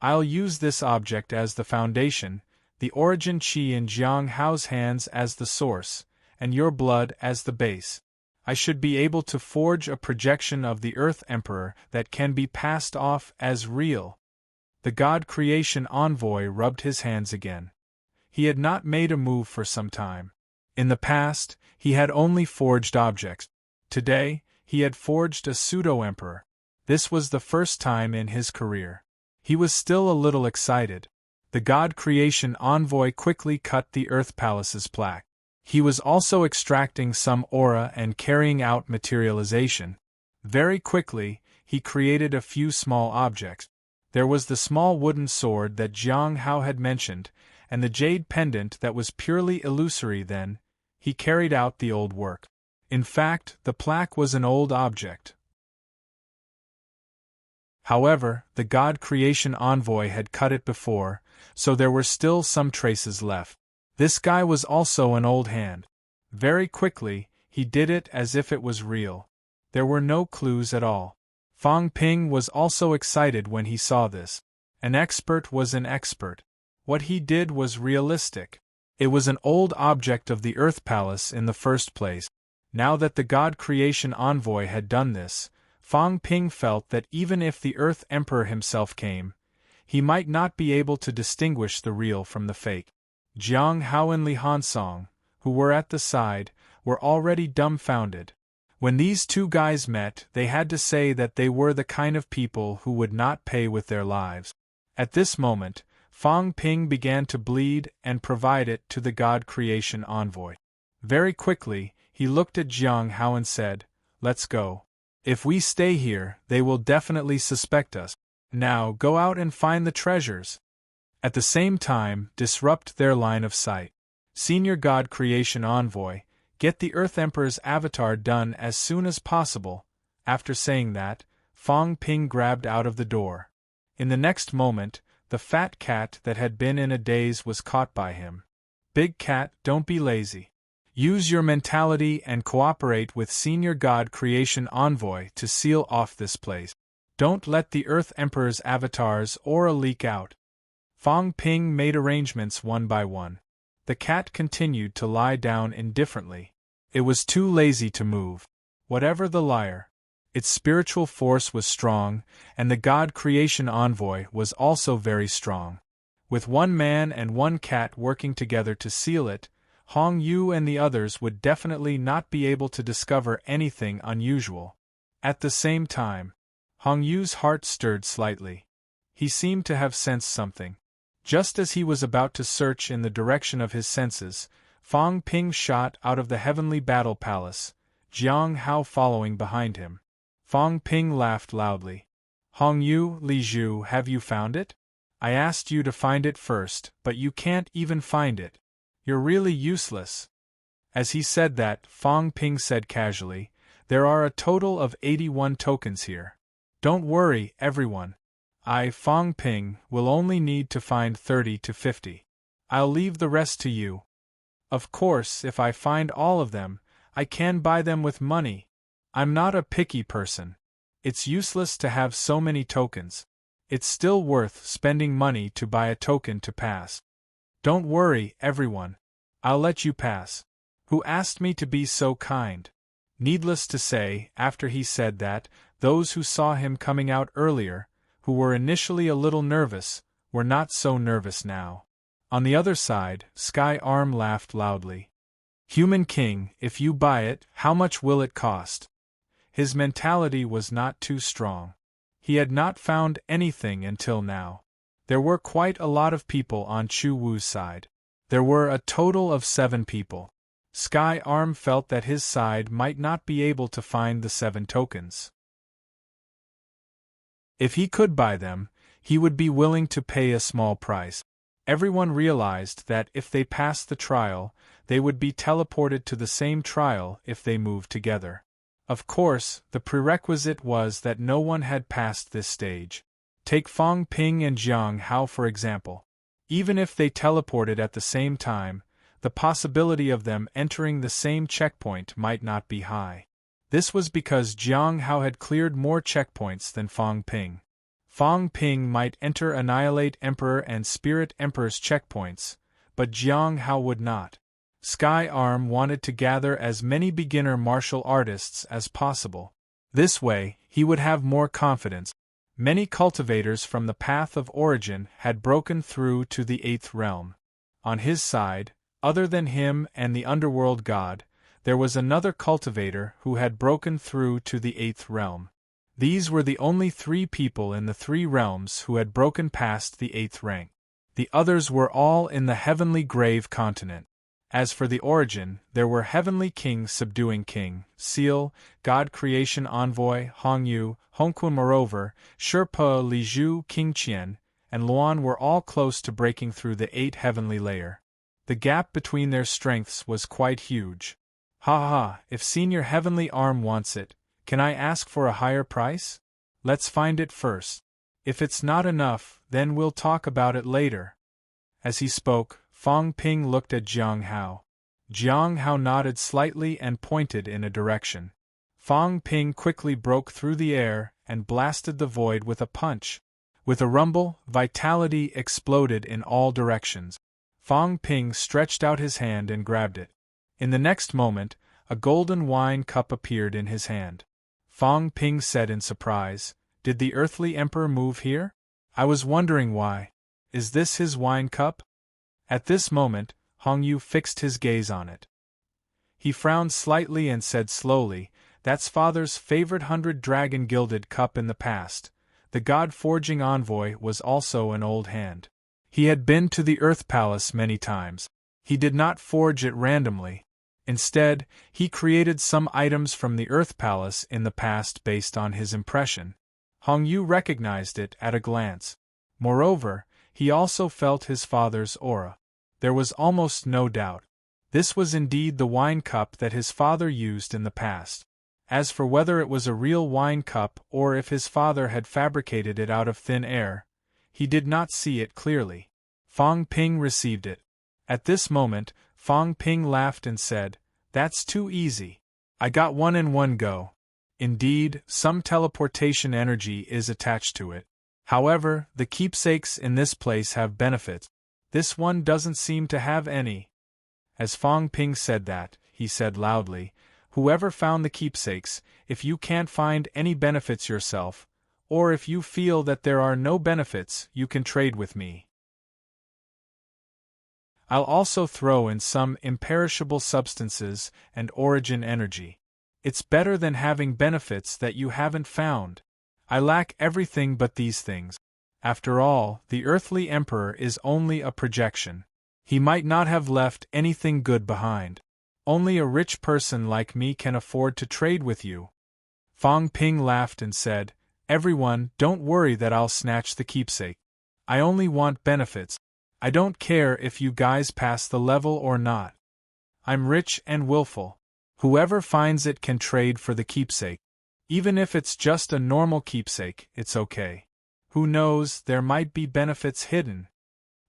I'll use this object as the foundation, the origin chi in Jiang Hao's hands as the source, and your blood as the base. I should be able to forge a projection of the Earth Emperor that can be passed off as real." The God Creation Envoy rubbed his hands again. He had not made a move for some time. In the past, he had only forged objects. Today, he had forged a pseudo-emperor. This was the first time in his career. He was still a little excited. The God Creation Envoy quickly cut the Earth Palace's plaque. He was also extracting some aura and carrying out materialization. Very quickly, he created a few small objects. There was the small wooden sword that Jiang Hao had mentioned, and the jade pendant that was purely illusory. Then, he carried out the old work. In fact, the plaque was an old object. However, the God Creation Envoy had cut it before, so there were still some traces left. This guy was also an old hand. Very quickly, he did it as if it was real. There were no clues at all. Fong Ping was also excited when he saw this. An expert was an expert. What he did was realistic. It was an old object of the Earth Palace in the first place. Now that the God Creation Envoy had done this, Fong Ping felt that even if the Earth Emperor himself came, he might not be able to distinguish the real from the fake. Jiang Hao and Li Hansong, who were at the side, were already dumbfounded. When these two guys met, they had to say that they were the kind of people who would not pay with their lives. At this moment, Fong Ping began to bleed and provide it to the God Creation Envoy. Very quickly, he looked at Jiang Hao and said, "Let's go. If we stay here, they will definitely suspect us. Now go out and find the treasures. At the same time, disrupt their line of sight. Senior God Creation Envoy, get the Earth Emperor's avatar done as soon as possible." After saying that, Fong Ping grabbed out of the door. In the next moment, the fat cat that had been in a daze was caught by him. "Big cat, don't be lazy. Use your mentality and cooperate with Senior God Creation Envoy to seal off this place. Don't let the Earth Emperor's avatar's aura leak out. Fong Ping made arrangements one by one. The cat continued to lie down indifferently. It was too lazy to move. Whatever the liar, its spiritual force was strong, and the God Creation Envoy was also very strong. With one man and one cat working together to seal it, Hong Yu and the others would definitely not be able to discover anything unusual. At the same time, Hong Yu's heart stirred slightly. He seemed to have sensed something. Just as he was about to search in the direction of his senses, Fong Ping shot out of the heavenly battle palace, Jiang Hao following behind him. Fong Ping laughed loudly. Hong Yu, Li Zhu, have you found it? I asked you to find it first, but you can't even find it. You're really useless. As he said that, Fong Ping said casually, there are a total of 81 tokens here. Don't worry, everyone. I, Fong Ping, will only need to find 30 to 50. I'll leave the rest to you. Of course, if I find all of them, I can buy them with money. I'm not a picky person. It's useless to have so many tokens. It's still worth spending money to buy a token to pass. Don't worry, everyone. I'll let you pass. Who asked me to be so kind? Needless to say, after he said that, those who saw him coming out earlier, who were initially a little nervous, were not so nervous now. On the other side, Sky Arm laughed loudly. Human King, if you buy it, how much will it cost? His mentality was not too strong. He had not found anything until now. There were quite a lot of people on Chu Wu's side. There were a total of 7 people. Sky Arm felt that his side might not be able to find the 7 tokens. If he could buy them, he would be willing to pay a small price. Everyone realized that if they passed the trial, they would be teleported to the same trial if they moved together. Of course, the prerequisite was that no one had passed this stage. Take Fong Ping and Jiang Hao for example. Even if they teleported at the same time, the possibility of them entering the same checkpoint might not be high. This was because Jiang Hao had cleared more checkpoints than Fong Ping. Fong Ping might enter Annihilate Emperor and Spirit Emperor's checkpoints, but Jiang Hao would not. Sky Arm wanted to gather as many beginner martial artists as possible. This way, he would have more confidence. Many cultivators from the Path of Origin had broken through to the 8th realm. On his side, other than him and the underworld god, there was another cultivator who had broken through to the 8th realm. These were the only 3 people in the 3 realms who had broken past the 8th rank. The others were all in the Heavenly Grave continent. As for the Origin, there were Heavenly King subduing King, Seal, God Creation Envoy, Hong Yu, Hongkun. Moreover, Sherpa, Li Zhu, King Qian, and Luan were all close to breaking through the 8 heavenly layer. The gap between their strengths was quite huge. Ha ha, if Senior Heavenly Arm wants it, can I ask for a higher price? Let's find it first. If it's not enough, then we'll talk about it later. As he spoke, Fong Ping looked at Jiang Hao. Jiang Hao nodded slightly and pointed in a direction. Fong Ping quickly broke through the air and blasted the void with a punch. With a rumble, vitality exploded in all directions. Fong Ping stretched out his hand and grabbed it. In the next moment, a golden wine cup appeared in his hand. Fong Ping said in surprise, "Did the Earthly Emperor move here? I was wondering why. Is this his wine cup?" At this moment, Hong Yu fixed his gaze on it. He frowned slightly and said slowly, "That's Father's favorite 100-dragon gilded cup in the past. The God-forging envoy was also an old hand. He had been to the Earth Palace many times. He did not forge it randomly. Instead, he created some items from the Earth Palace in the past based on his impression." Hong Yu recognized it at a glance. Moreover, he also felt his father's aura. There was almost no doubt. This was indeed the wine cup that his father used in the past. As for whether it was a real wine cup or if his father had fabricated it out of thin air, he did not see it clearly. Fong Ping received it. At this moment, Fong Ping laughed and said, That's too easy. I got one in one go. Indeed, some teleportation energy is attached to it. However, the keepsakes in this place have benefits. This one doesn't seem to have any. As Fong Ping said that, he said loudly, "Whoever found the keepsakes, if you can't find any benefits yourself, or if you feel that there are no benefits, you can trade with me. I'll also throw in some imperishable substances and origin energy. It's better than having benefits that you haven't found. I lack everything but these things. After all, the earthly emperor is only a projection. He might not have left anything good behind. Only a rich person like me can afford to trade with you." Fong Ping laughed and said, "Everyone, don't worry that I'll snatch the keepsake. I only want benefits. I don't care if you guys pass the level or not. I'm rich and willful. Whoever finds it can trade for the keepsake. Even if it's just a normal keepsake, it's okay. Who knows, there might be benefits hidden."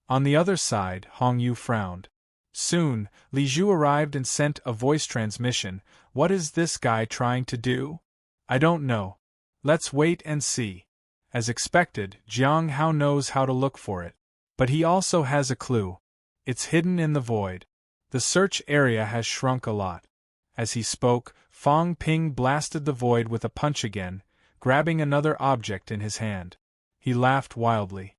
On the other side, Hong Yu frowned. Soon, Li Zhu arrived and sent a voice transmission. "What is this guy trying to do? I don't know. Let's wait and see." As expected, Jiang Hao knows how to look for it. But he also has a clue. It's hidden in the void. The search area has shrunk a lot. As he spoke, Fong Ping blasted the void with a punch again, grabbing another object in his hand. He laughed wildly.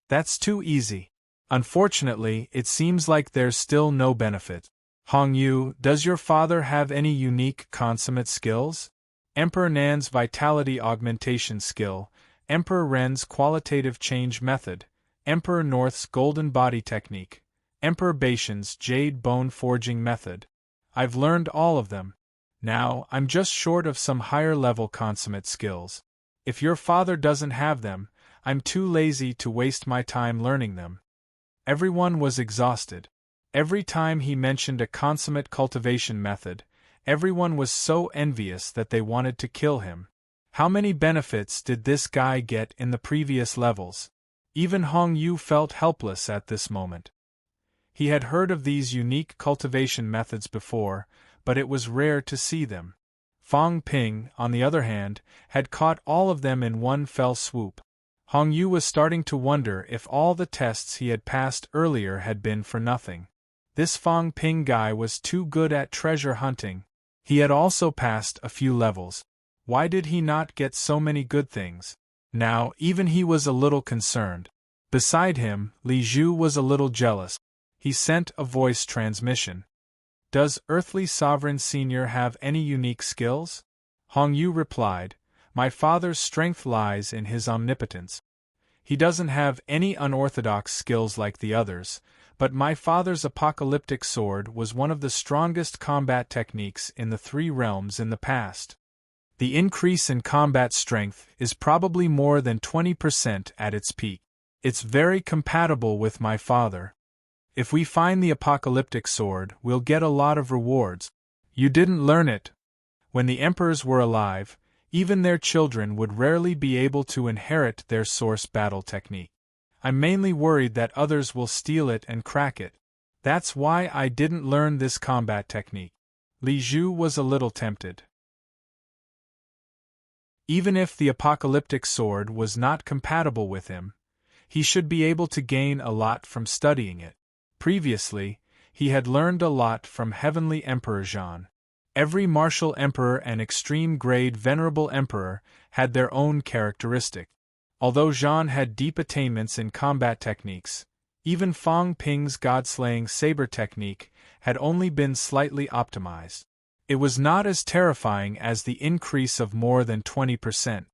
"That's too easy. Unfortunately, it seems like there's still no benefit. Hong Yu, does your father have any unique consummate skills? Emperor Nan's vitality augmentation skill, Emperor Ren's qualitative change method, Emperor North's golden body technique, Emperor Baishan's jade bone forging method. I've learned all of them. Now, I'm just short of some higher-level consummate skills. If your father doesn't have them, I'm too lazy to waste my time learning them." Everyone was exhausted. Every time he mentioned a consummate cultivation method, everyone was so envious that they wanted to kill him. How many benefits did this guy get in the previous levels? Even Hong Yu felt helpless at this moment. He had heard of these unique cultivation methods before, but it was rare to see them. Fong Ping, on the other hand, had caught all of them in one fell swoop. Hong Yu was starting to wonder if all the tests he had passed earlier had been for nothing. This Fong Ping guy was too good at treasure hunting. He had also passed a few levels. Why did he not get so many good things? Now, even he was a little concerned. Beside him, Li Zhu was a little jealous. He sent a voice transmission. "Does Earthly Sovereign Senior have any unique skills?" Hong Yu replied, "My father's strength lies in his omnipotence. He doesn't have any unorthodox skills like the others, but my father's apocalyptic sword was one of the strongest combat techniques in the three realms in the past. The increase in combat strength is probably more than 20% at its peak. It's very compatible with my father. If we find the apocalyptic sword, we'll get a lot of rewards. You didn't learn it. When the emperors were alive, even their children would rarely be able to inherit their source battle technique. I'm mainly worried that others will steal it and crack it. That's why I didn't learn this combat technique." Li Zhu was a little tempted. Even if the apocalyptic sword was not compatible with him, he should be able to gain a lot from studying it. Previously, he had learned a lot from Heavenly Emperor Zhan. Every martial emperor and extreme-grade venerable emperor had their own characteristic. Although Zhan had deep attainments in combat techniques, even Fong Ping's god-slaying saber technique had only been slightly optimized. It was not as terrifying as the increase of more than 20%.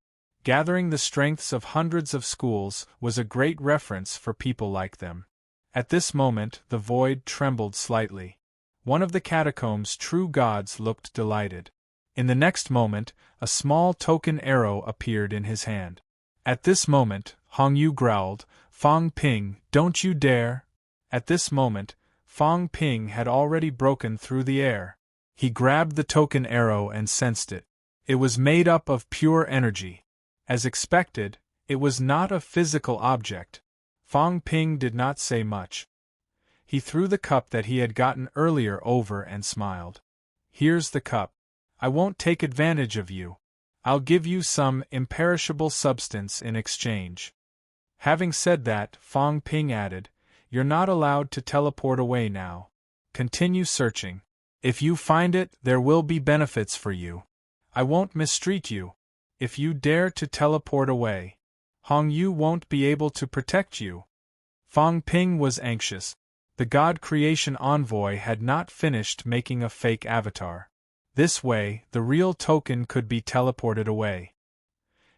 Gathering the strengths of hundreds of schools was a great reference for people like them. At this moment, the void trembled slightly. One of the catacombs' true gods looked delighted. In the next moment, a small token arrow appeared in his hand. At this moment, Hong Yu growled, "Fong Ping, don't you dare!" At this moment, Fong Ping had already broken through the air. He grabbed the token arrow and sensed it. It was made up of pure energy. As expected, it was not a physical object. Fong Ping did not say much. He threw the cup that he had gotten earlier over and smiled. Here's the cup. I won't take advantage of you. I'll give you some imperishable substance in exchange. Having said that, Fong Ping added, You're not allowed to teleport away now. Continue searching. If you find it, there will be benefits for you. I won't mistreat you. If you dare to teleport away, Hong Yu won't be able to protect you. Fong Ping was anxious. The God Creation Envoy had not finished making a fake avatar. This way, the real token could be teleported away.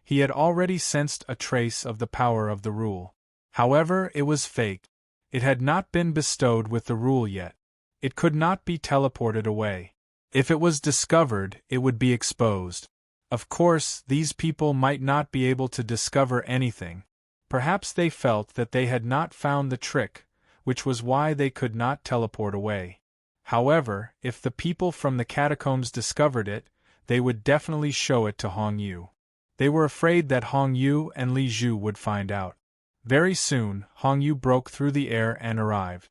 He had already sensed a trace of the power of the rule. However, it was fake. It had not been bestowed with the rule yet. It could not be teleported away. If it was discovered, it would be exposed. Of course, these people might not be able to discover anything. Perhaps they felt that they had not found the trick, which was why they could not teleport away. However, if the people from the catacombs discovered it, they would definitely show it to Hong Yu. They were afraid that Hong Yu and Li Zhu would find out. Very soon, Hong Yu broke through the air and arrived.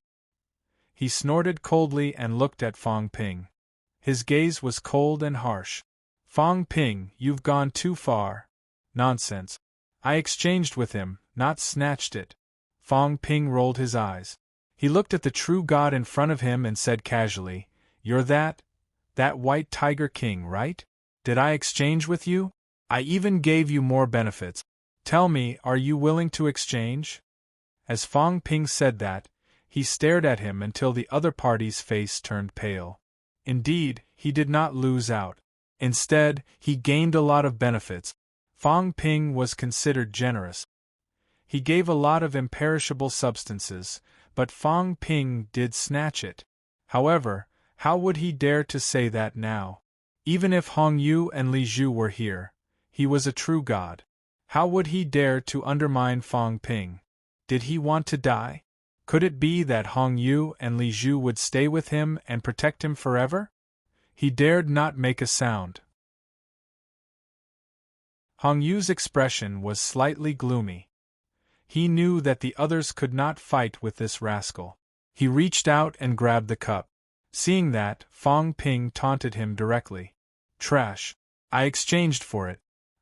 He snorted coldly and looked at Fong Ping. His gaze was cold and harsh. Fong Ping, you've gone too far. Nonsense. I exchanged with him, not snatched it. Fong Ping rolled his eyes. He looked at the true god in front of him and said casually, You're that white tiger king, right? Did I exchange with you? I even gave you more benefits. Tell me, are you willing to exchange? As Fong Ping said that, he stared at him until the other party's face turned pale. Indeed, he did not lose out. Instead, he gained a lot of benefits. Fong Ping was considered generous. He gave a lot of imperishable substances, but Fong Ping did snatch it. However, how would he dare to say that now? Even if Hong Yu and Li Zhu were here, he was a true god. How would he dare to undermine Fong Ping? Did he want to die? Could it be that Hong Yu and Li Zhu would stay with him and protect him forever? He dared not make a sound. Hong Yu's expression was slightly gloomy. He knew that the others could not fight with this rascal. He reached out and grabbed the cup. Seeing that, Fong Ping taunted him directly. Trash. I exchanged for it.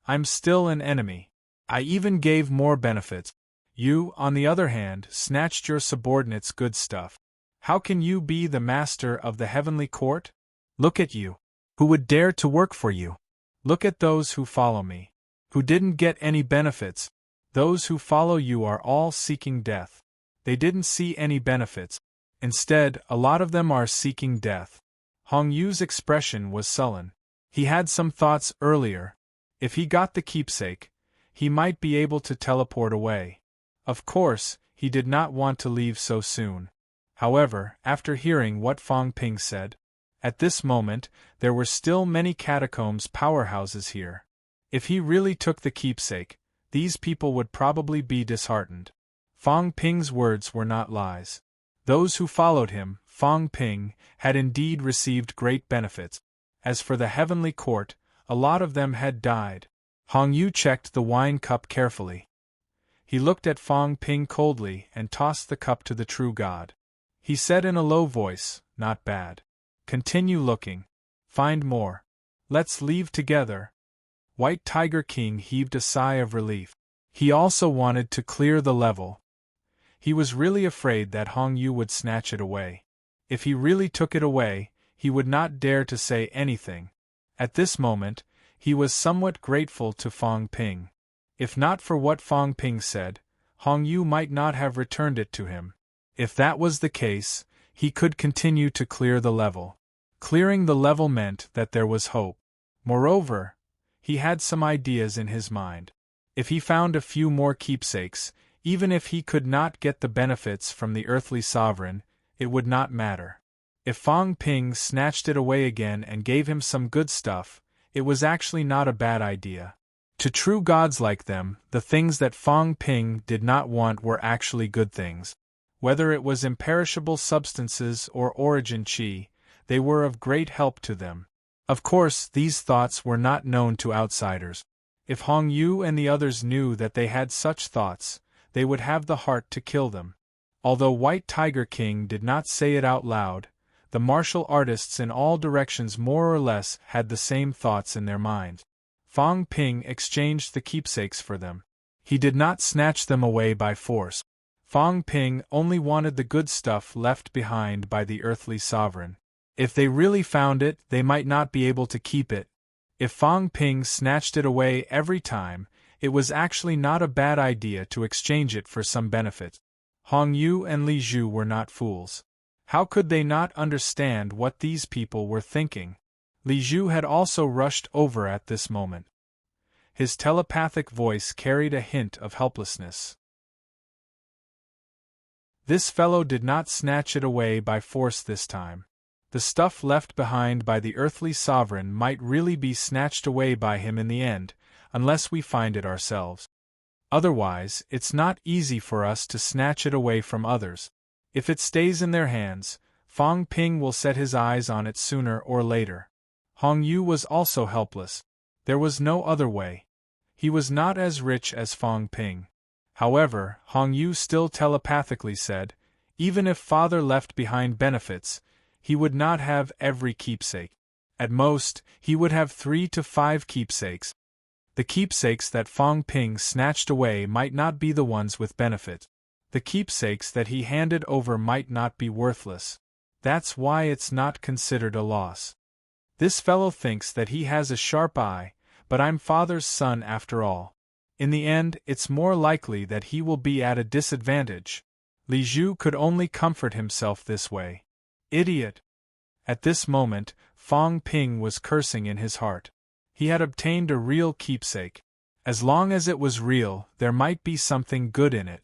I'm still an enemy. I even gave more benefits. You, on the other hand, snatched your subordinates' good stuff. How can you be the master of the heavenly court? Look at you. Who would dare to work for you? Look at those who follow me. Who didn't get any benefits. Those who follow you are all seeking death. They didn't see any benefits. Instead, a lot of them are seeking death. Hong Yu's expression was sullen. He had some thoughts earlier. If he got the keepsake, he might be able to teleport away. Of course, he did not want to leave so soon. However, after hearing what Fong Ping said, at this moment, there were still many catacombs powerhouses here. If he really took the keepsake, these people would probably be disheartened. Fong Ping's words were not lies. Those who followed him, Fong Ping, had indeed received great benefits. As for the heavenly court, a lot of them had died. Hong Yu checked the wine cup carefully. He looked at Fong Ping coldly and tossed the cup to the true god. He said in a low voice, Not bad. Continue looking. Find more. Let's leave together. White Tiger King heaved a sigh of relief. He also wanted to clear the level. He was really afraid that Hong Yu would snatch it away. If he really took it away, he would not dare to say anything. At this moment, he was somewhat grateful to Fong Ping. If not for what Fong Ping said, Hong Yu might not have returned it to him. If that was the case, he could continue to clear the level. Clearing the level meant that there was hope. Moreover, he had some ideas in his mind. If he found a few more keepsakes, even if he could not get the benefits from the earthly sovereign, it would not matter. If Fong Ping snatched it away again and gave him some good stuff, it was actually not a bad idea. To true gods like them, the things that Fong Ping did not want were actually good things. Whether it was imperishable substances or origin chi, they were of great help to them. Of course, these thoughts were not known to outsiders. If Hong Yu and the others knew that they had such thoughts, they would have the heart to kill them. Although White Tiger King did not say it out loud, The martial artists in all directions more or less had the same thoughts in their minds. Fong Ping exchanged the keepsakes for them. He did not snatch them away by force. Fong Ping only wanted the good stuff left behind by the earthly sovereign. If they really found it, they might not be able to keep it. If Fong Ping snatched it away every time, it was actually not a bad idea to exchange it for some benefit. Hong Yu and Li Zhu were not fools. How could they not understand what these people were thinking? Li Zhu had also rushed over at this moment. His telepathic voice carried a hint of helplessness. This fellow did not snatch it away by force this time. The stuff left behind by the earthly sovereign might really be snatched away by him in the end, unless we find it ourselves. Otherwise, it's not easy for us to snatch it away from others. If it stays in their hands, Fong Ping will set his eyes on it sooner or later. Hong Yu was also helpless. There was no other way. He was not as rich as Fong Ping. However, Hong Yu still telepathically said, even if father left behind benefits, he would not have every keepsake. At most, he would have 3 to 5 keepsakes. The keepsakes that Fong Ping snatched away might not be the ones with benefit. The keepsakes that he handed over might not be worthless. That's why it's not considered a loss. This fellow thinks that he has a sharp eye, but I'm father's son after all. In the end, it's more likely that he will be at a disadvantage. Li Zhu could only comfort himself this way. Idiot! At this moment, Fong Ping was cursing in his heart. He had obtained a real keepsake. As long as it was real, there might be something good in it.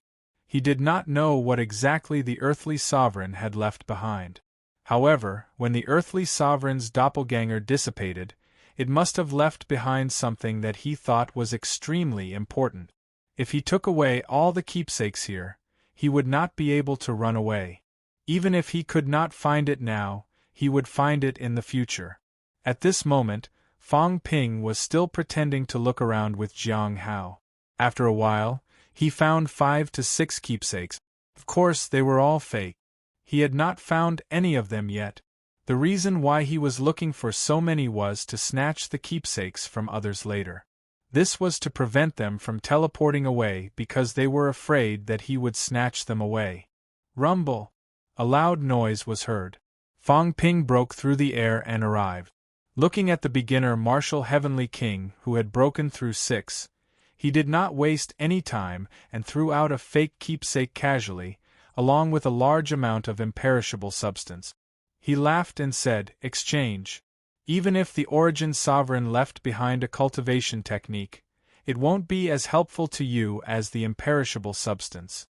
He did not know what exactly the earthly sovereign had left behind. However, when the earthly sovereign's doppelganger dissipated, it must have left behind something that he thought was extremely important. If he took away all the keepsakes here, he would not be able to run away. Even if he could not find it now, he would find it in the future. At this moment, Fong Ping was still pretending to look around with Jiang Hao. After a while, he found 5 to 6 keepsakes. Of course, they were all fake. He had not found any of them yet. The reason why he was looking for so many was to snatch the keepsakes from others later. This was to prevent them from teleporting away because they were afraid that he would snatch them away. Rumble! A loud noise was heard. Fong Ping broke through the air and arrived. Looking at the beginner martial heavenly king who had broken through 6, he did not waste any time and threw out a fake keepsake casually, along with a large amount of imperishable substance. He laughed and said, "Exchange. Even if the origin sovereign left behind a cultivation technique, it won't be as helpful to you as the imperishable substance."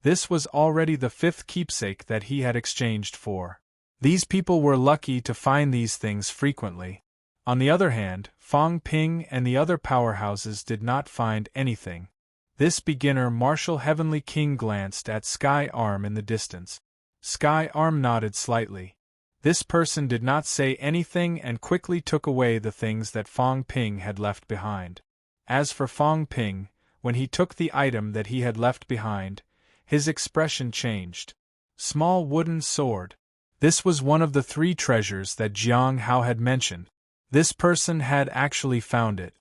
This was already the 5th keepsake that he had exchanged for. These people were lucky to find these things frequently. On the other hand, Fong Ping and the other powerhouses did not find anything. This beginner martial heavenly king glanced at Sky Arm in the distance. Sky Arm nodded slightly. This person did not say anything and quickly took away the things that Fong Ping had left behind. As for Fong Ping, when he took the item that he had left behind, his expression changed. Small wooden sword. This was one of the 3 treasures that Jiang Hao had mentioned. This person had actually found it.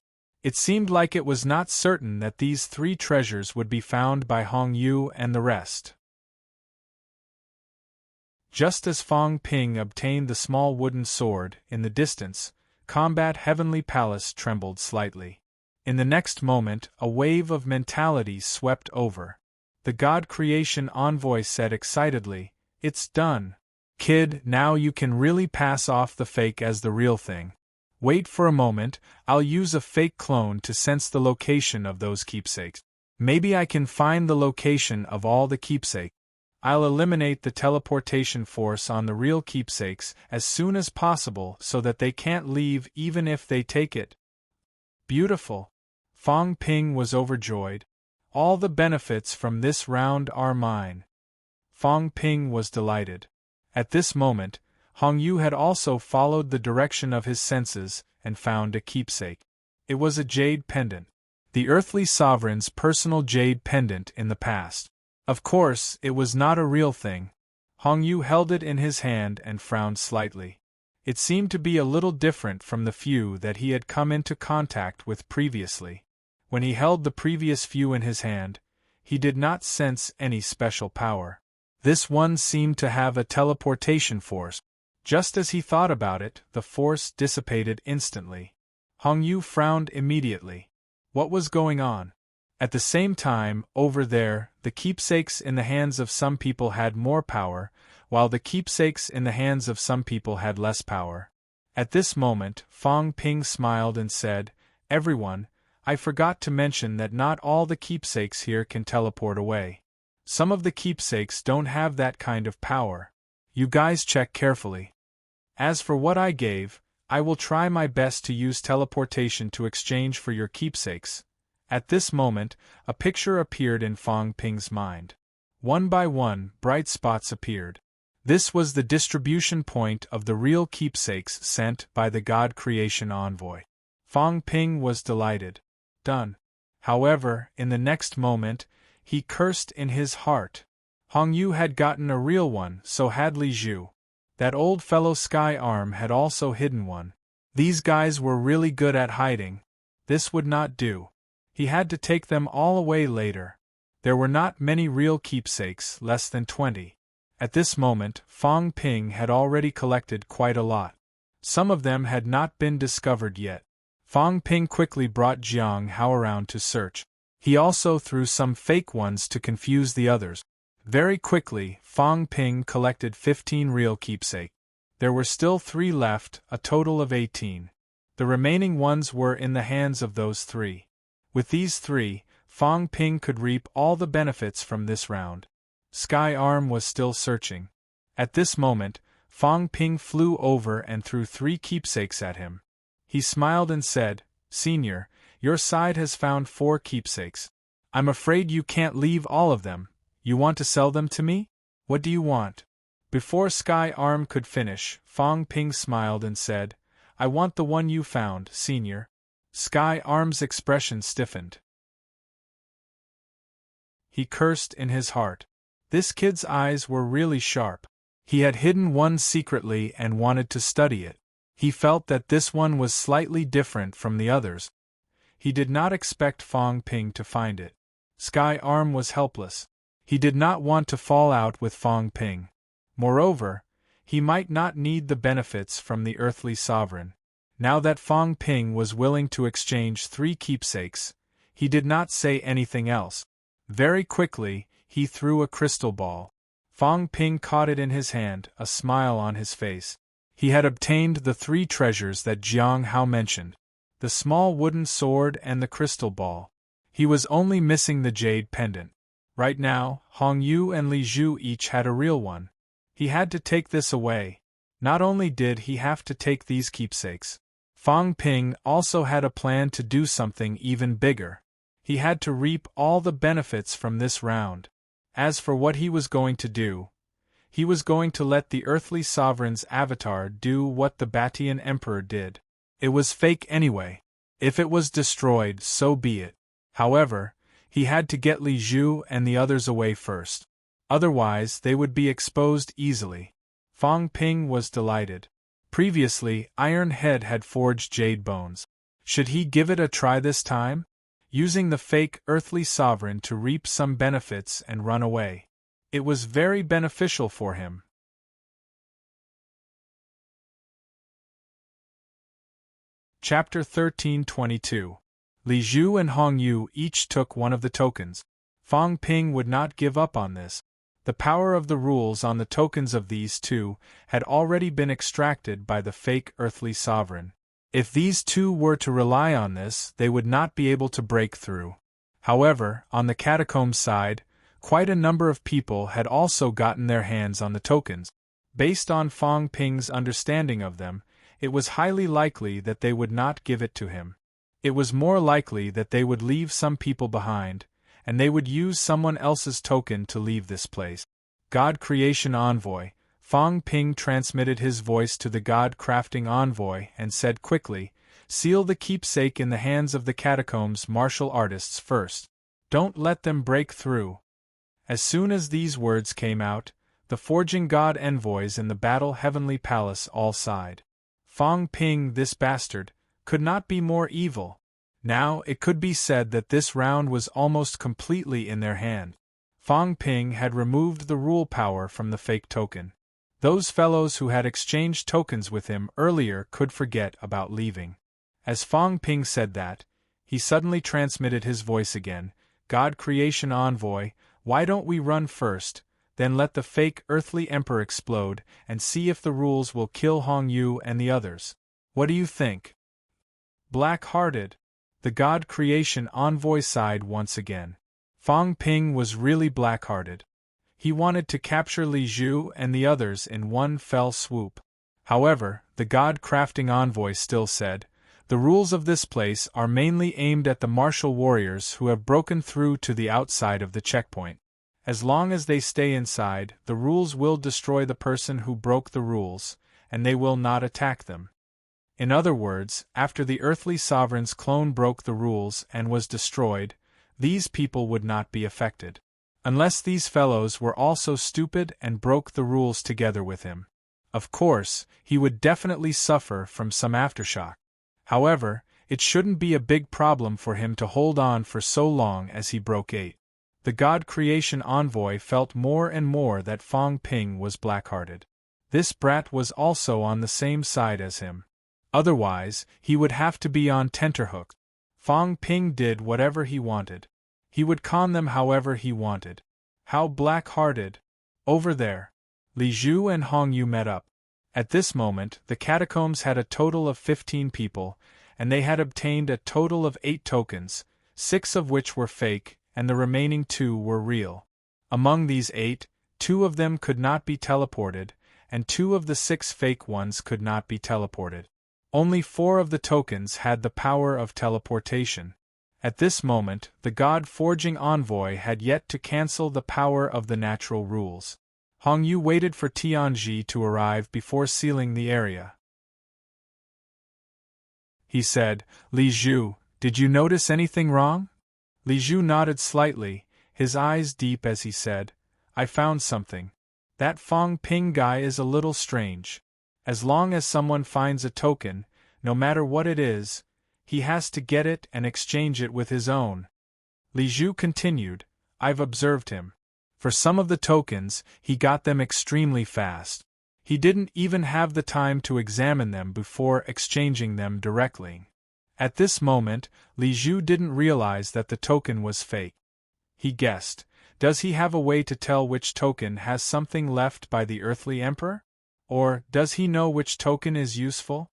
It seemed like it was not certain that these 3 treasures would be found by Hong Yu and the rest. Just as Fong Ping obtained the small wooden sword, in the distance, Combat Heavenly Palace trembled slightly. In the next moment, a wave of mentality swept over. The God Creation Envoy said excitedly, "It's done. Kid, now you can really pass off the fake as the real thing. Wait for a moment, I'll use a fake clone to sense the location of those keepsakes. Maybe I can find the location of all the keepsakes. I'll eliminate the teleportation force on the real keepsakes as soon as possible so that they can't leave even if they take it." Beautiful. Fong Ping was overjoyed. All the benefits from this round are mine. Fong Ping was delighted. At this moment, Hong Yu had also followed the direction of his senses and found a keepsake. It was a jade pendant. The earthly sovereign's personal jade pendant in the past. Of course, it was not a real thing. Hong Yu held it in his hand and frowned slightly. It seemed to be a little different from the few that he had come into contact with previously. When he held the previous few in his hand, he did not sense any special power. This one seemed to have a teleportation force. Just as he thought about it, the force dissipated instantly. Hong Yu frowned immediately. What was going on? At the same time, over there, the keepsakes in the hands of some people had more power, while the keepsakes in the hands of some people had less power. At this moment, Fong Ping smiled and said, "Everyone, I forgot to mention that not all the keepsakes here can teleport away. Some of the keepsakes don't have that kind of power. You guys check carefully. As for what I gave, I will try my best to use teleportation to exchange for your keepsakes." At this moment, a picture appeared in Fong Ping's mind. One by one, bright spots appeared. This was the distribution point of the real keepsakes sent by the God Creation Envoy. Fong Ping was delighted. Done. However, in the next moment, he cursed in his heart. Hong Yu had gotten a real one, so had Li Zhu. That old fellow Sky Arm had also hidden one. These guys were really good at hiding. This would not do. He had to take them all away later. There were not many real keepsakes, less than 20. At this moment, Fong Ping had already collected quite a lot. Some of them had not been discovered yet. Fong Ping quickly brought Jiang Hao around to search. He also threw some fake ones to confuse the others. Very quickly, Fong Ping collected 15 real keepsakes. There were still 3 left, a total of 18. The remaining ones were in the hands of those 3. With these 3, Fong Ping could reap all the benefits from this round. Sky Arm was still searching. At this moment, Fong Ping flew over and threw 3 keepsakes at him. He smiled and said, "Senior, your side has found 4 keepsakes. I'm afraid you can't leave all of them. You want to sell them to me? What do you want?" Before Sky Arm could finish, Fong Ping smiled and said, "I want the one you found, Senior." Sky Arm's expression stiffened. He cursed in his heart. This kid's eyes were really sharp. He had hidden one secretly and wanted to study it. He felt that this one was slightly different from the others. He did not expect Fong Ping to find it. Sky Arm was helpless. He did not want to fall out with Fong Ping. Moreover, he might not need the benefits from the earthly sovereign. Now that Fong Ping was willing to exchange 3 keepsakes, he did not say anything else. Very quickly, he threw a crystal ball. Fong Ping caught it in his hand, a smile on his face. He had obtained the 3 treasures that Jiang Hao mentioned: the small wooden sword and the crystal ball. He was only missing the jade pendant. Right now, Hong Yu and Li Zhu each had a real one. He had to take this away. Not only did he have to take these keepsakes, Fong Ping also had a plan to do something even bigger. He had to reap all the benefits from this round. As for what he was going to do, he was going to let the earthly sovereign's avatar do what the Batian emperor did. It was fake anyway. If it was destroyed, so be it. However, he had to get Li Zhu and the others away first. Otherwise, they would be exposed easily. Fong Ping was delighted. Previously, Iron Head had forged jade bones. Should he give it a try this time? Using the fake earthly sovereign to reap some benefits and run away. It was very beneficial for him. Chapter 1322. Li Zhu and Hong Yu each took one of the tokens. Fong Ping would not give up on this. The power of the rules on the tokens of these 2 had already been extracted by the fake earthly sovereign. If these 2 were to rely on this, they would not be able to break through. However, on the catacombs side, quite a number of people had also gotten their hands on the tokens. Based on Fong Ping's understanding of them, it was highly likely that they would not give it to him. It was more likely that they would leave some people behind, and they would use someone else's token to leave this place. God Creation Envoy. Fong Ping transmitted his voice to the God Crafting Envoy and said quickly, "Seal the keepsake in the hands of the catacombs martial artists first. Don't let them break through." As soon as these words came out, The forging god envoys in the battle heavenly palace all sighed. Fong Ping, this bastard, could not be more evil. Now it could be said that this round was almost completely in their hand. Fong Ping had removed the rule power from the fake token. Those fellows who had exchanged tokens with him earlier could forget about leaving. As Fong Ping said that, he suddenly transmitted his voice again. God Creation Envoy, why don't we run first, then let the fake earthly emperor explode and see if the rules will kill Hong Yu and the others. What do you think? Black-hearted. The God Creation Envoy sighed once again. Fong Ping was really black-hearted. He wanted to capture Li Zhu and the others in one fell swoop. However, the God-crafting envoy still said, the rules of this place are mainly aimed at the martial warriors who have broken through to the outside of the checkpoint. As long as they stay inside, the rules will destroy the person who broke the rules, and they will not attack them. In other words, after the earthly sovereign's clone broke the rules and was destroyed, these people would not be affected. Unless these fellows were also stupid and broke the rules together with him. Of course, he would definitely suffer from some aftershock. However, it shouldn't be a big problem for him to hold on for so long as he broke 8. The God Creation Envoy felt more and more that Fong Ping was black-hearted. This brat was also on the same side as him. Otherwise, he would have to be on tenterhooks. Fong Ping did whatever he wanted. He would con them however he wanted. How black-hearted! Over there. Li Zhu and Hong Yu met up. At this moment, the catacombs had a total of 15 people, and they had obtained a total of 8 tokens, 6 of which were fake, and the remaining 2 were real. Among these 8, 2 of them could not be teleported, and 2 of the 6 fake ones could not be teleported. Only 4 of the tokens had the power of teleportation. At this moment, the God-forging envoy had yet to cancel the power of the natural rules. Hong Yu waited for Tianji to arrive before sealing the area. He said, Li Zhu, did you notice anything wrong? Li Zhu nodded slightly, his eyes deep as he said, I found something. That Fong Ping guy is a little strange. As long as someone finds a token, no matter what it is, he has to get it and exchange it with his own. Li Zhu continued, I've observed him. For some of the tokens, he got them extremely fast. He didn't even have the time to examine them before exchanging them directly. At this moment, Li Zhu didn't realize that the token was fake. He guessed, does he have a way to tell which token has something left by the earthly emperor? Or does he know which token is useful?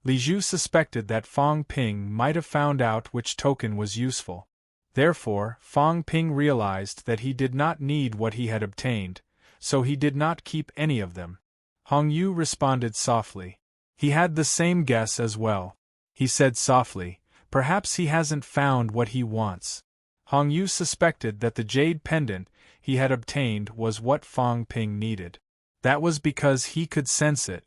Li Zhu suspected that Fong Ping might have found out which token was useful. Therefore, Fong Ping realized that he did not need what he had obtained, so he did not keep any of them. Hong Yu responded softly. He had the same guess as well. He said softly, perhaps he hasn't found what he wants. Hong Yu suspected that the jade pendant he had obtained was what Fong Ping needed. That was because he could sense it.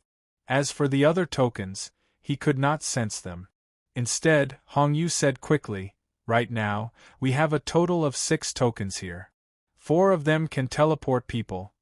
As for the other tokens, he could not sense them. Instead, Hong Yu said quickly, right now, we have a total of 6 tokens here. 4 of them can teleport people.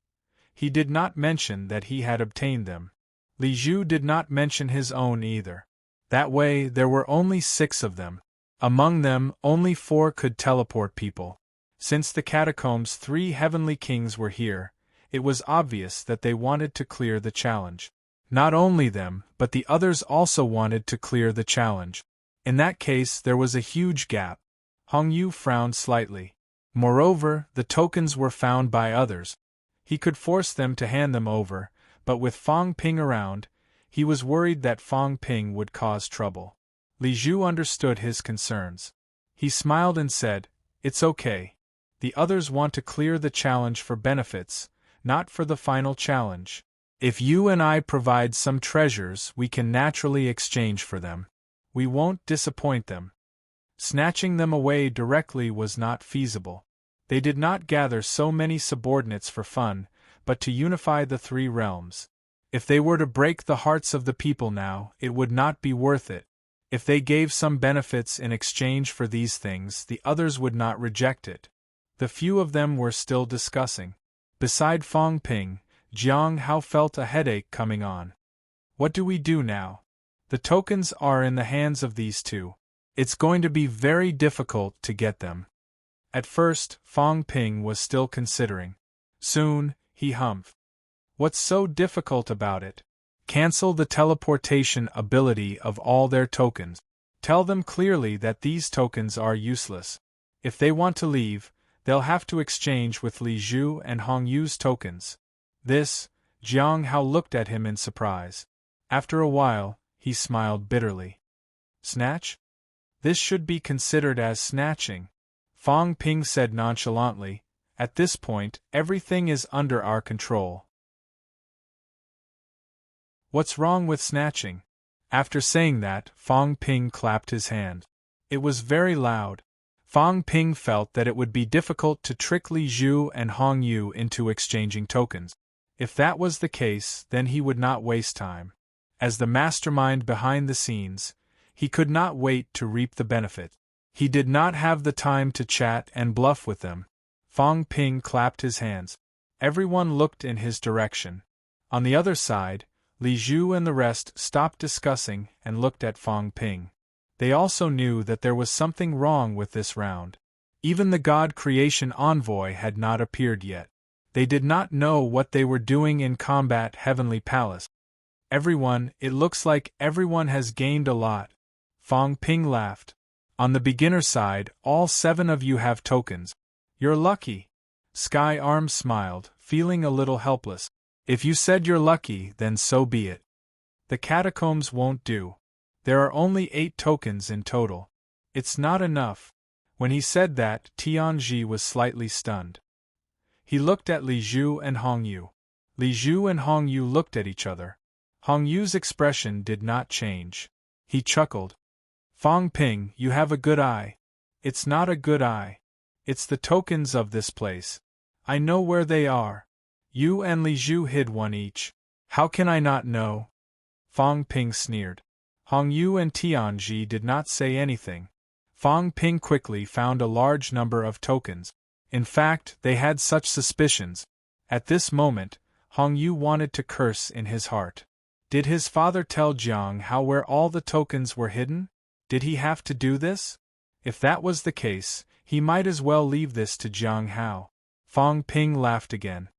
He did not mention that he had obtained them. Li Zhu did not mention his own either. That way, there were only 6 of them. Among them, only 4 could teleport people. Since the catacombs' 3 heavenly kings were here, it was obvious that they wanted to clear the challenge. Not only them, but the others also wanted to clear the challenge. In that case, there was a huge gap. Hong Yu frowned slightly. Moreover, the tokens were found by others. He could force them to hand them over, but with Fong Ping around, he was worried that Fong Ping would cause trouble. Li Zhu understood his concerns. He smiled and said, it's okay. The others want to clear the challenge for benefits, not for the final challenge. If you and I provide some treasures, we can naturally exchange for them. We won't disappoint them. Snatching them away directly was not feasible. They did not gather so many subordinates for fun, but to unify the 3 realms. If they were to break the hearts of the people now, it would not be worth it. If they gave some benefits in exchange for these things, the others would not reject it. The few of them were still discussing. Beside Fong Ping, Jiang Hao felt a headache coming on. What do we do now? The tokens are in the hands of these two. It's going to be very difficult to get them. At first, Fang Ping was still considering. Soon, he hummed. What's so difficult about it? Cancel the teleportation ability of all their tokens. Tell them clearly that these tokens are useless. If they want to leave, they'll have to exchange with Li Zhu and Hong Yu's tokens. This, Jiang Hao looked at him in surprise. After a while, he smiled bitterly. Snatch? This should be considered as snatching. Fang Ping said nonchalantly, at this point, everything is under our control. What's wrong with snatching? After saying that, Fang Ping clapped his hand. It was very loud. Fang Ping felt that it would be difficult to trick Li Zhu and Hong Yu into exchanging tokens. If that was the case, then he would not waste time. As the mastermind behind the scenes, he could not wait to reap the benefit. He did not have the time to chat and bluff with them. Fang Ping clapped his hands. Everyone looked in his direction. On the other side, Li Zhu and the rest stopped discussing and looked at Fang Ping. They also knew that there was something wrong with this round. Even the God Creation Envoy had not appeared yet. They did not know what they were doing in Combat Heavenly Palace. It looks like everyone has gained a lot. Fang Ping laughed. On the beginner side, all 7 of you have tokens. You're lucky. Sky Arm smiled, feeling a little helpless. If you said you're lucky, then so be it. The catacombs won't do. There are only 8 tokens in total. It's not enough. When he said that, Tianji was slightly stunned. He looked at Li Zhu and Hong Yu. Li Zhu and Hong Yu looked at each other. Hong Yu's expression did not change. He chuckled. Fang Ping, you have a good eye. It's not a good eye. It's the tokens of this place. I know where they are. You and Li Zhu hid one each. How can I not know? Fang Ping sneered. Hong Yu and Tianji did not say anything. Fang Ping quickly found a large number of tokens. In fact, they had such suspicions. At this moment, Hong Yu wanted to curse in his heart. Did his father tell Jiang Hao where all the tokens were hidden? Did he have to do this? If that was the case, he might as well leave this to Jiang Hao. Fang Ping laughed again.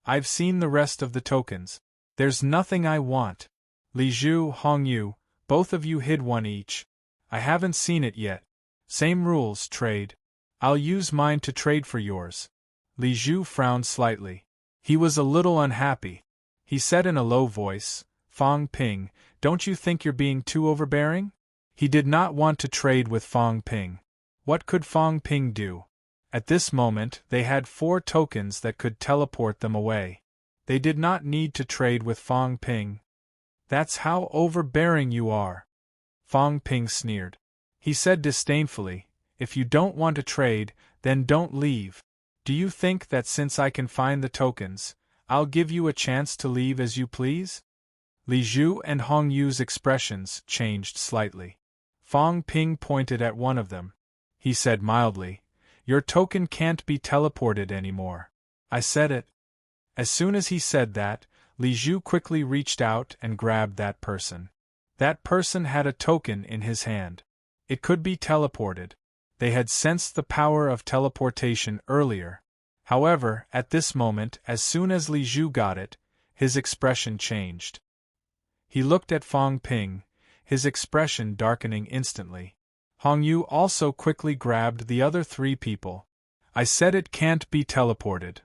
I've seen the rest of the tokens. There's nothing I want. Li Zhu, Hong Yu, both of you hid one each. I haven't seen it yet. Same rules, trade. I'll use mine to trade for yours. Li Zhu frowned slightly. He was a little unhappy. He said in a low voice, Fang Ping, don't you think you're being too overbearing? He did not want to trade with Fang Ping. What could Fang Ping do? At this moment, they had 4 tokens that could teleport them away. They did not need to trade with Fang Ping. That's how overbearing you are. Fang Ping sneered. He said disdainfully, if you don't want to trade, then don't leave. Do you think that since I can find the tokens, I'll give you a chance to leave as you please? Li Zhu and Hong Yu's expressions changed slightly. Fang Ping pointed at one of them. He said mildly, your token can't be teleported anymore. I said it. As soon as he said that, Li Zhu quickly reached out and grabbed that person. That person had a token in his hand. It could be teleported. They had sensed the power of teleportation earlier. However, at this moment, as soon as Li Zhu got it, his expression changed. He looked at Fang Ping, his expression darkening instantly. Hong Yu also quickly grabbed the other 3 people. I said it can't be teleported.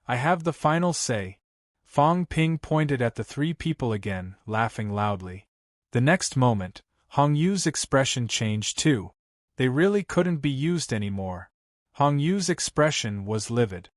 I have the final say. Fang Ping pointed at the 3 people again, laughing loudly. The next moment, Hong Yu's expression changed too. They really couldn't be used anymore. Hong Yu's expression was livid.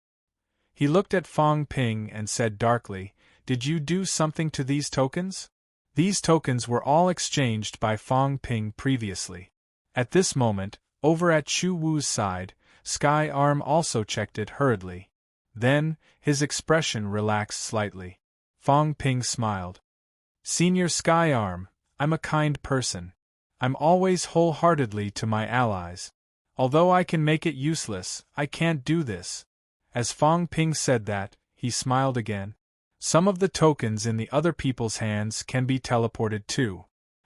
He looked at Fang Ping and said darkly, did you do something to these tokens? These tokens were all exchanged by Fang Ping previously. At this moment, over at Chu Wu's side, Sky Arm also checked it hurriedly. Then, his expression relaxed slightly. Fang Ping smiled. Senior Sky Arm, I'm a kind person. I'm always wholeheartedly to my allies. Although I can make it useless, I can't do this. As Fong Ping said that, he smiled again. Some of the tokens in the other people's hands can be teleported too.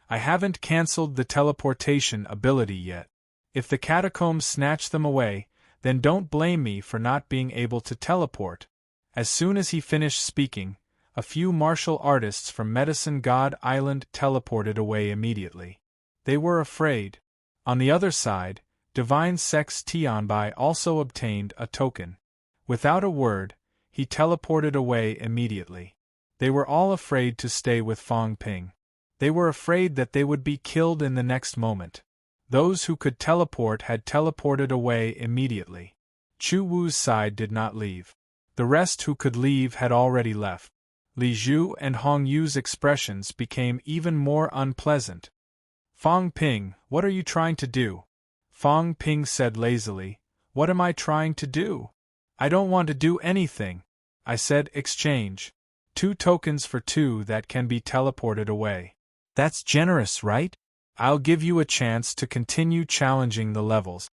I haven't cancelled the teleportation ability yet. If the catacombs snatch them away, then don't blame me for not being able to teleport. As soon as he finished speaking, a few martial artists from Medicine God Island teleported away immediately. They were afraid. On the other side, Divine Sex Tianbai also obtained a token. Without a word, he teleported away immediately. They were all afraid to stay with Fong Ping. They were afraid that they would be killed in the next moment. Those who could teleport had teleported away immediately. Chu Wu's side did not leave. The rest who could leave had already left. Li Zhu and Hong Yu's expressions became even more unpleasant. Fong Ping, what are you trying to do? Fong Ping said lazily, What am I trying to do? I don't want to do anything. I said exchange. 2 tokens for 2 that can be teleported away. That's generous, right? I'll give you a chance to continue challenging the levels.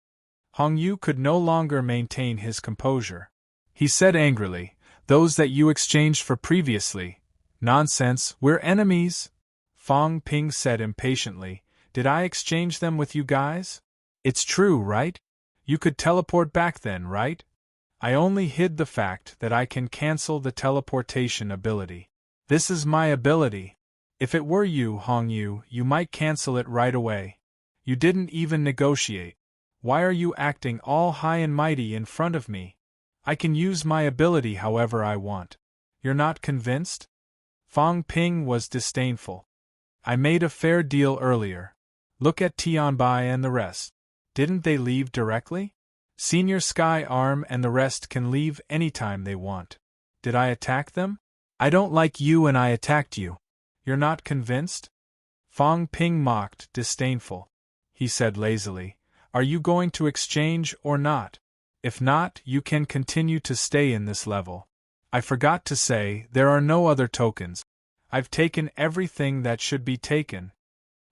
Hong Yu could no longer maintain his composure. He said angrily, Those that you exchanged for previously. Nonsense, we're enemies. Fong Ping said impatiently, Did I exchange them with you guys? It's true, right? You could teleport back then, right? I only hid the fact that I can cancel the teleportation ability. This is my ability. If it were you, Hong Yu, you might cancel it right away. You didn't even negotiate. Why are you acting all high and mighty in front of me? I can use my ability however I want. You're not convinced? Fong Ping was disdainful. I made a fair deal earlier. Look at Tianbai and the rest. Didn't they leave directly? Senior Sky Arm and the rest can leave anytime they want. Did I attack them? I don't like you and I attacked you. You're not convinced? Fong Ping mocked, disdainful. He said lazily, Are you going to exchange or not? If not, you can continue to stay in this level. I forgot to say, there are no other tokens. I've taken everything that should be taken.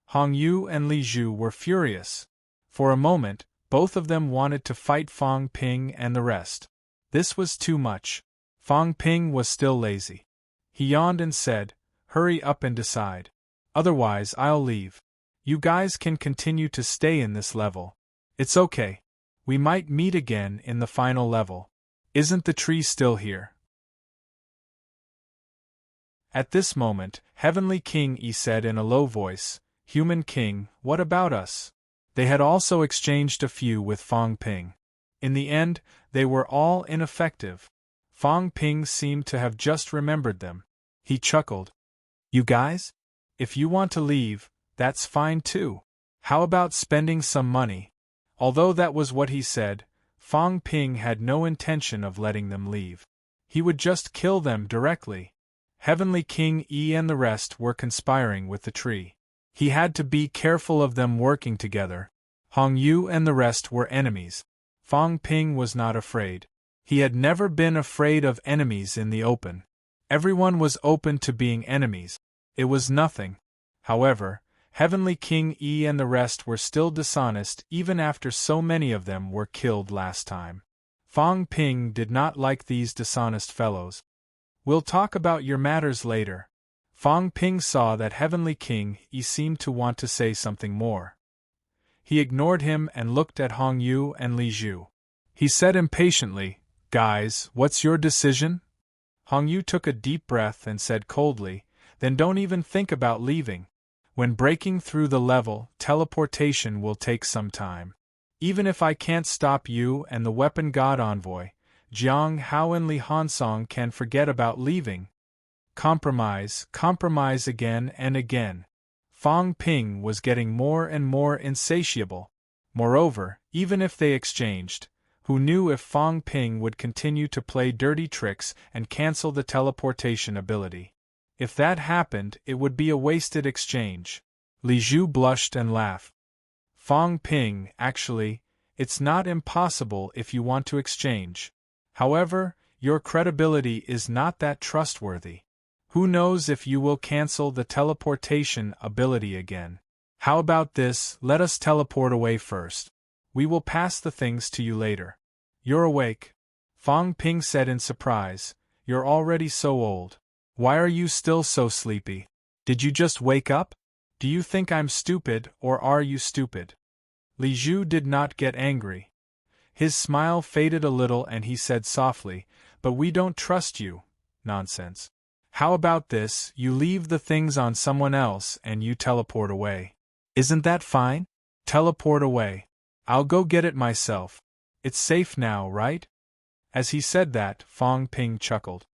Hong Yu and Li Zhu were furious. For a moment, both of them wanted to fight Fong Ping and the rest. This was too much. Fong Ping was still lazy. He yawned and said, Hurry up and decide. Otherwise I'll leave. You guys can continue to stay in this level. It's okay. We might meet again in the final level. Isn't the tree still here? At this moment, Heavenly King Yi said in a low voice, Human King, what about us? They had also exchanged a few with Fong Ping. In the end, they were all ineffective. Fong Ping seemed to have just remembered them. He chuckled. You guys? If you want to leave, that's fine too. How about spending some money? Although that was what he said, Fong Ping had no intention of letting them leave. He would just kill them directly. Heavenly King Yi and the rest were conspiring with the tree. He had to be careful of them working together. Hong Yu and the rest were enemies. Fong Ping was not afraid. He had never been afraid of enemies in the open. Everyone was open to being enemies. It was nothing. However, Heavenly King Yi and the rest were still dishonest even after so many of them were killed last time. Fong Ping did not like these dishonest fellows. We'll talk about your matters later. Fong Ping saw that Heavenly King Yi seemed to want to say something more. He ignored him and looked at Hong Yu and Li Zhu. He said impatiently, Guys, what's your decision? Hong Yu took a deep breath and said coldly, Then don't even think about leaving. When breaking through the level, teleportation will take some time. Even if I can't stop you and the Weapon God Envoy, Jiang Hao and Li Hansong can forget about leaving. Compromise again and again. Fong Ping was getting more and more insatiable. Moreover, even if they exchanged, who knew if Fong Ping would continue to play dirty tricks and cancel the teleportation ability? If that happened, it would be a wasted exchange. Li Zhu blushed and laughed. Fong Ping, actually, it's not impossible if you want to exchange. However, your credibility is not that trustworthy. Who knows if you will cancel the teleportation ability again? How about this, let us teleport away first. We will pass the things to you later. You're awake. Fong Ping said in surprise, "You're already so old. Why are you still so sleepy? Did you just wake up? Do you think I'm stupid, or are you stupid?" Li Zhu did not get angry. His smile faded a little and he said softly, "But we don't trust you." "Nonsense. How about this, you leave the things on someone else and you teleport away. Isn't that fine? Teleport away. I'll go get it myself. It's safe now, right?" As he said that, Fong Ping chuckled.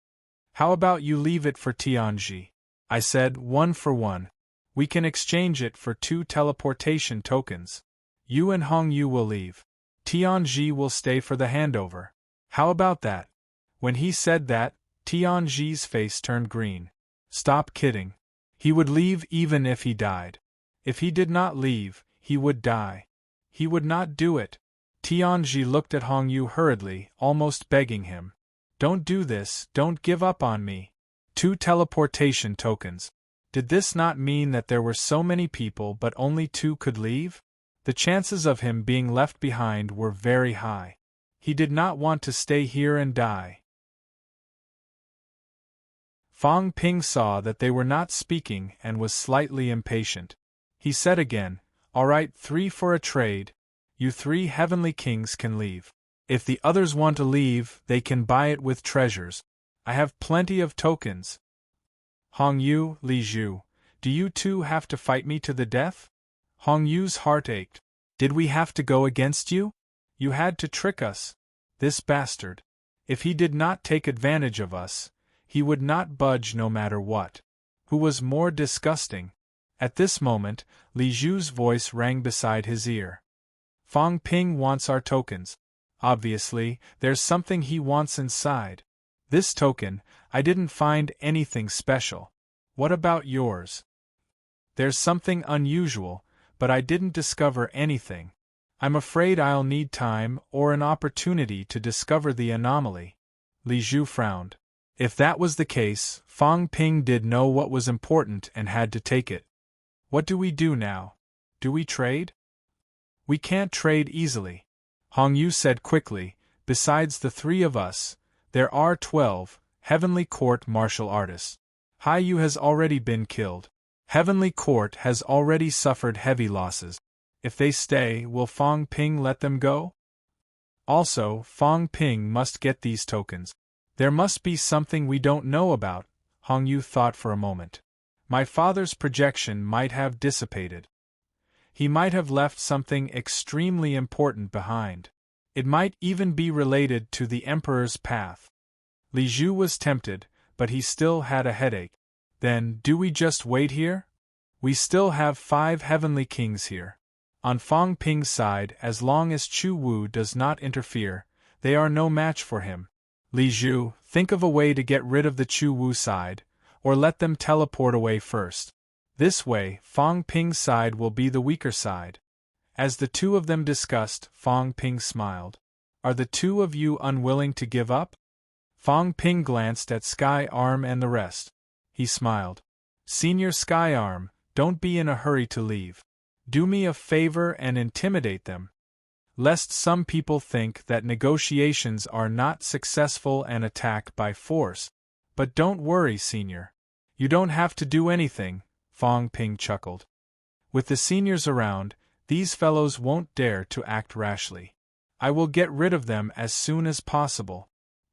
"How about you leave it for Tianji?" I said, "1 for 1. We can exchange it for 2 teleportation tokens. You and Hong Yu will leave. Tianji will stay for the handover. How about that?" When he said that, Tianji's face turned green. "Stop kidding. He would leave even if he died. If he did not leave, he would die. He would not do it." Tianji looked at Hong Yu hurriedly, almost begging him. "Don't do this, don't give up on me." 2 teleportation tokens. Did this not mean that there were so many people but only 2 could leave? The chances of him being left behind were very high. He did not want to stay here and die. Fong Ping saw that they were not speaking and was slightly impatient. He said again, "All right, 3 for a trade. You 3 heavenly kings can leave. If the others want to leave, they can buy it with treasures. I have plenty of tokens." "Hong Yu, Li Zhu, do you 2 have to fight me to the death?" Hong Yu's heart ached. "Did we have to go against you? You had to trick us. This bastard. If he did not take advantage of us, he would not budge no matter what." Who was more disgusting? At this moment, Li Zhu's voice rang beside his ear. "Fong Ping wants our tokens. Obviously, there's something he wants inside. This token, I didn't find anything special. What about yours?" "There's something unusual, but I didn't discover anything. I'm afraid I'll need time or an opportunity to discover the anomaly." Li Zhu frowned. If that was the case, Fong Ping did know what was important and had to take it. "What do we do now? Do we trade?" "We can't trade easily," Hong Yu said quickly. "Besides the 3 of us, there are 12 Heavenly Court martial artists. Hai Yu has already been killed. Heavenly Court has already suffered heavy losses. If they stay, will Fong Ping let them go? Also, Fong Ping must get these tokens. There must be something we don't know about." Hong Yu thought for a moment. "My father's projection might have dissipated. He might have left something extremely important behind. It might even be related to the Emperor's path." Li Zhu was tempted, but he still had a headache. "Then, do we just wait here? We still have 5 heavenly kings here. On Fong Ping's side, as long as Chu Wu does not interfere, they are no match for him. Li Zhu, think of a way to get rid of the Chu Wu side, or let them teleport away first. This way, Fong Ping's side will be the weaker side." As the 2 of them discussed, Fong Ping smiled. "Are the 2 of you unwilling to give up?" Fong Ping glanced at Sky Arm and the rest. He smiled. "Senior Sky Arm, don't be in a hurry to leave. Do me a favor and intimidate them. Lest some people think that negotiations are not successful and attack by force. But don't worry, Senior. You don't have to do anything," Fong Ping chuckled. "With the seniors around, these fellows won't dare to act rashly. I will get rid of them as soon as possible."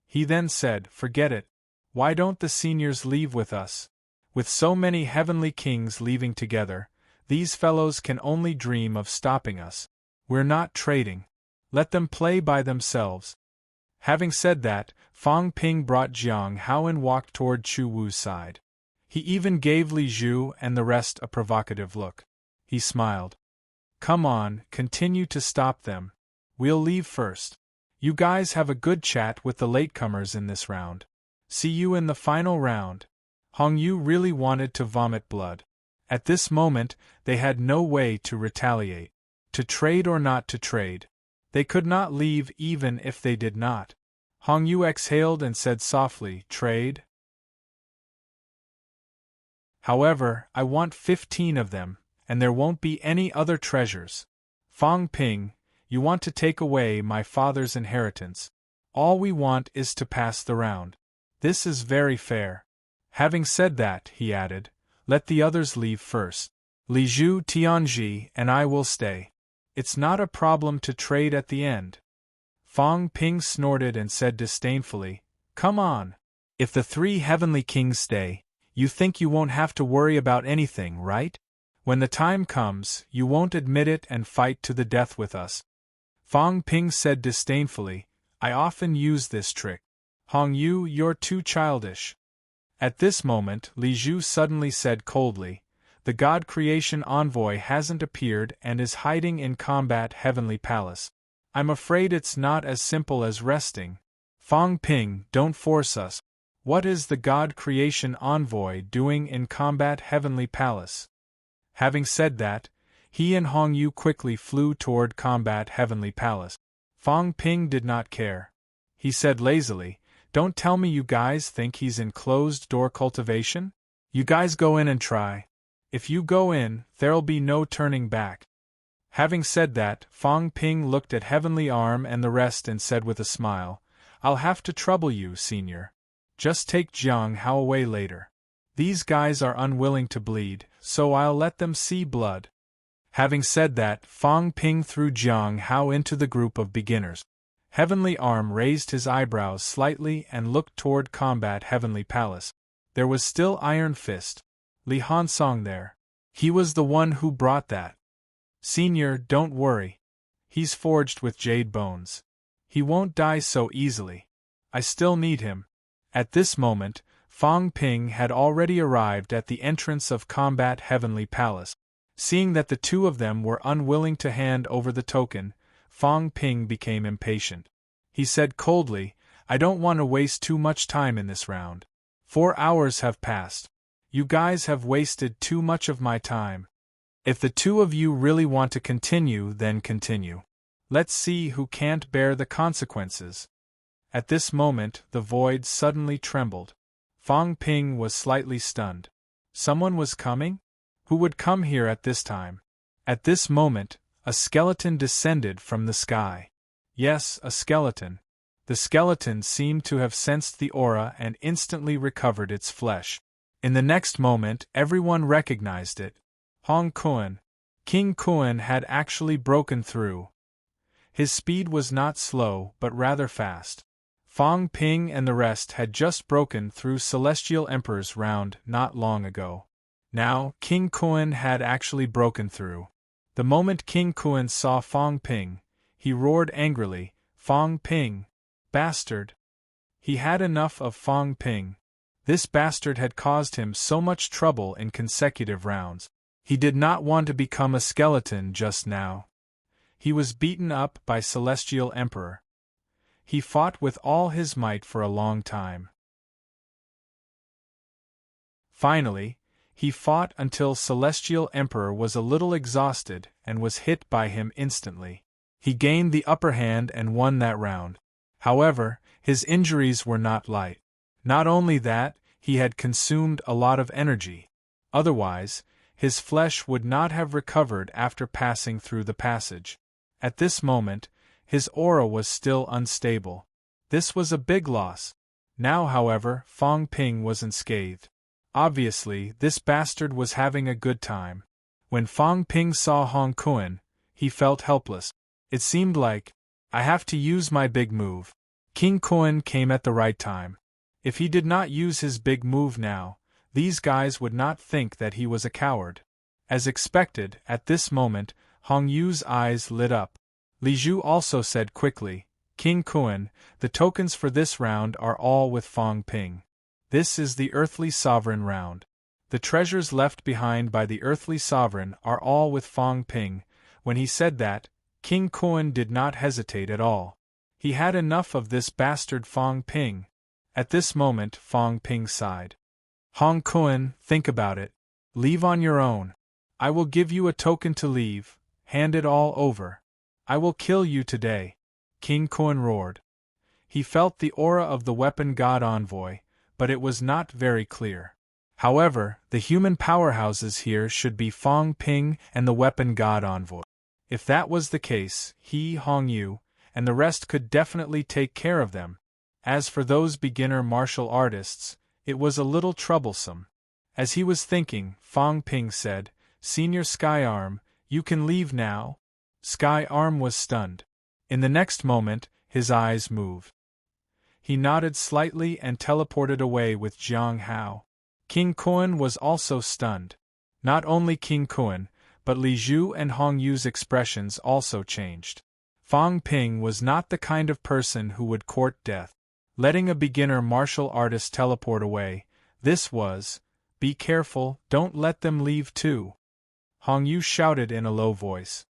He then said, "Forget it. Why don't the seniors leave with us? With so many heavenly kings leaving together, these fellows can only dream of stopping us. We're not trading. Let them play by themselves." Having said that, Fong Ping brought Jiang Hao and walked toward Chu Wu's side. He even gave Li Zhu and the rest a provocative look. He smiled. "Come on, continue to stop them. We'll leave first. You guys have a good chat with the latecomers in this round. See you in the final round." Hong Yu really wanted to vomit blood. At this moment, they had no way to retaliate. To trade or not to trade. They could not leave even if they did not. Hong Yu exhaled and said softly, "Trade? However, I want 15 of them, and there won't be any other treasures. Fong Ping, you want to take away my father's inheritance. All we want is to pass the round. This is very fair. Having said that, he added, let the others leave first. Li Zhu, Tianji, and I will stay. It's not a problem to trade at the end. Fang Ping snorted and said disdainfully, come on. If the 3 heavenly kings stay, you think you won't have to worry about anything, right? When the time comes, you won't admit it and fight to the death with us. Fang Ping said disdainfully, I often use this trick. Hong Yu, you're too childish. At this moment, Li Zhu suddenly said coldly, the God Creation Envoy hasn't appeared and is hiding in Combat Heavenly Palace. I'm afraid it's not as simple as resting. Fang Ping, don't force us. What is the God Creation Envoy doing in Combat Heavenly Palace? Having said that, he and Hong Yu quickly flew toward Combat Heavenly Palace. Fang Ping did not care. He said lazily, don't tell me you guys think he's in closed-door cultivation? You guys go in and try. If you go in, there'll be no turning back. Having said that, Fang Ping looked at Heavenly Arm and the rest and said with a smile, I'll have to trouble you, senior. Just take Jiang Hao away later. These guys are unwilling to bleed, so I'll let them see blood. Having said that, Fang Ping threw Jiang Hao into the group of beginners. Heavenly Arm raised his eyebrows slightly and looked toward Combat Heavenly Palace. There was still Iron Fist. Li Hansong there. He was the one who brought that. Senior, don't worry. He's forged with jade bones. He won't die so easily. I still need him. At this moment, Fang Ping had already arrived at the entrance of Combat Heavenly Palace. Seeing that the 2 of them were unwilling to hand over the token, Fang Ping became impatient. He said coldly, I don't want to waste too much time in this round. 4 hours have passed. You guys have wasted too much of my time. If the 2 of you really want to continue, then continue. Let's see who can't bear the consequences. At this moment, the void suddenly trembled. Fang Ping was slightly stunned. Someone was coming? Who would come here at this time? At this moment, a skeleton descended from the sky. Yes, a skeleton. The skeleton seemed to have sensed the aura and instantly recovered its flesh. In the next moment, everyone recognized it. Hong Kuan. King Kuan had actually broken through. His speed was not slow, but rather fast. Fang Ping and the rest had just broken through Celestial Emperor's round not long ago. Now, King Kuan had actually broken through. The moment King Kuan saw Fang Ping, he roared angrily, Fang Ping! Bastard! He had enough of Fang Ping. This bastard had caused him so much trouble in consecutive rounds. He did not want to become a skeleton just now. He was beaten up by Celestial Emperor. He fought with all his might for a long time. Finally, he fought until Celestial Emperor was a little exhausted and was hit by him instantly. He gained the upper hand and won that round. However, his injuries were not light. Not only that, he had consumed a lot of energy. Otherwise, his flesh would not have recovered after passing through the passage. At this moment, his aura was still unstable. This was a big loss. Now, however, Fang Ping was unscathed. Obviously, this bastard was having a good time. When Fang Ping saw Hong Kuan, he felt helpless. It seemed like, I have to use my big move. King Kuan came at the right time. If he did not use his big move now, these guys would not think that he was a coward. As expected, at this moment, Hong Yu's eyes lit up. Li Zhu also said quickly, King Kuan, the tokens for this round are all with Fang Ping. This is the Earthly Sovereign round. The treasures left behind by the Earthly Sovereign are all with Fang Ping. When he said that, King Kuan did not hesitate at all. He had enough of this bastard Fang Ping. At this moment, Fang Ping sighed. Hong Kuan, think about it. Leave on your own. I will give you a token to leave. Hand it all over. I will kill you today. King Kuan roared. He felt the aura of the Weapon God Envoy, but it was not very clear. However, the human powerhouses here should be Fang Ping and the Weapon God Envoy. If that was the case, he, Hong Yu, and the rest could definitely take care of them. As for those beginner martial artists, it was a little troublesome. As he was thinking, Fong Ping said, "Senior Sky Arm, you can leave now." Sky Arm was stunned. In the next moment, his eyes moved. He nodded slightly and teleported away with Jiang Hao. King Kuan was also stunned. Not only King Kuan, but Li Zhu and Hong Yu's expressions also changed. Fong Ping was not the kind of person who would court death. Letting a beginner martial artist teleport away, this was, "Be careful, don't let them leave too," Hong Yu shouted in a low voice.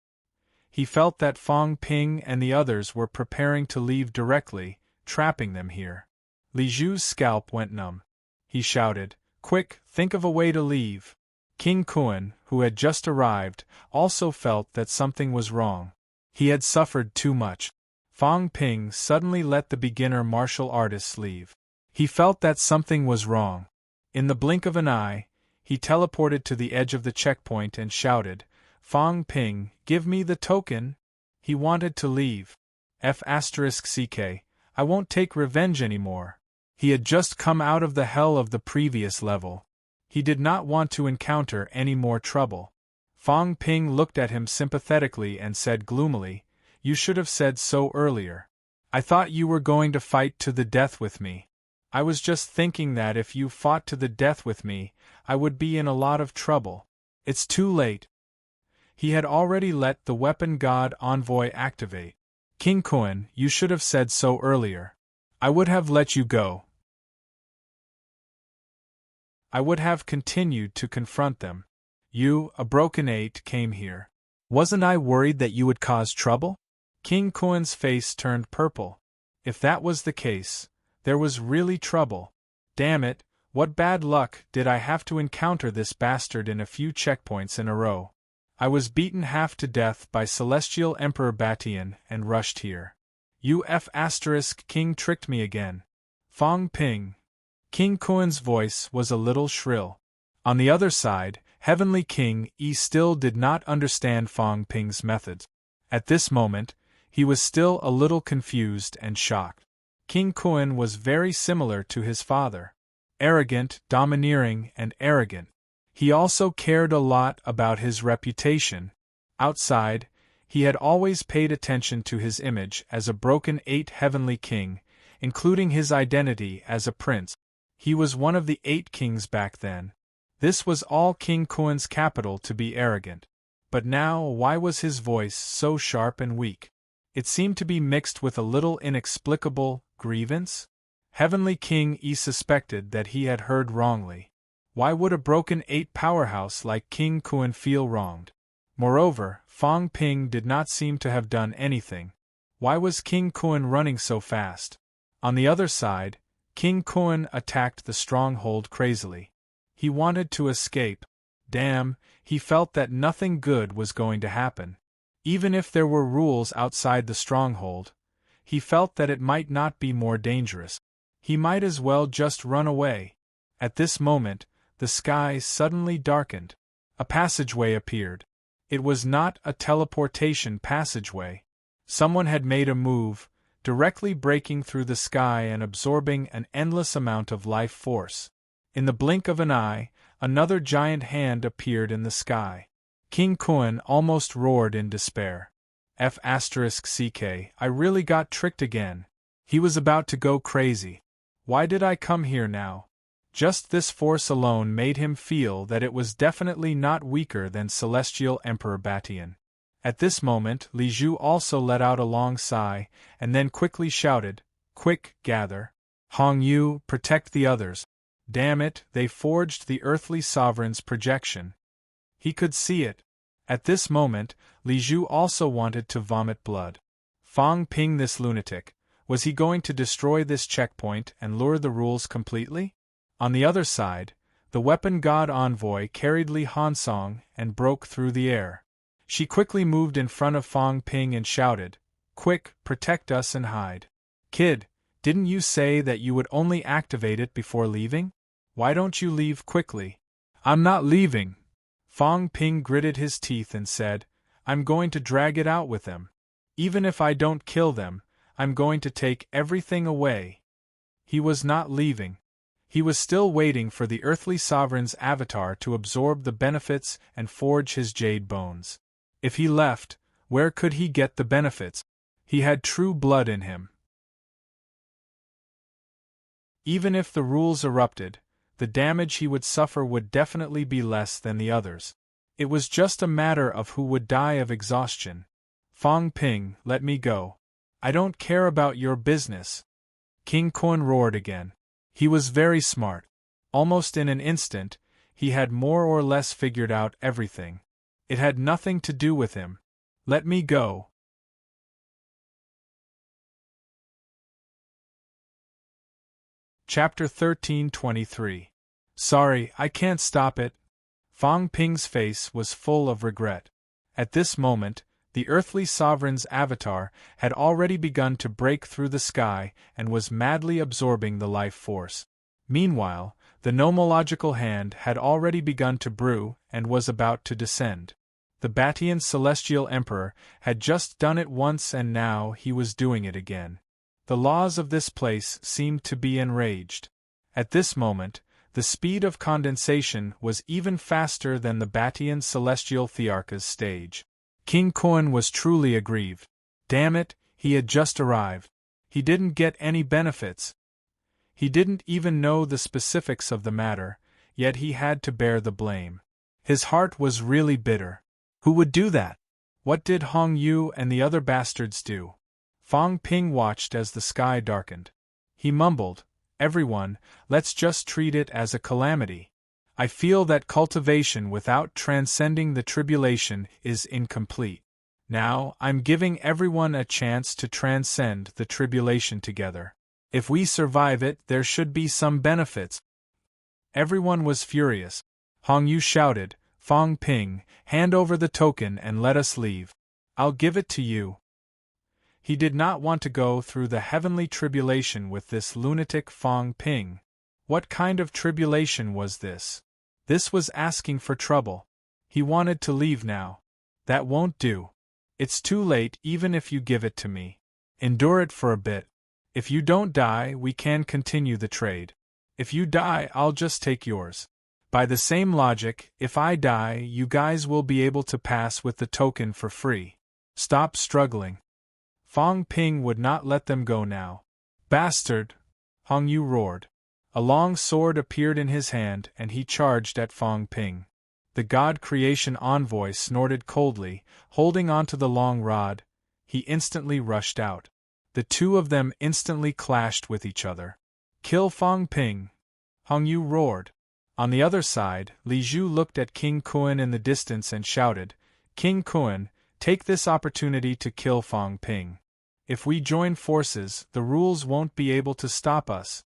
He felt that Fong Ping and the others were preparing to leave directly, trapping them here. Li Zhu's scalp went numb. He shouted, "Quick, think of a way to leave." King Kuan, who had just arrived, also felt that something was wrong. He had suffered too much. Fong Ping suddenly let the beginner martial artists leave. He felt that something was wrong. In the blink of an eye, he teleported to the edge of the checkpoint and shouted, "Fong Ping, give me the token!" He wanted to leave. F***ck, I won't take revenge anymore. He had just come out of the hell of the previous level. He did not want to encounter any more trouble. Fong Ping looked at him sympathetically and said gloomily, "You should have said so earlier. I thought you were going to fight to the death with me. I was just thinking that if you fought to the death with me, I would be in a lot of trouble. It's too late." He had already let the weapon god envoy activate. "King Kuan, you should have said so earlier. I would have let you go. I would have continued to confront them. You, a broken eight, came here. Wasn't I worried that you would cause trouble?" King Kuan's face turned purple. If that was the case, there was really trouble. Damn it, what bad luck did I have to encounter this bastard in a few checkpoints in a row. I was beaten half to death by Celestial Emperor Batian and rushed here. You King tricked me again. Fong Ping. King Kuan's voice was a little shrill. On the other side, Heavenly King Yi still did not understand Fong Ping's methods. At this moment, he was still a little confused and shocked. King Kuan was very similar to his father. Arrogant, domineering, and arrogant. He also cared a lot about his reputation. Outside, he had always paid attention to his image as a broken eight heavenly king, including his identity as a prince. He was one of the 8 kings back then. This was all King Kuan's capital to be arrogant. But now, why was his voice so sharp and weak? It seemed to be mixed with a little inexplicable grievance. Heavenly King Yi suspected that he had heard wrongly. Why would a broken 8 powerhouse like King Kuan feel wronged? Moreover, Fong Ping did not seem to have done anything. Why was King Kuan running so fast? On the other side, King Kuan attacked the stronghold crazily. He wanted to escape. Damn, he felt that nothing good was going to happen. Even if there were rules outside the stronghold, he felt that it might not be more dangerous. He might as well just run away. At this moment, the sky suddenly darkened. A passageway appeared. It was not a teleportation passageway. Someone had made a move, directly breaking through the sky and absorbing an endless amount of life force. In the blink of an eye, another giant hand appeared in the sky. King Kuan almost roared in despair. F***ck, I really got tricked again. He was about to go crazy. Why did I come here now? Just this force alone made him feel that it was definitely not weaker than Celestial Emperor Batian. At this moment, Li Zhu also let out a long sigh, and then quickly shouted, "Quick, gather. Hong Yu, protect the others." Damn it, they forged the earthly sovereign's projection. He could see it. At this moment, Li Zhu also wanted to vomit blood. Fong Ping, this lunatic, was he going to destroy this checkpoint and lure the rules completely? On the other side, the weapon god envoy carried Li Hansong and broke through the air. She quickly moved in front of Fong Ping and shouted, "Quick, protect us and hide." "Kid, didn't you say that you would only activate it before leaving? Why don't you leave quickly?" "I'm not leaving." Fong Ping gritted his teeth and said, "I'm going to drag it out with them. Even if I don't kill them, I'm going to take everything away. He was not leaving. He was still waiting for the earthly sovereign's avatar to absorb the benefits and forge his jade bones. If he left, where could he get the benefits? He had true blood in him. Even if the rules erupted, the damage he would suffer would definitely be less than the others. It was just a matter of who would die of exhaustion. Fong Ping, let me go. I don't care about your business. King Kun roared again. He was very smart. Almost in an instant, he had more or less figured out everything. It had nothing to do with him. Let me go. Chapter 13:23. Sorry, I can't stop it. Fong Ping's face was full of regret. At this moment, the earthly sovereign's avatar had already begun to break through the sky and was madly absorbing the life force. Meanwhile, the nomological hand had already begun to brew and was about to descend. The Batian celestial emperor had just done it once and now he was doing it again. The laws of this place seemed to be enraged. At this moment, the speed of condensation was even faster than the Batian celestial Thearcha's stage. King Kun was truly aggrieved. Damn it, he had just arrived. He didn't get any benefits. He didn't even know the specifics of the matter, yet he had to bear the blame. His heart was really bitter. Who would do that? What did Hong Yu and the other bastards do? Fong Ping watched as the sky darkened. He mumbled, "Everyone, let's just treat it as a calamity. I feel that cultivation without transcending the tribulation is incomplete. Now, I'm giving everyone a chance to transcend the tribulation together. If we survive it, there should be some benefits." Everyone was furious. Hong Yu shouted, "Fong Ping, hand over the token and let us leave. I'll give it to you." He did not want to go through the heavenly tribulation with this lunatic Fong Ping. What kind of tribulation was this? This was asking for trouble. He wanted to leave now. That won't do. It's too late even if you give it to me. Endure it for a bit. If you don't die, we can continue the trade. If you die, I'll just take yours. By the same logic, if I die, you guys will be able to pass with the token for free. Stop struggling. Fong Ping would not let them go now. Bastard! Hong Yu roared. A long sword appeared in his hand and he charged at Fong Ping. The God Creation envoy snorted coldly, holding onto the long rod. He instantly rushed out. The two of them instantly clashed with each other. Kill Fong Ping! Hong Yu roared. On the other side, Li Zhu looked at King Kun in the distance and shouted, "King Kun, take this opportunity to kill Fong Ping. If we join forces, the rules won't be able to stop us."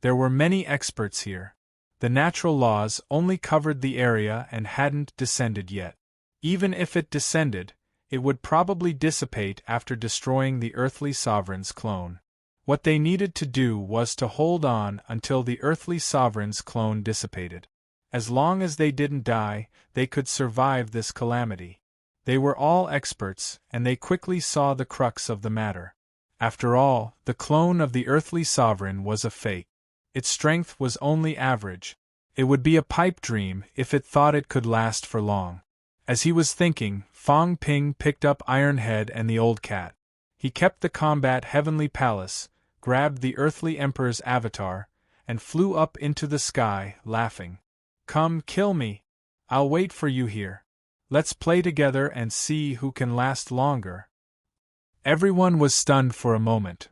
There were many experts here. The natural laws only covered the area and hadn't descended yet. Even if it descended, it would probably dissipate after destroying the earthly sovereign's clone. What they needed to do was to hold on until the earthly sovereign's clone dissipated. As long as they didn't die, they could survive this calamity. They were all experts, and they quickly saw the crux of the matter. After all, the clone of the earthly sovereign was a fake. Its strength was only average. It would be a pipe dream if it thought it could last for long. As he was thinking, Fong Ping picked up Ironhead and the old cat. He kept the combat heavenly palace, grabbed the earthly emperor's avatar, and flew up into the sky, laughing. "Come kill me. I'll wait for you here. Let's play together and see who can last longer." Everyone was stunned for a moment.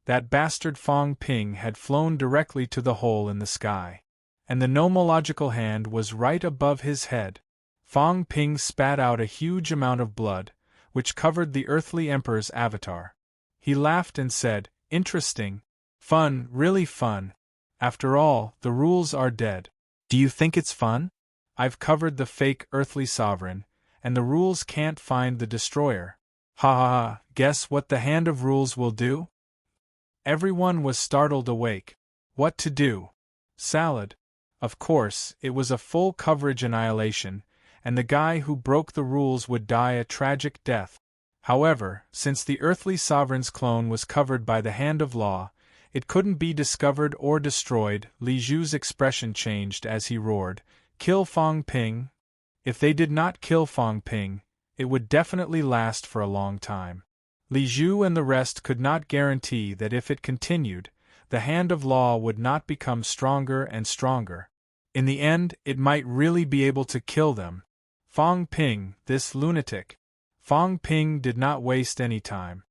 That bastard Fong Ping had flown directly to the hole in the sky. And the nomological hand was right above his head. Fong Ping spat out a huge amount of blood, which covered the earthly emperor's avatar. He laughed and said, "Interesting. Fun, really fun. After all, the rules are dead. Do you think it's fun? I've covered the fake earthly sovereign, and the rules can't find the destroyer. Ha ha ha, guess what the hand of rules will do?" Everyone was startled awake. What to do? Salad. Of course, it was a full coverage annihilation, and the guy who broke the rules would die a tragic death. However, since the earthly sovereign's clone was covered by the hand of law, it couldn't be discovered or destroyed. Li Zhu's expression changed as he roared, "Kill Fong Ping!" If they did not kill Fong Ping, it would definitely last for a long time. Li Zhu and the rest could not guarantee that if it continued, the hand of law would not become stronger and stronger. In the end, it might really be able to kill them. Fong Ping, this lunatic. Fong Ping did not waste any time.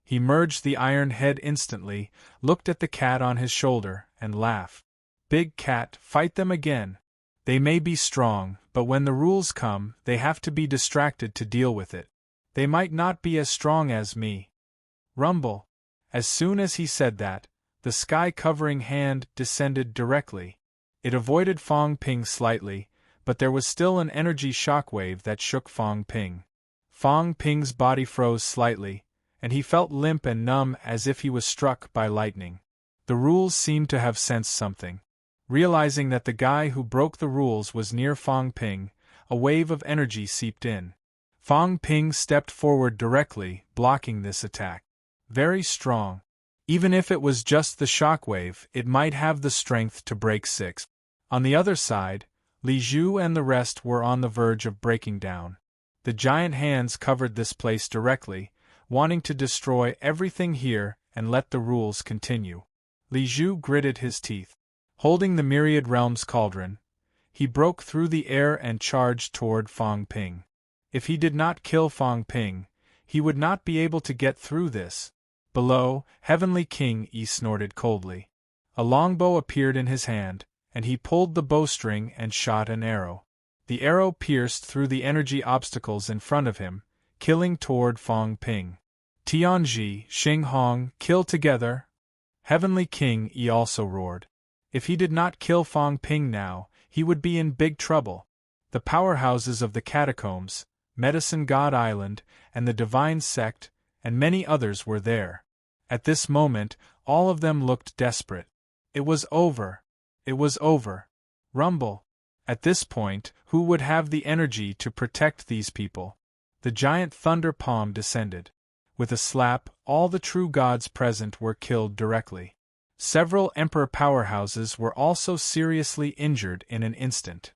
He merged the iron head instantly, looked at the cat on his shoulder, and laughed. "Big cat, fight them again. They may be strong, but when the rules come, they have to be distracted to deal with it. They might not be as strong as me." Rumble. As soon as he said that, the sky-covering hand descended directly. It avoided Fong Ping slightly, but there was still an energy shockwave that shook Fong Ping. Fong Ping's body froze slightly, and he felt limp and numb as if he was struck by lightning. The rules seemed to have sensed something. Realizing that the guy who broke the rules was near Fong Ping, a wave of energy seeped in. Fong Ping stepped forward directly, blocking this attack. Very strong. Even if it was just the shockwave, it might have the strength to break 6. On the other side, Li Zhu and the rest were on the verge of breaking down. The giant hands covered this place directly, wanting to destroy everything here and let the rules continue. Li Zhu gritted his teeth. Holding the Myriad Realms cauldron, he broke through the air and charged toward Fong Ping. If he did not kill Fong Ping, he would not be able to get through this. Below, Heavenly King Yi snorted coldly. A longbow appeared in his hand, and he pulled the bowstring and shot an arrow. The arrow pierced through the energy obstacles in front of him, killing toward Fong Ping. Tianji, Xing Hong, kill together! Heavenly King Yi also roared. If he did not kill Fong Ping now, he would be in big trouble. The powerhouses of the catacombs, Medicine God Island, and the Divine Sect, and many others were there. At this moment, all of them looked desperate. It was over. It was over. Rumble. At this point, who would have the energy to protect these people? The giant thunder palm descended. With a slap, all the true gods present were killed directly. Several emperor powerhouses were also seriously injured in an instant.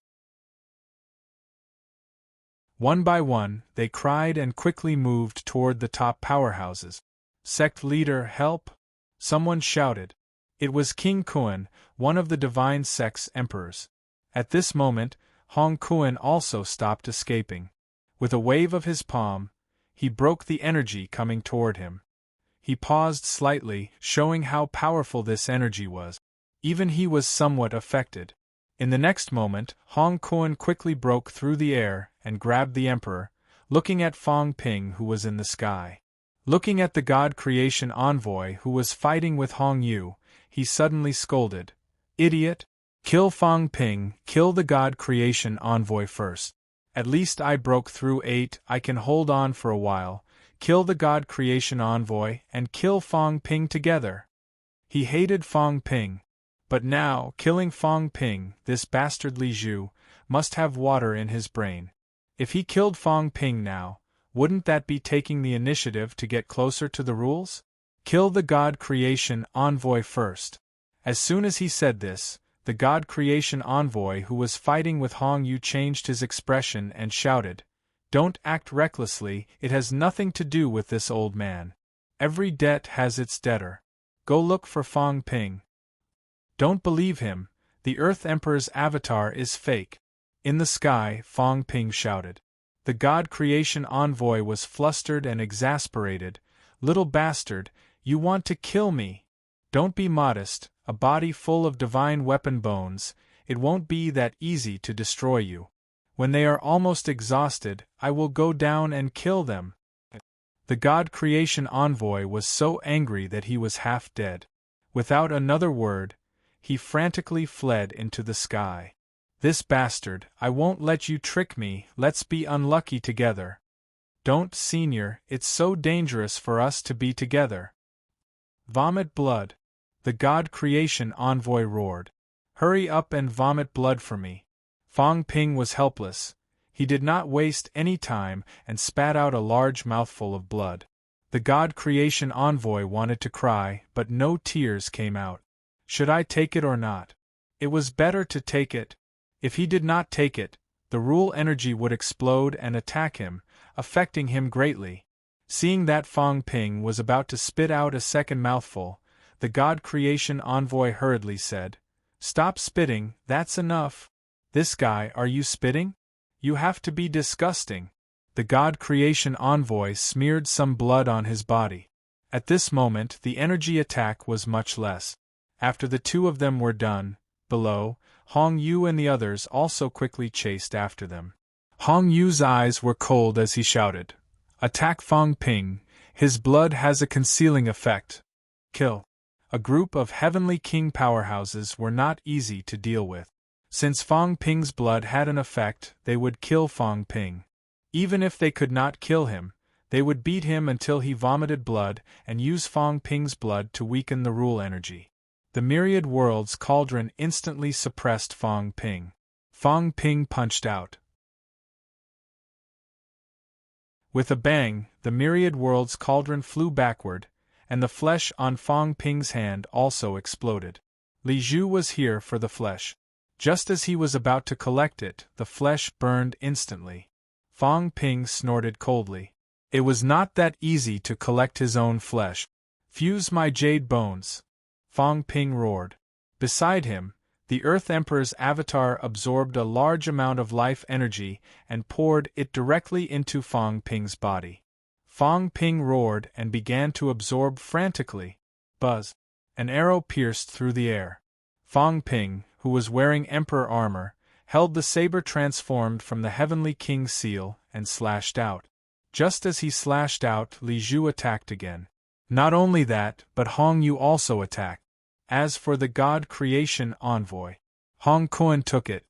One by one, they cried and quickly moved toward the top powerhouses. "Sect leader, help!" someone shouted. It was King Kuan, one of the Divine Sect's emperors. At this moment, Hong Kuan also stopped escaping. With a wave of his palm, he broke the energy coming toward him. He paused slightly, showing how powerful this energy was. Even he was somewhat affected. In the next moment, Hong Kuan quickly broke through the air and grabbed the emperor, looking at Fong Ping who was in the sky. Looking at the God Creation Envoy who was fighting with Hong Yu, he suddenly scolded. "Idiot! Kill Fong Ping, kill the God Creation Envoy first. At least I broke through 8, I can hold on for a while. Kill the God Creation Envoy and kill Fong Ping together." He hated Fong Ping. But now, killing Fong Ping, this bastard Li Zhu, must have water in his brain. If he killed Fong Ping now, wouldn't that be taking the initiative to get closer to the rules? Kill the God Creation Envoy first. As soon as he said this, the God Creation Envoy who was fighting with Hong Yu changed his expression and shouted, "Don't act recklessly, it has nothing to do with this old man. Every debt has its debtor. Go look for Fong Ping. Don't believe him, the Earth Emperor's avatar is fake." In the sky, Fong Ping shouted. The God Creation Envoy was flustered and exasperated. "Little bastard, you want to kill me? Don't be modest, a body full of divine weapon bones, it won't be that easy to destroy you. When they are almost exhausted, I will go down and kill them." The God Creation Envoy was so angry that he was half dead. Without another word, he frantically fled into the sky. "This bastard, I won't let you trick me, let's be unlucky together." "Don't, Senior, it's so dangerous for us to be together." "Vomit blood." The God Creation Envoy roared. "Hurry up and vomit blood for me." Fong Ping was helpless. He did not waste any time and spat out a large mouthful of blood. The God Creation Envoy wanted to cry, but no tears came out. Should I take it or not? It was better to take it. If he did not take it, the rule energy would explode and attack him, affecting him greatly. Seeing that Fong Ping was about to spit out a second mouthful, the God Creation Envoy hurriedly said, "Stop spitting, that's enough. This guy, are you spitting? You have to be disgusting." The God Creation Envoy smeared some blood on his body. At this moment the energy attack was much less. After the two of them were done, below, Hong Yu and the others also quickly chased after them. Hong Yu's eyes were cold as he shouted, "Attack Fong Ping, his blood has a concealing effect. Kill." A group of heavenly king powerhouses were not easy to deal with. Since Fong Ping's blood had an effect, they would kill Fong Ping. Even if they could not kill him, they would beat him until he vomited blood and use Fong Ping's blood to weaken the rule energy. The Myriad Worlds Cauldron instantly suppressed Fong Ping. Fong Ping punched out. With a bang, the Myriad Worlds Cauldron flew backward, and the flesh on Fong Ping's hand also exploded. Li Zhu was here for the flesh. Just as he was about to collect it, the flesh burned instantly. Fong Ping snorted coldly. It was not that easy to collect his own flesh. "Fuse my jade bones!" Fong Ping roared. Beside him, the Earth Emperor's avatar absorbed a large amount of life energy and poured it directly into Fong Ping's body. Fong Ping roared and began to absorb frantically. Buzz! An arrow pierced through the air. Fong Ping, who was wearing Emperor armor, held the saber transformed from the Heavenly King's seal and slashed out. Just as he slashed out, Li Zhu attacked again. Not only that, but Hong Yu also attacked. As for the God Creation Envoy, Hong Kuan took it.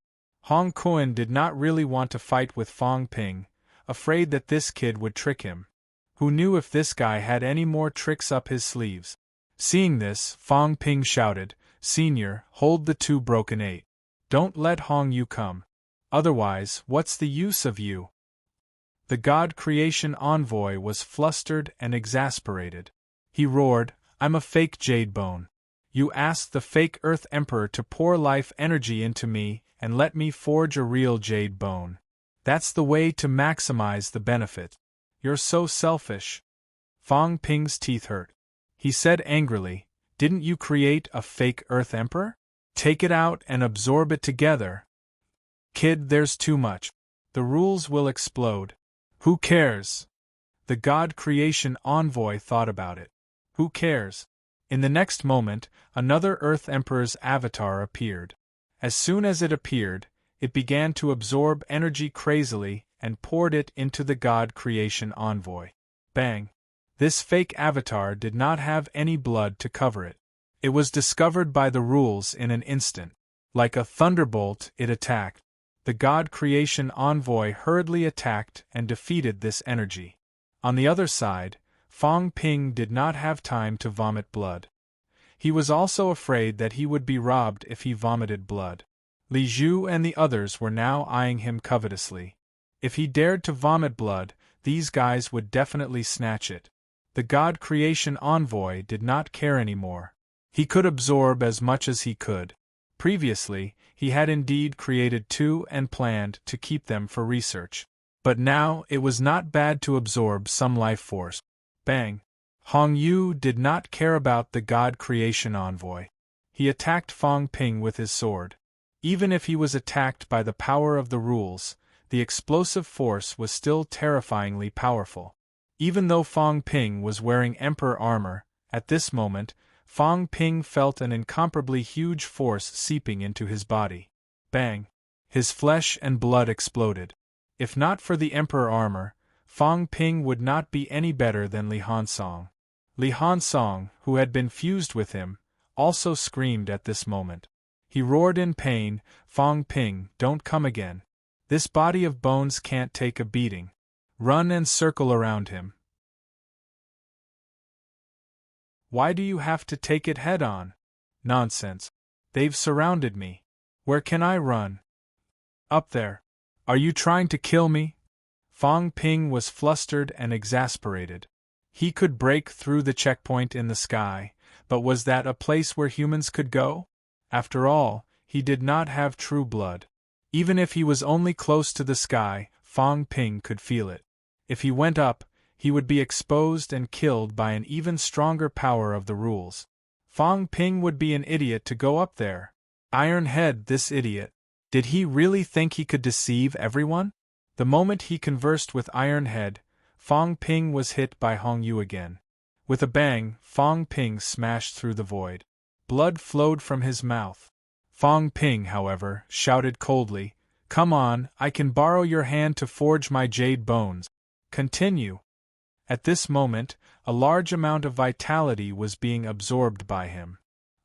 Hong Kuan did not really want to fight with Fong Ping, afraid that this kid would trick him. Who knew if this guy had any more tricks up his sleeves? Seeing this, Fong Ping shouted, "Senior, hold the two broken eight. Don't let Hong Yu come. Otherwise, what's the use of you?" The God Creation Envoy was flustered and exasperated. He roared, "I'm a fake jade bone. You asked the fake Earth Emperor to pour life energy into me and let me forge a real jade bone. That's the way to maximize the benefit. You're so selfish." Fong Ping's teeth hurt. He said angrily, "Didn't you create a fake Earth Emperor? Take it out and absorb it together." "Kid, there's too much. The rules will explode." "Who cares?" The God Creation Envoy thought about it. "Who cares?" In the next moment, another Earth Emperor's avatar appeared. As soon as it appeared, it began to absorb energy crazily and poured it into the God Creation Envoy. Bang! This fake avatar did not have any blood to cover it. It was discovered by the rules in an instant. Like a thunderbolt, it attacked. The God Creation Envoy hurriedly attacked and defeated this energy. On the other side, Fong Ping did not have time to vomit blood. He was also afraid that he would be robbed if he vomited blood. Li Zhu and the others were now eyeing him covetously. If he dared to vomit blood, these guys would definitely snatch it. The God Creation Envoy did not care anymore. He could absorb as much as he could. Previously, he had indeed created two and planned to keep them for research. But now it was not bad to absorb some life force. Bang! Hong Yu did not care about the God Creation Envoy. He attacked Fong Ping with his sword. Even if he was attacked by the power of the rules, the explosive force was still terrifyingly powerful. Even though Fong Ping was wearing Emperor armor, at this moment, Fong Ping felt an incomparably huge force seeping into his body. Bang! His flesh and blood exploded. If not for the Emperor armor, Fong Ping would not be any better than Li Hansong. Li Hansong, who had been fused with him, also screamed at this moment. He roared in pain, "Fong Ping, don't come again. This body of bones can't take a beating. Run and circle around him." "Why do you have to take it head on?" "Nonsense. They've surrounded me. Where can I run?" "Up there." Are you trying to kill me? Fong Ping was flustered and exasperated. He could break through the checkpoint in the sky, but was that a place where humans could go? After all, he did not have true blood. Even if he was only close to the sky, Fong Ping could feel it. If he went up, he would be exposed and killed by an even stronger power of the rules. Fong Ping would be an idiot to go up there. Iron Head, this idiot. Did he really think he could deceive everyone? The moment he conversed with Iron Head, Fong Ping was hit by Hong Yu again. With a bang, Fong Ping smashed through the void. Blood flowed from his mouth. Fong Ping, however, shouted coldly, "Come on, I can borrow your hand to forge my jade bones. Continue." At this moment, a large amount of vitality was being absorbed by him.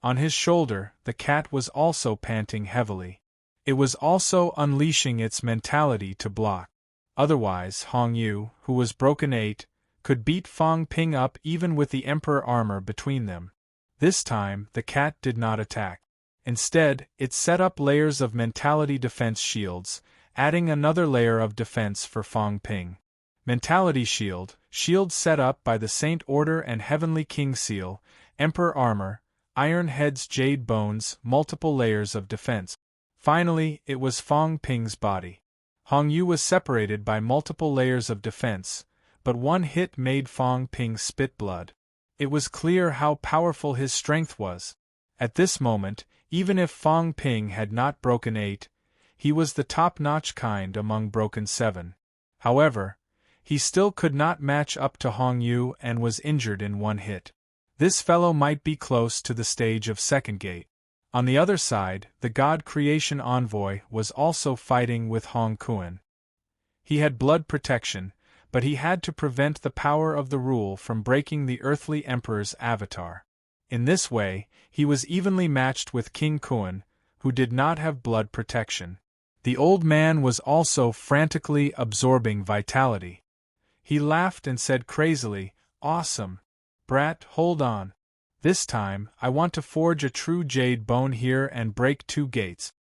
On his shoulder, the cat was also panting heavily. It was also unleashing its mentality to block. Otherwise, Hong Yu, who was broken 8, could beat Fong Ping up even with the Emperor armor between them. This time, the cat did not attack. Instead, it set up layers of mentality defense shields, adding another layer of defense for Fong Ping. Mentality shield, shield set up by the Saint Order and Heavenly King Seal, Emperor armor, Iron Head's jade bones, multiple layers of defense. Finally, it was Fong Ping's body. Hong Yu was separated by multiple layers of defense, but one hit made Fong Ping spit blood. It was clear how powerful his strength was. At this moment, even if Fong Ping had not broken 8, he was the top-notch kind among broken 7. However, he still could not match up to Hong Yu and was injured in one hit. This fellow might be close to the stage of second gate. On the other side, the God Creation Envoy was also fighting with Hong Kuan. He had blood protection, but he had to prevent the power of the rule from breaking the earthly emperor's avatar. In this way, he was evenly matched with King Kuan, who did not have blood protection. The old man was also frantically absorbing vitality. He laughed and said crazily, "Awesome. Brat, hold on. This time, I want to forge a true jade bone here and break 2 gates."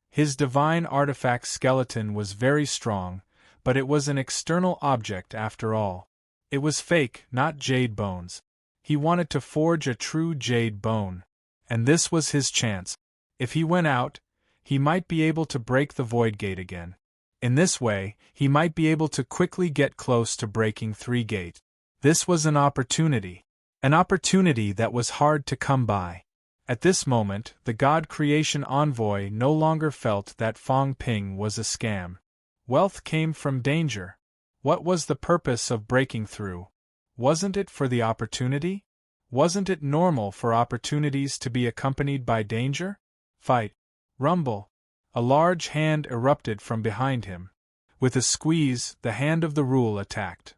His divine artifact skeleton was very strong, but it was an external object after all. It was fake, not jade bones. He wanted to forge a true jade bone. And this was his chance. If he went out, he might be able to break the void gate again. In this way, he might be able to quickly get close to breaking 3 gates. This was an opportunity. An opportunity that was hard to come by. At this moment, the God Creation Envoy no longer felt that Fong Ping was a scam. Wealth came from danger. What was the purpose of breaking through? Wasn't it for the opportunity? Wasn't it normal for opportunities to be accompanied by danger? Fight. Rumble. A large hand erupted from behind him. With a squeeze, the hand of the rule attacked.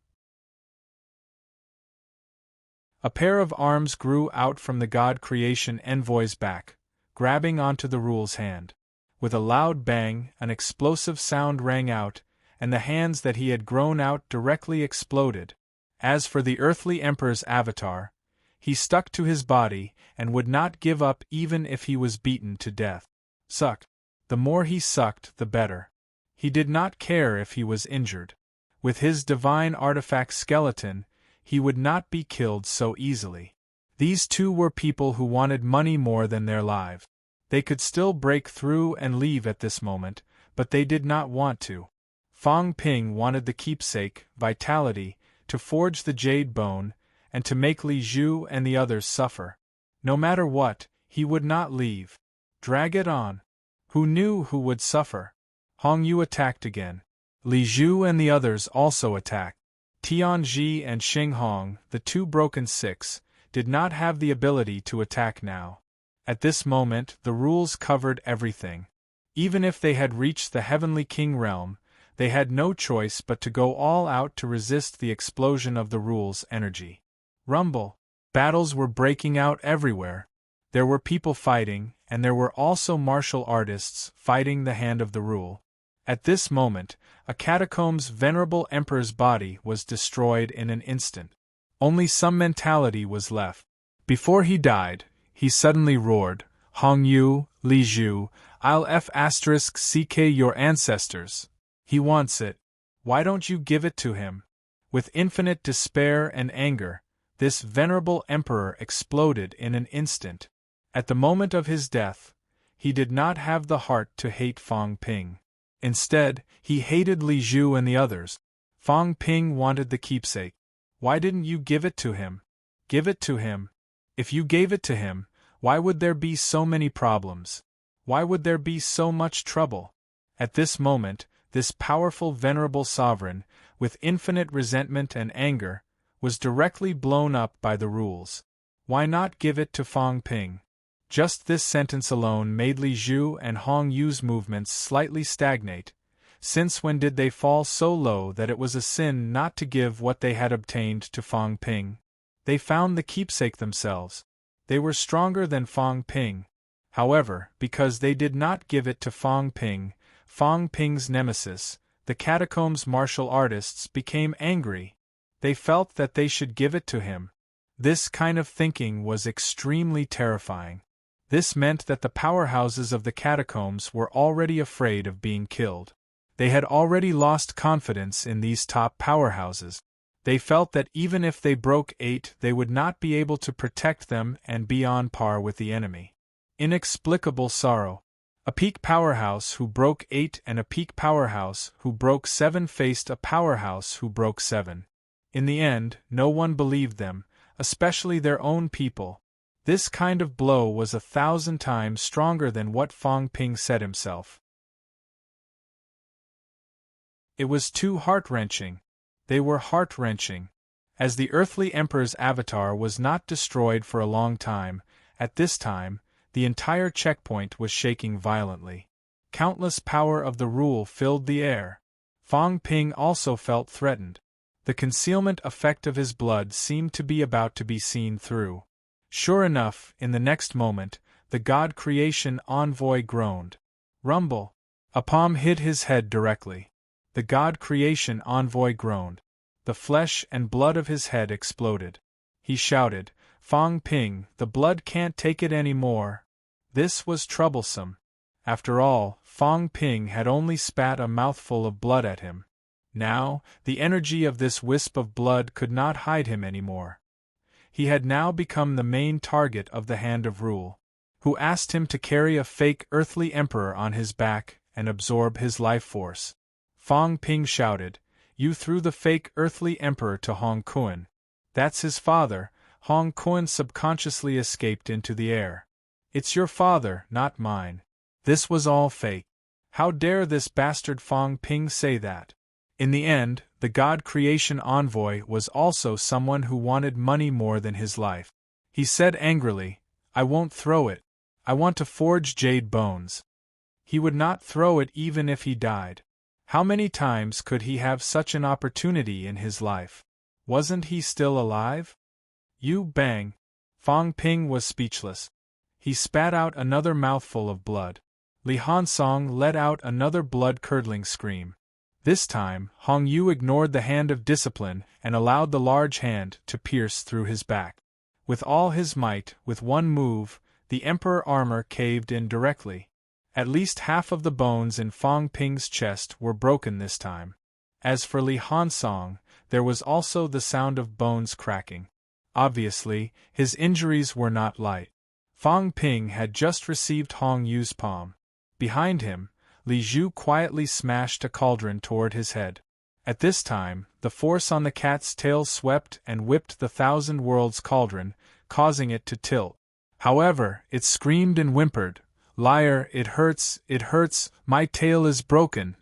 A pair of arms grew out from the God Creation Envoy's back, grabbing onto the rule's hand. With a loud bang, an explosive sound rang out, and the hands that he had grown out directly exploded. As for the earthly emperor's avatar, he stuck to his body and would not give up even if he was beaten to death. Sucked. The more he sucked, the better. He did not care if he was injured. With his divine artifact skeleton, he would not be killed so easily. These two were people who wanted money more than their lives. They could still break through and leave at this moment, but they did not want to. Fong Ping wanted the keepsake, vitality, to forge the jade bone, and to make Li Zhu and the others suffer. No matter what, he would not leave. Drag it on. Who knew who would suffer? Hong Yu attacked again. Li Zhu and the others also attacked. Tianji and Xing Hong, the 2 broken 6, did not have the ability to attack now. At this moment, the rules covered everything. Even if they had reached the Heavenly King realm, they had no choice but to go all out to resist the explosion of the rules' energy. Rumble. Battles were breaking out everywhere. There were people fighting, and there were also martial artists fighting the hand of the rule. At this moment, a catacomb's venerable emperor's body was destroyed in an instant. Only some mentality was left. Before he died, he suddenly roared, "Hong Yu, Li Zhu, I'll *ck your ancestors." He wants it. Why don't you give it to him? With infinite despair and anger, this venerable emperor exploded in an instant. At the moment of his death, he did not have the heart to hate Fang Ping. Instead, he hated Li Zhu and the others. Fang Ping wanted the keepsake. Why didn't you give it to him? Give it to him. If you gave it to him, why would there be so many problems? Why would there be so much trouble? At this moment, this powerful venerable sovereign, with infinite resentment and anger, was directly blown up by the rules. Why not give it to Fang Ping? Just this sentence alone made Li Zhu and Hong Yu's movements slightly stagnate, since when did they fall so low that it was a sin not to give what they had obtained to Fang Ping? They found the keepsake themselves. They were stronger than Fang Ping. However, because they did not give it to Fang Ping's nemesis, the catacombs martial artists became angry. They felt that they should give it to him. This kind of thinking was extremely terrifying. This meant that the powerhouses of the catacombs were already afraid of being killed. They had already lost confidence in these top powerhouses. They felt that even if they broke 8, they would not be able to protect them and be on par with the enemy. Inexplicable sorrow. A peak powerhouse who broke 8 and a peak powerhouse who broke 7 faced a powerhouse who broke 7. In the end, no one believed them, especially their own people. This kind of blow was 1,000 times stronger than what Fang Ping said himself. It was too heart-wrenching. They were heart-wrenching. As the earthly emperor's avatar was not destroyed for a long time, at this time, the entire checkpoint was shaking violently. Countless power of the rule filled the air. Fang Ping also felt threatened. The concealment effect of his blood seemed to be about to be seen through. Sure enough, in the next moment, the god creation envoy groaned. Rumble! A palm hit his head directly. The god creation envoy groaned. The flesh and blood of his head exploded. He shouted, Fang Ping, the blood can't take it anymore. This was troublesome. After all, Fang Ping had only spat a mouthful of blood at him. Now, the energy of this wisp of blood could not hide him anymore. He had now become the main target of the Hand of Rule, who asked him to carry a fake earthly emperor on his back and absorb his life force. Fang Ping shouted, You threw the fake earthly emperor to Hong Kuan. That's his father. Hong Kuan subconsciously escaped into the air. It's your father, not mine. This was all fake. How dare this bastard Fang Ping say that? In the end, the God Creation Envoy was also someone who wanted money more than his life. He said angrily, I won't throw it. I want to forge jade bones. He would not throw it even if he died. How many times could he have such an opportunity in his life? Wasn't he still alive? You bang! Fang Ping was speechless. He spat out another mouthful of blood. Li Hansong let out another blood-curdling scream. This time, Hong Yu ignored the hand of discipline and allowed the large hand to pierce through his back. With all his might, with one move, the Emperor armor caved in directly. At least half of the bones in Fang Ping's chest were broken this time. As for Li Hansong, there was also the sound of bones cracking. Obviously, his injuries were not light. Fang Ping had just received Hong Yu's palm. Behind him, Li Zhu quietly smashed a cauldron toward his head. At this time, the force on the cat's tail swept and whipped the 1,000 Worlds cauldron, causing it to tilt. However, it screamed and whimpered, Liar, it hurts, my tail is broken.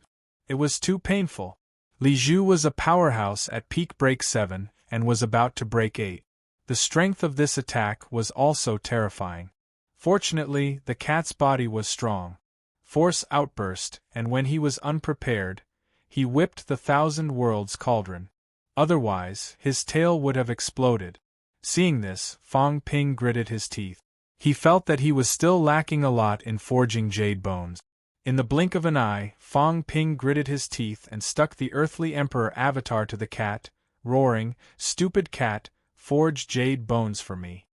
It was too painful. Li Zhu was a powerhouse at peak break 7 and was about to break 8. The strength of this attack was also terrifying. Fortunately, the cat's body was strong. Force outburst, and when he was unprepared, he whipped the 1,000 Worlds cauldron. Otherwise, his tail would have exploded. Seeing this, Fang Ping gritted his teeth. He felt that he was still lacking a lot in forging jade bones. In the blink of an eye, Fang Ping gritted his teeth and stuck the earthly emperor avatar to the cat, roaring, Stupid cat, forge jade bones for me.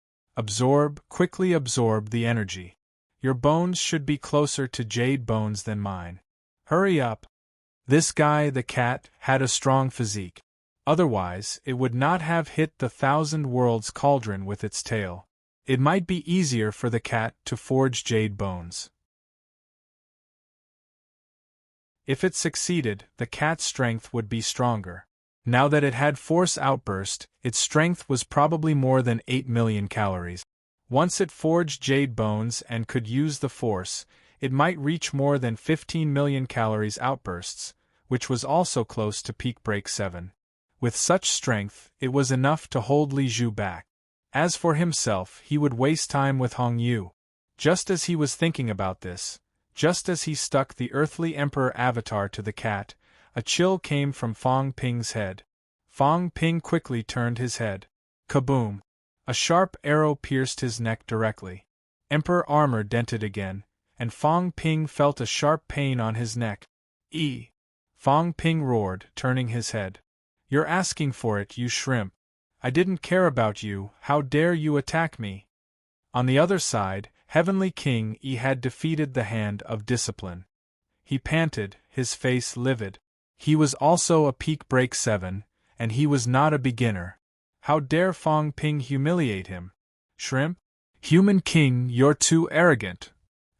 Quickly absorb the energy. Your bones should be closer to jade bones than mine. Hurry up. This guy, the cat, had a strong physique. Otherwise, it would not have hit the 1,000 worlds cauldron with its tail. It might be easier for the cat to forge jade bones. If it succeeded, the cat's strength would be stronger. Now that it had force outburst, its strength was probably more than 8 million calories. Once it forged jade bones and could use the force, it might reach more than 15 million calories outbursts, which was also close to peak break 7. With such strength, it was enough to hold Li Zhu back. As for himself, he would waste time with Hong Yu. Just as he was thinking about this, just as he stuck the earthly emperor avatar to the cat, a chill came from Fong Ping's head. Fong Ping quickly turned his head. Kaboom! A sharp arrow pierced his neck directly. Emperor armor dented again, and Fong Ping felt a sharp pain on his neck. Fong Ping roared, turning his head. You're asking for it, you shrimp. I didn't care about you, how dare you attack me? On the other side, Heavenly King Yi had defeated the hand of discipline. He panted, his face livid. He was also a peak break 7, and he was not a beginner. How dare Fong Ping humiliate him? Shrimp? Human King, you're too arrogant.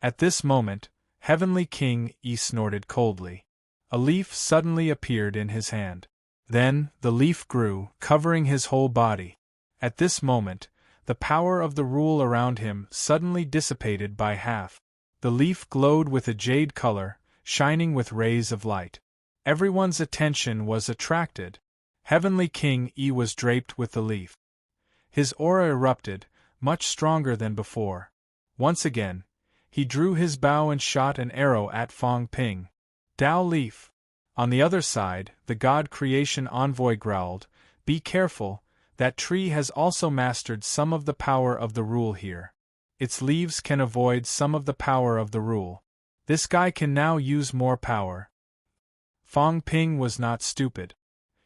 At this moment, Heavenly King Yi snorted coldly. A leaf suddenly appeared in his hand. Then, the leaf grew, covering his whole body. At this moment, the power of the rule around him suddenly dissipated by half. The leaf glowed with a jade color, shining with rays of light. Everyone's attention was attracted. Heavenly King Yi was draped with the leaf. His aura erupted, much stronger than before. Once again, he drew his bow and shot an arrow at Fong Ping. Dao Leaf! On the other side, the God Creation Envoy growled, "Be careful, that tree has also mastered some of the power of the rule here. Its leaves can avoid some of the power of the rule. This guy can now use more power." Fong Ping was not stupid.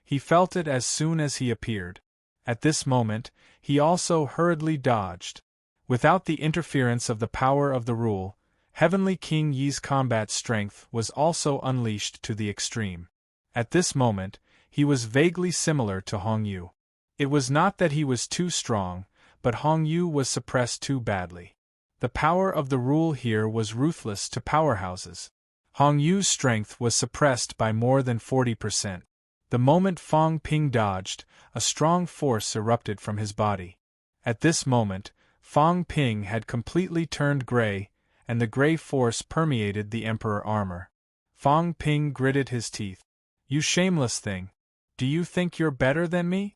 He felt it as soon as he appeared. At this moment, he also hurriedly dodged. Without the interference of the power of the rule, Heavenly King Yi's combat strength was also unleashed to the extreme. At this moment, he was vaguely similar to Hong Yu. It was not that he was too strong, but Hong Yu was suppressed too badly. The power of the rule here was ruthless to powerhouses. Hong Yu's strength was suppressed by more than 40%. The moment Fong Ping dodged, a strong force erupted from his body. At this moment, Fong Ping had completely turned gray, and the gray force permeated the Emperor armor. Fong Ping gritted his teeth. "You shameless thing! Do you think you're better than me?"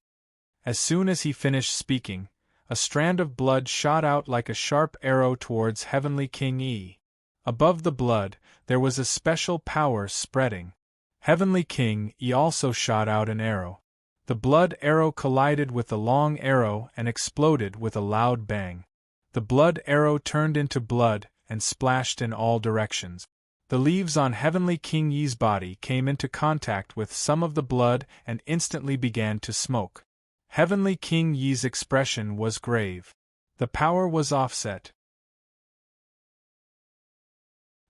As soon as he finished speaking, a strand of blood shot out like a sharp arrow towards Heavenly King Yi. Above the blood, there was a special power spreading. Heavenly King Yi also shot out an arrow. The blood arrow collided with the long arrow and exploded with a loud bang. The blood arrow turned into blood and splashed in all directions. The leaves on Heavenly King Yi's body came into contact with some of the blood and instantly began to smoke. Heavenly King Yi's expression was grave. The power was offset.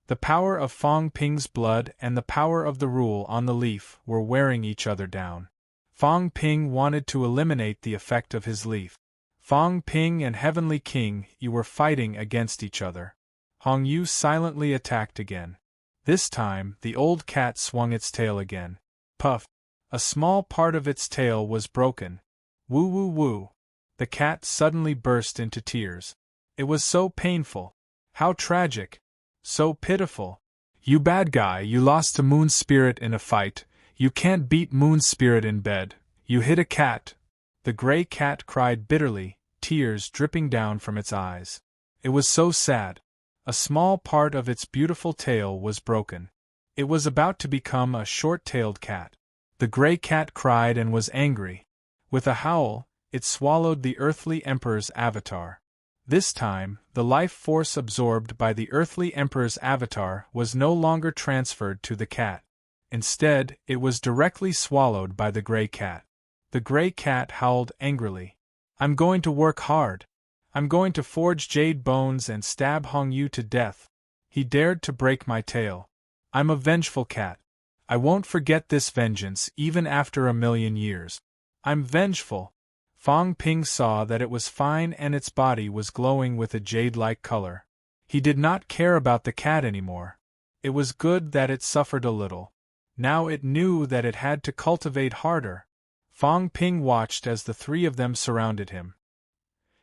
The power of Fong Ping's blood and the power of the rule on the leaf were wearing each other down. Fong Ping wanted to eliminate the effect of his leaf. Fong Ping and Heavenly King Yi were fighting against each other. Hong Yu silently attacked again. This time, the old cat swung its tail again. Puff! A small part of its tail was broken. Woo woo woo! The cat suddenly burst into tears. It was so painful. How tragic! So pitiful. "You bad guy, you lost to Moon Spirit in a fight. You can't beat Moon Spirit in bed. You hit a cat." The gray cat cried bitterly, tears dripping down from its eyes. It was so sad. A small part of its beautiful tail was broken. It was about to become a short-tailed cat. The gray cat cried and was angry. With a howl, it swallowed the earthly emperor's avatar. This time, the life force absorbed by the earthly emperor's avatar was no longer transferred to the cat. Instead, it was directly swallowed by the gray cat. The gray cat howled angrily. "I'm going to work hard. I'm going to forge jade bones and stab Hong Yu to death. He dared to break my tail. I'm a vengeful cat. I won't forget this vengeance even after 1,000,000 years. I'm vengeful. Fong Ping saw that it was fine and its body was glowing with a jade-like color. He did not care about the cat anymore. It was good that it suffered a little. Now it knew that it had to cultivate harder. Fong Ping watched as the three of them surrounded him.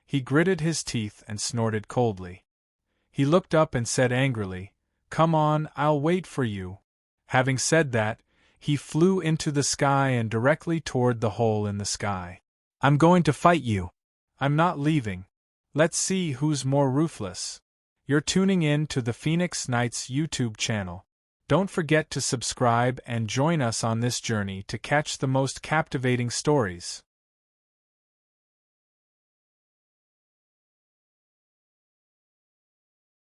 He gritted his teeth and snorted coldly. He looked up and said angrily, "Come on, I'll wait for you." Having said that, he flew into the sky and directly toward the hole in the sky. "I'm going to fight you. I'm not leaving. Let's see who's more ruthless." You're tuning in to the Phoenix Nights YouTube channel. Don't forget to subscribe and join us on this journey to catch the most captivating stories.